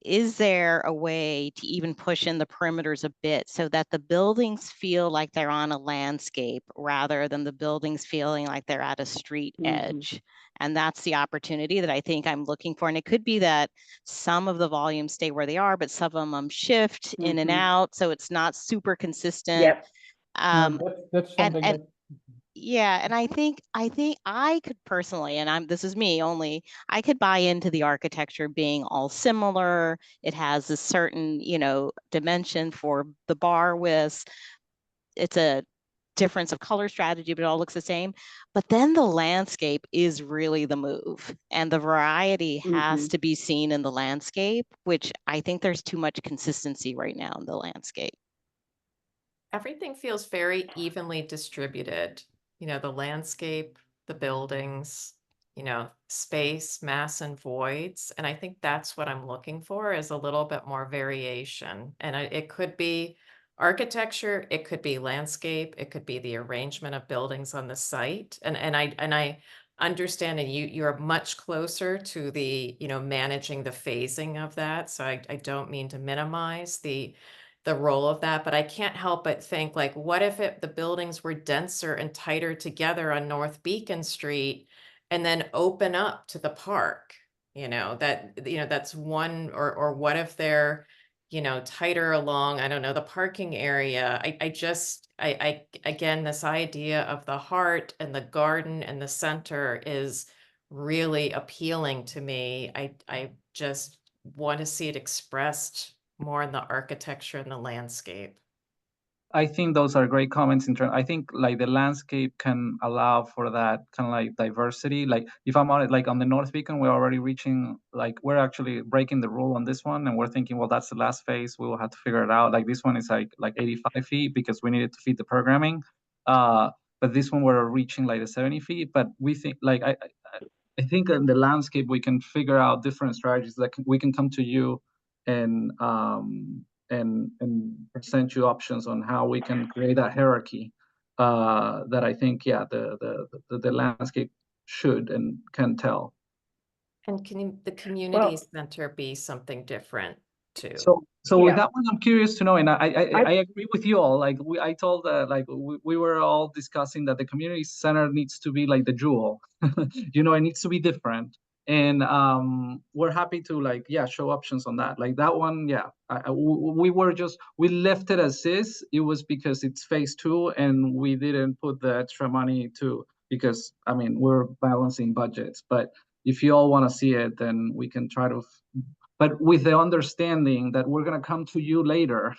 is there a way to even push in the perimeters a bit so that the buildings feel like they're on a landscape rather than the buildings feeling like they're at a street edge? And that's the opportunity that I think I'm looking for. And it could be that some of the volumes stay where they are, but some of them shift in and out. So it's not super consistent. Yep. That's something that. Yeah, and I think I could personally, and this is me only, I could buy into the architecture being all similar. It has a certain, dimension for the bar widths. It's a difference of color strategy, but it all looks the same. But then the landscape is really the move, and the variety has to be seen in the landscape, which I think there's too much consistency right now in the landscape. Everything feels very evenly distributed. The landscape, the buildings, space, mass, and voids. And I think that's what I'm looking for, is a little bit more variation. And it could be architecture, it could be landscape, it could be the arrangement of buildings on the site. And I understand, and you're much closer to the, managing the phasing of that. So I don't mean to minimize the role of that, but I can't help but think, like, what if the buildings were denser and tighter together on North Beacon Street and then open up to the park? That's one, or what if they're, tighter along, I don't know, the parking area. I again, this idea of the heart and the garden and the center is really appealing to me. I just want to see it expressed more in the architecture and the landscape. I think those are great comments I think like the landscape can allow for that kind of like diversity. Like if I'm on it, like on the North Beacon, we're already reaching, like we're actually breaking the rule on this one, and we're thinking, well, that's the last phase. We will have to figure it out. Like this one is like 85 feet because we needed to feed the programming. But this one we're reaching like the 70 feet. But we think like I think in the landscape we can figure out different strategies that we can come to you and present you options on how we can create that hierarchy that I think, the landscape should and can tell. And can the community center be something different too? So with that one, I'm curious to know, and I agree with you all. Like I told, we were all discussing that the community center needs to be like the jewel, it needs to be different. And we're happy to show options on that. Like that one, we left it as is. It was because it's phase 2 and we didn't put the extra money because we're balancing budgets. But if you all want to see it, then we can try to, but with the understanding that we're going to come to you later.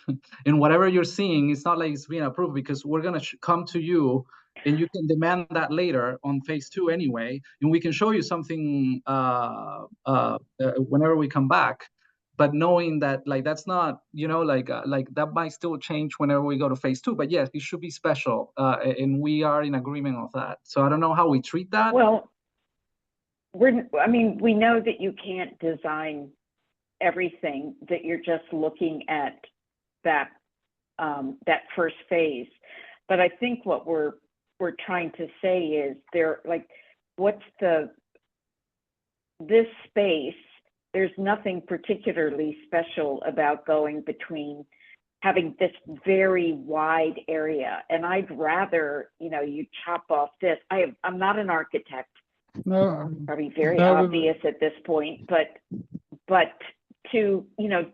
And whatever you're seeing, it's not like it's being approved, because we're going to come to you and you can demand that later on phase 2 anyway. And we can show you something whenever we come back. But knowing that that's not, that might still change whenever we go to phase 2. But yes, it should be special. And we are in agreement of that. So I don't know how we treat that. Well, we know that you can't design everything, that you're just looking at that first phase. But I think what we're trying to say is this space, there's nothing particularly special about going between having this very wide area. And I'd rather, you chop off this. I'm not an architect. No, probably very obvious at this point, but to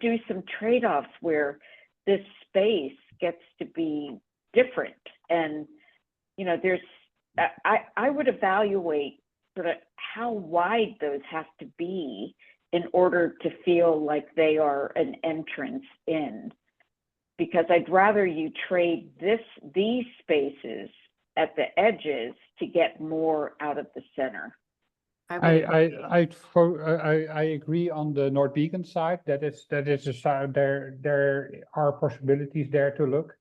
do some trade-offs where this space gets to be different. And I would evaluate sort of how wide those have to be in order to feel like they are an entrance in, because I'd rather you trade these spaces at the edges to get more out of the center. I agree on the North Beacon side. That is a side there are possibilities there to look.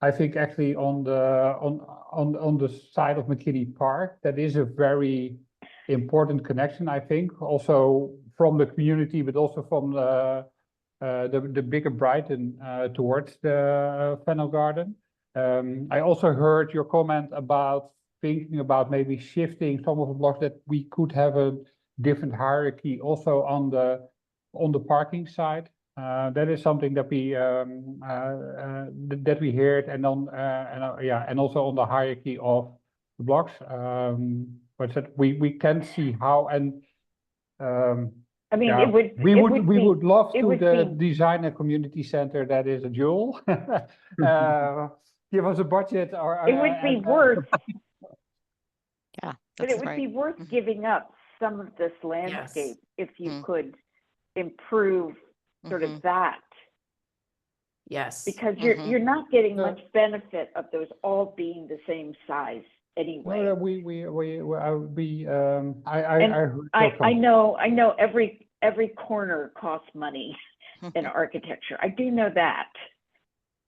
I think actually on the side of McKinney Park, that is a very important connection. I think also from the community, but also from the bigger Brighton towards the Faneuil Garden. I also heard your comment about thinking about maybe shifting some of the blocks, that we could have a different hierarchy also on the parking side. That is something that we heard, and and also on the hierarchy of the blocks. But that we can see how, and I mean, yeah, we would love to design a community center that is a jewel. Give us a budget, or it would be worth. Yeah, but it would be worth giving up some of this landscape if you could improve sort of that. Yes. Because you're not getting much benefit of those all being the same size anyway. Well, I know every corner costs money in architecture. I do know that.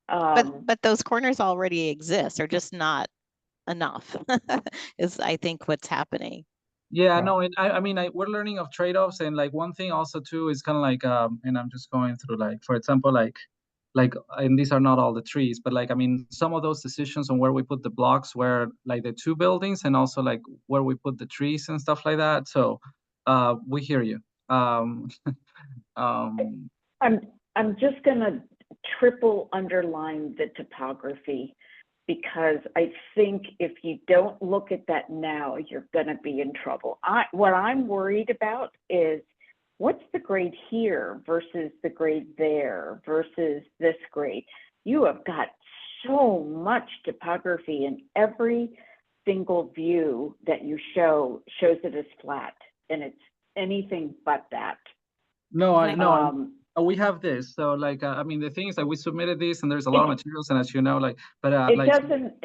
But those corners already exist, they're just not enough is I think what's happening. Yeah, no, and I mean, we're learning of trade-offs, and like one thing also too is kind of like, and I'm just going through, like, for example, like, and these are not all the trees, but like, I mean, some of those decisions on where we put the blocks were like the two buildings, and also like where we put the trees and stuff like that. So, we hear you. I'm just gonna triple underline the topography, because I think if you don't look at that now, you're going to be in trouble. What I'm worried about is what's the grade here versus the grade there versus this grade. You have got so much topography, and every single view that you shows it as flat, and it's anything but that. No, I know. We have this, so like, I mean, the thing is that we submitted this, and there's a lot of materials, and as you know, like, but it like, doesn't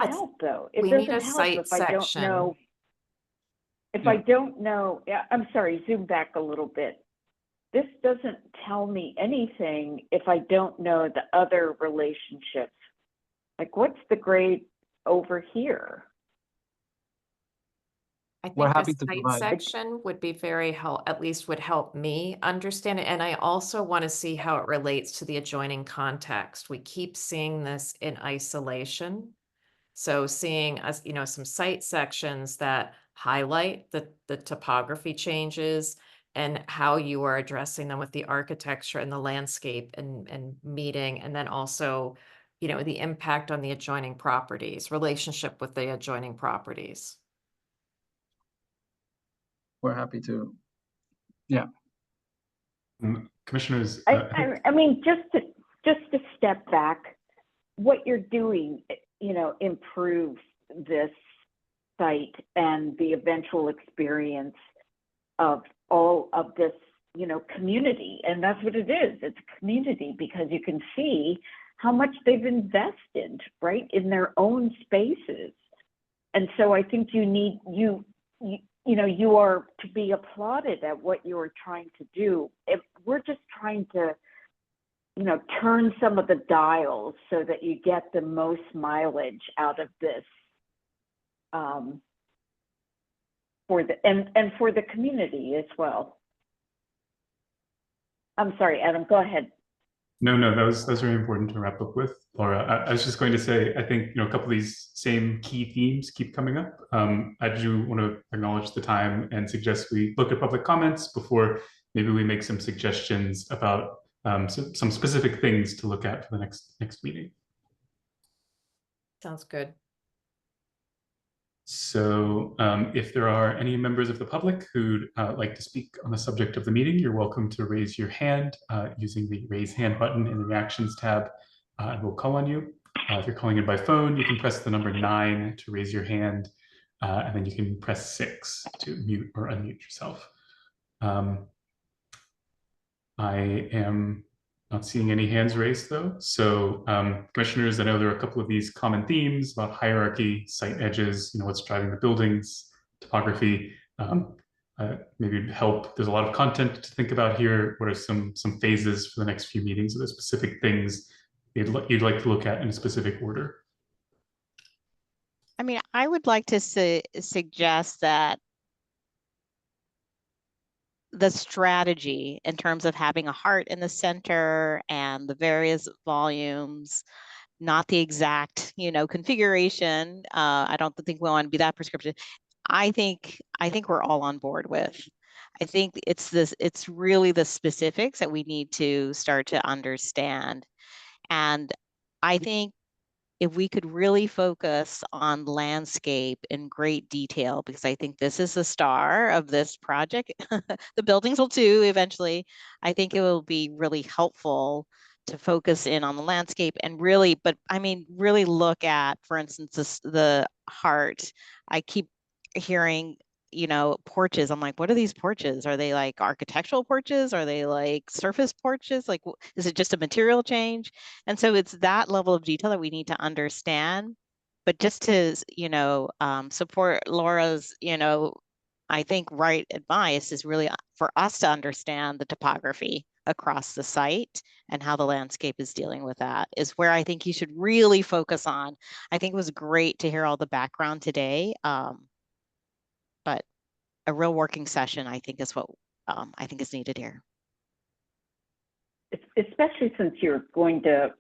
help though. It We need doesn't a help site if I don't section. know. If I don't know, yeah, I'm sorry, zoom back a little bit. This doesn't tell me anything if I don't know the other relationships. Like, what's the grade over here? I We're think happy the to site provide. section would be very at least would help me understand it. And I also want to see how it relates to the adjoining context. We keep seeing this in isolation. So seeing some site sections that highlight the topography changes and how you are addressing them with the architecture and the landscape and meeting, and then also, the impact on the adjoining properties, relationship with the adjoining properties. We're happy to, yeah. Commissioners. I mean, just to step back, what you're doing, improves this site and the eventual experience of all of this, community. And that's what it is. It's a community, because you can see how much they've invested, right, in their own spaces. And so I think you are to be applauded at what you are trying to do. If we're just trying to, turn some of the dials so that you get the most mileage out of this, for the community as well. I'm sorry, Adam, go ahead. No, that was very important to wrap up with, Laura. I was just going to say, I think, a couple of these same key themes keep coming up. I do want to acknowledge the time and suggest we look at public comments before maybe we make some suggestions about some specific things to look at for the next meeting. Sounds good. So if there are any members of the public who'd like to speak on the subject of the meeting, you're welcome to raise your hand using the raise hand button in the reactions tab, and we'll call on you. If you're calling in by phone, you can press the number 9 to raise your hand, and then you can press 6 to mute or unmute yourself. I am not seeing any hands raised though. So commissioners, I know there are a couple of these common themes about hierarchy, site edges, what's driving the buildings, topography. maybe help. There's a lot of content to think about here. What are some phases for the next few meetings? Are there specific things you'd like to look at in a specific order? I mean, I would like to suggest that the strategy in terms of having a heart in the center and the various volumes, not the exact, configuration. I don't think we want to be that prescriptive. I think we're all on board with. I think it's really the specifics that we need to start to understand. And I think if we could really focus on landscape in great detail, because I think this is the star of this project. The buildings will too eventually. I think it will be really helpful to focus in on the landscape and really, but I mean, really look at, for instance, the heart. I keep hearing, porches. I'm like, what are these porches? Are they like architectural porches? Are they like surface porches? Like, is it just a material change? And so it's that level of detail that we need to understand. But just to, support Laura's, I think right advice is really for us to understand the topography across the site and how the landscape is dealing with that is where I think you should really focus on. I think it was great to hear all the background today. But a real working session, I think, is what I think is needed here. Especially since you're going to,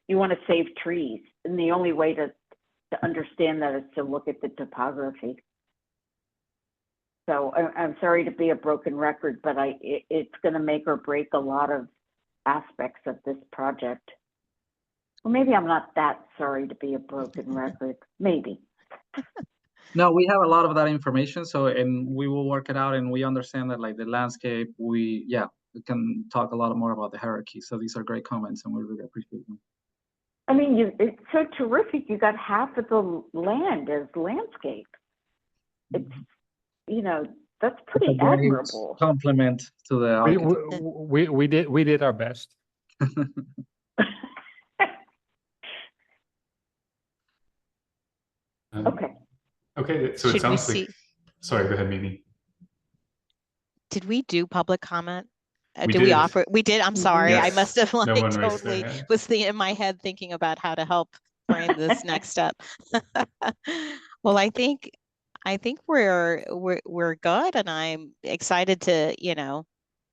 you want to save trees. And the only way to understand that is to look at the topography. So I'm sorry to be a broken record, but it's going to make or break a lot of aspects of this project. Well, maybe I'm not that sorry to be a broken record, maybe. No, we have a lot of that information, and we will work it out, and we understand that like the landscape, we can talk a lot more about the hierarchy. So these are great comments and we really appreciate them. I mean, it's so terrific. You got half of the land as landscape. It's, that's pretty admirable. Compliment to the architect. We did our best. Okay. Okay, so it sounds like, sorry, go ahead, Mimi. Did we do public comment? We did we offer? We did. I'm sorry. Yes. I must have like No one totally was in my head thinking about how to help frame this next step. Well, I think we're good, and I'm excited to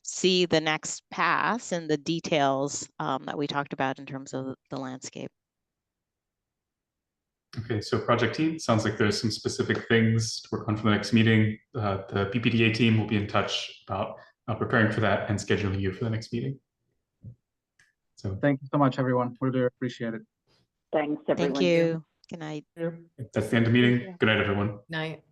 see the next pass and the details that we talked about in terms of the landscape. Okay, so project team, sounds like there's some specific things to work on for the next meeting. The BPDA team will be in touch about preparing for that and scheduling you for the next meeting. So thank you so much, everyone. We really appreciate it. Thanks, everyone. Thank you. Good night. that's the end of the meeting. Good night, everyone. Night.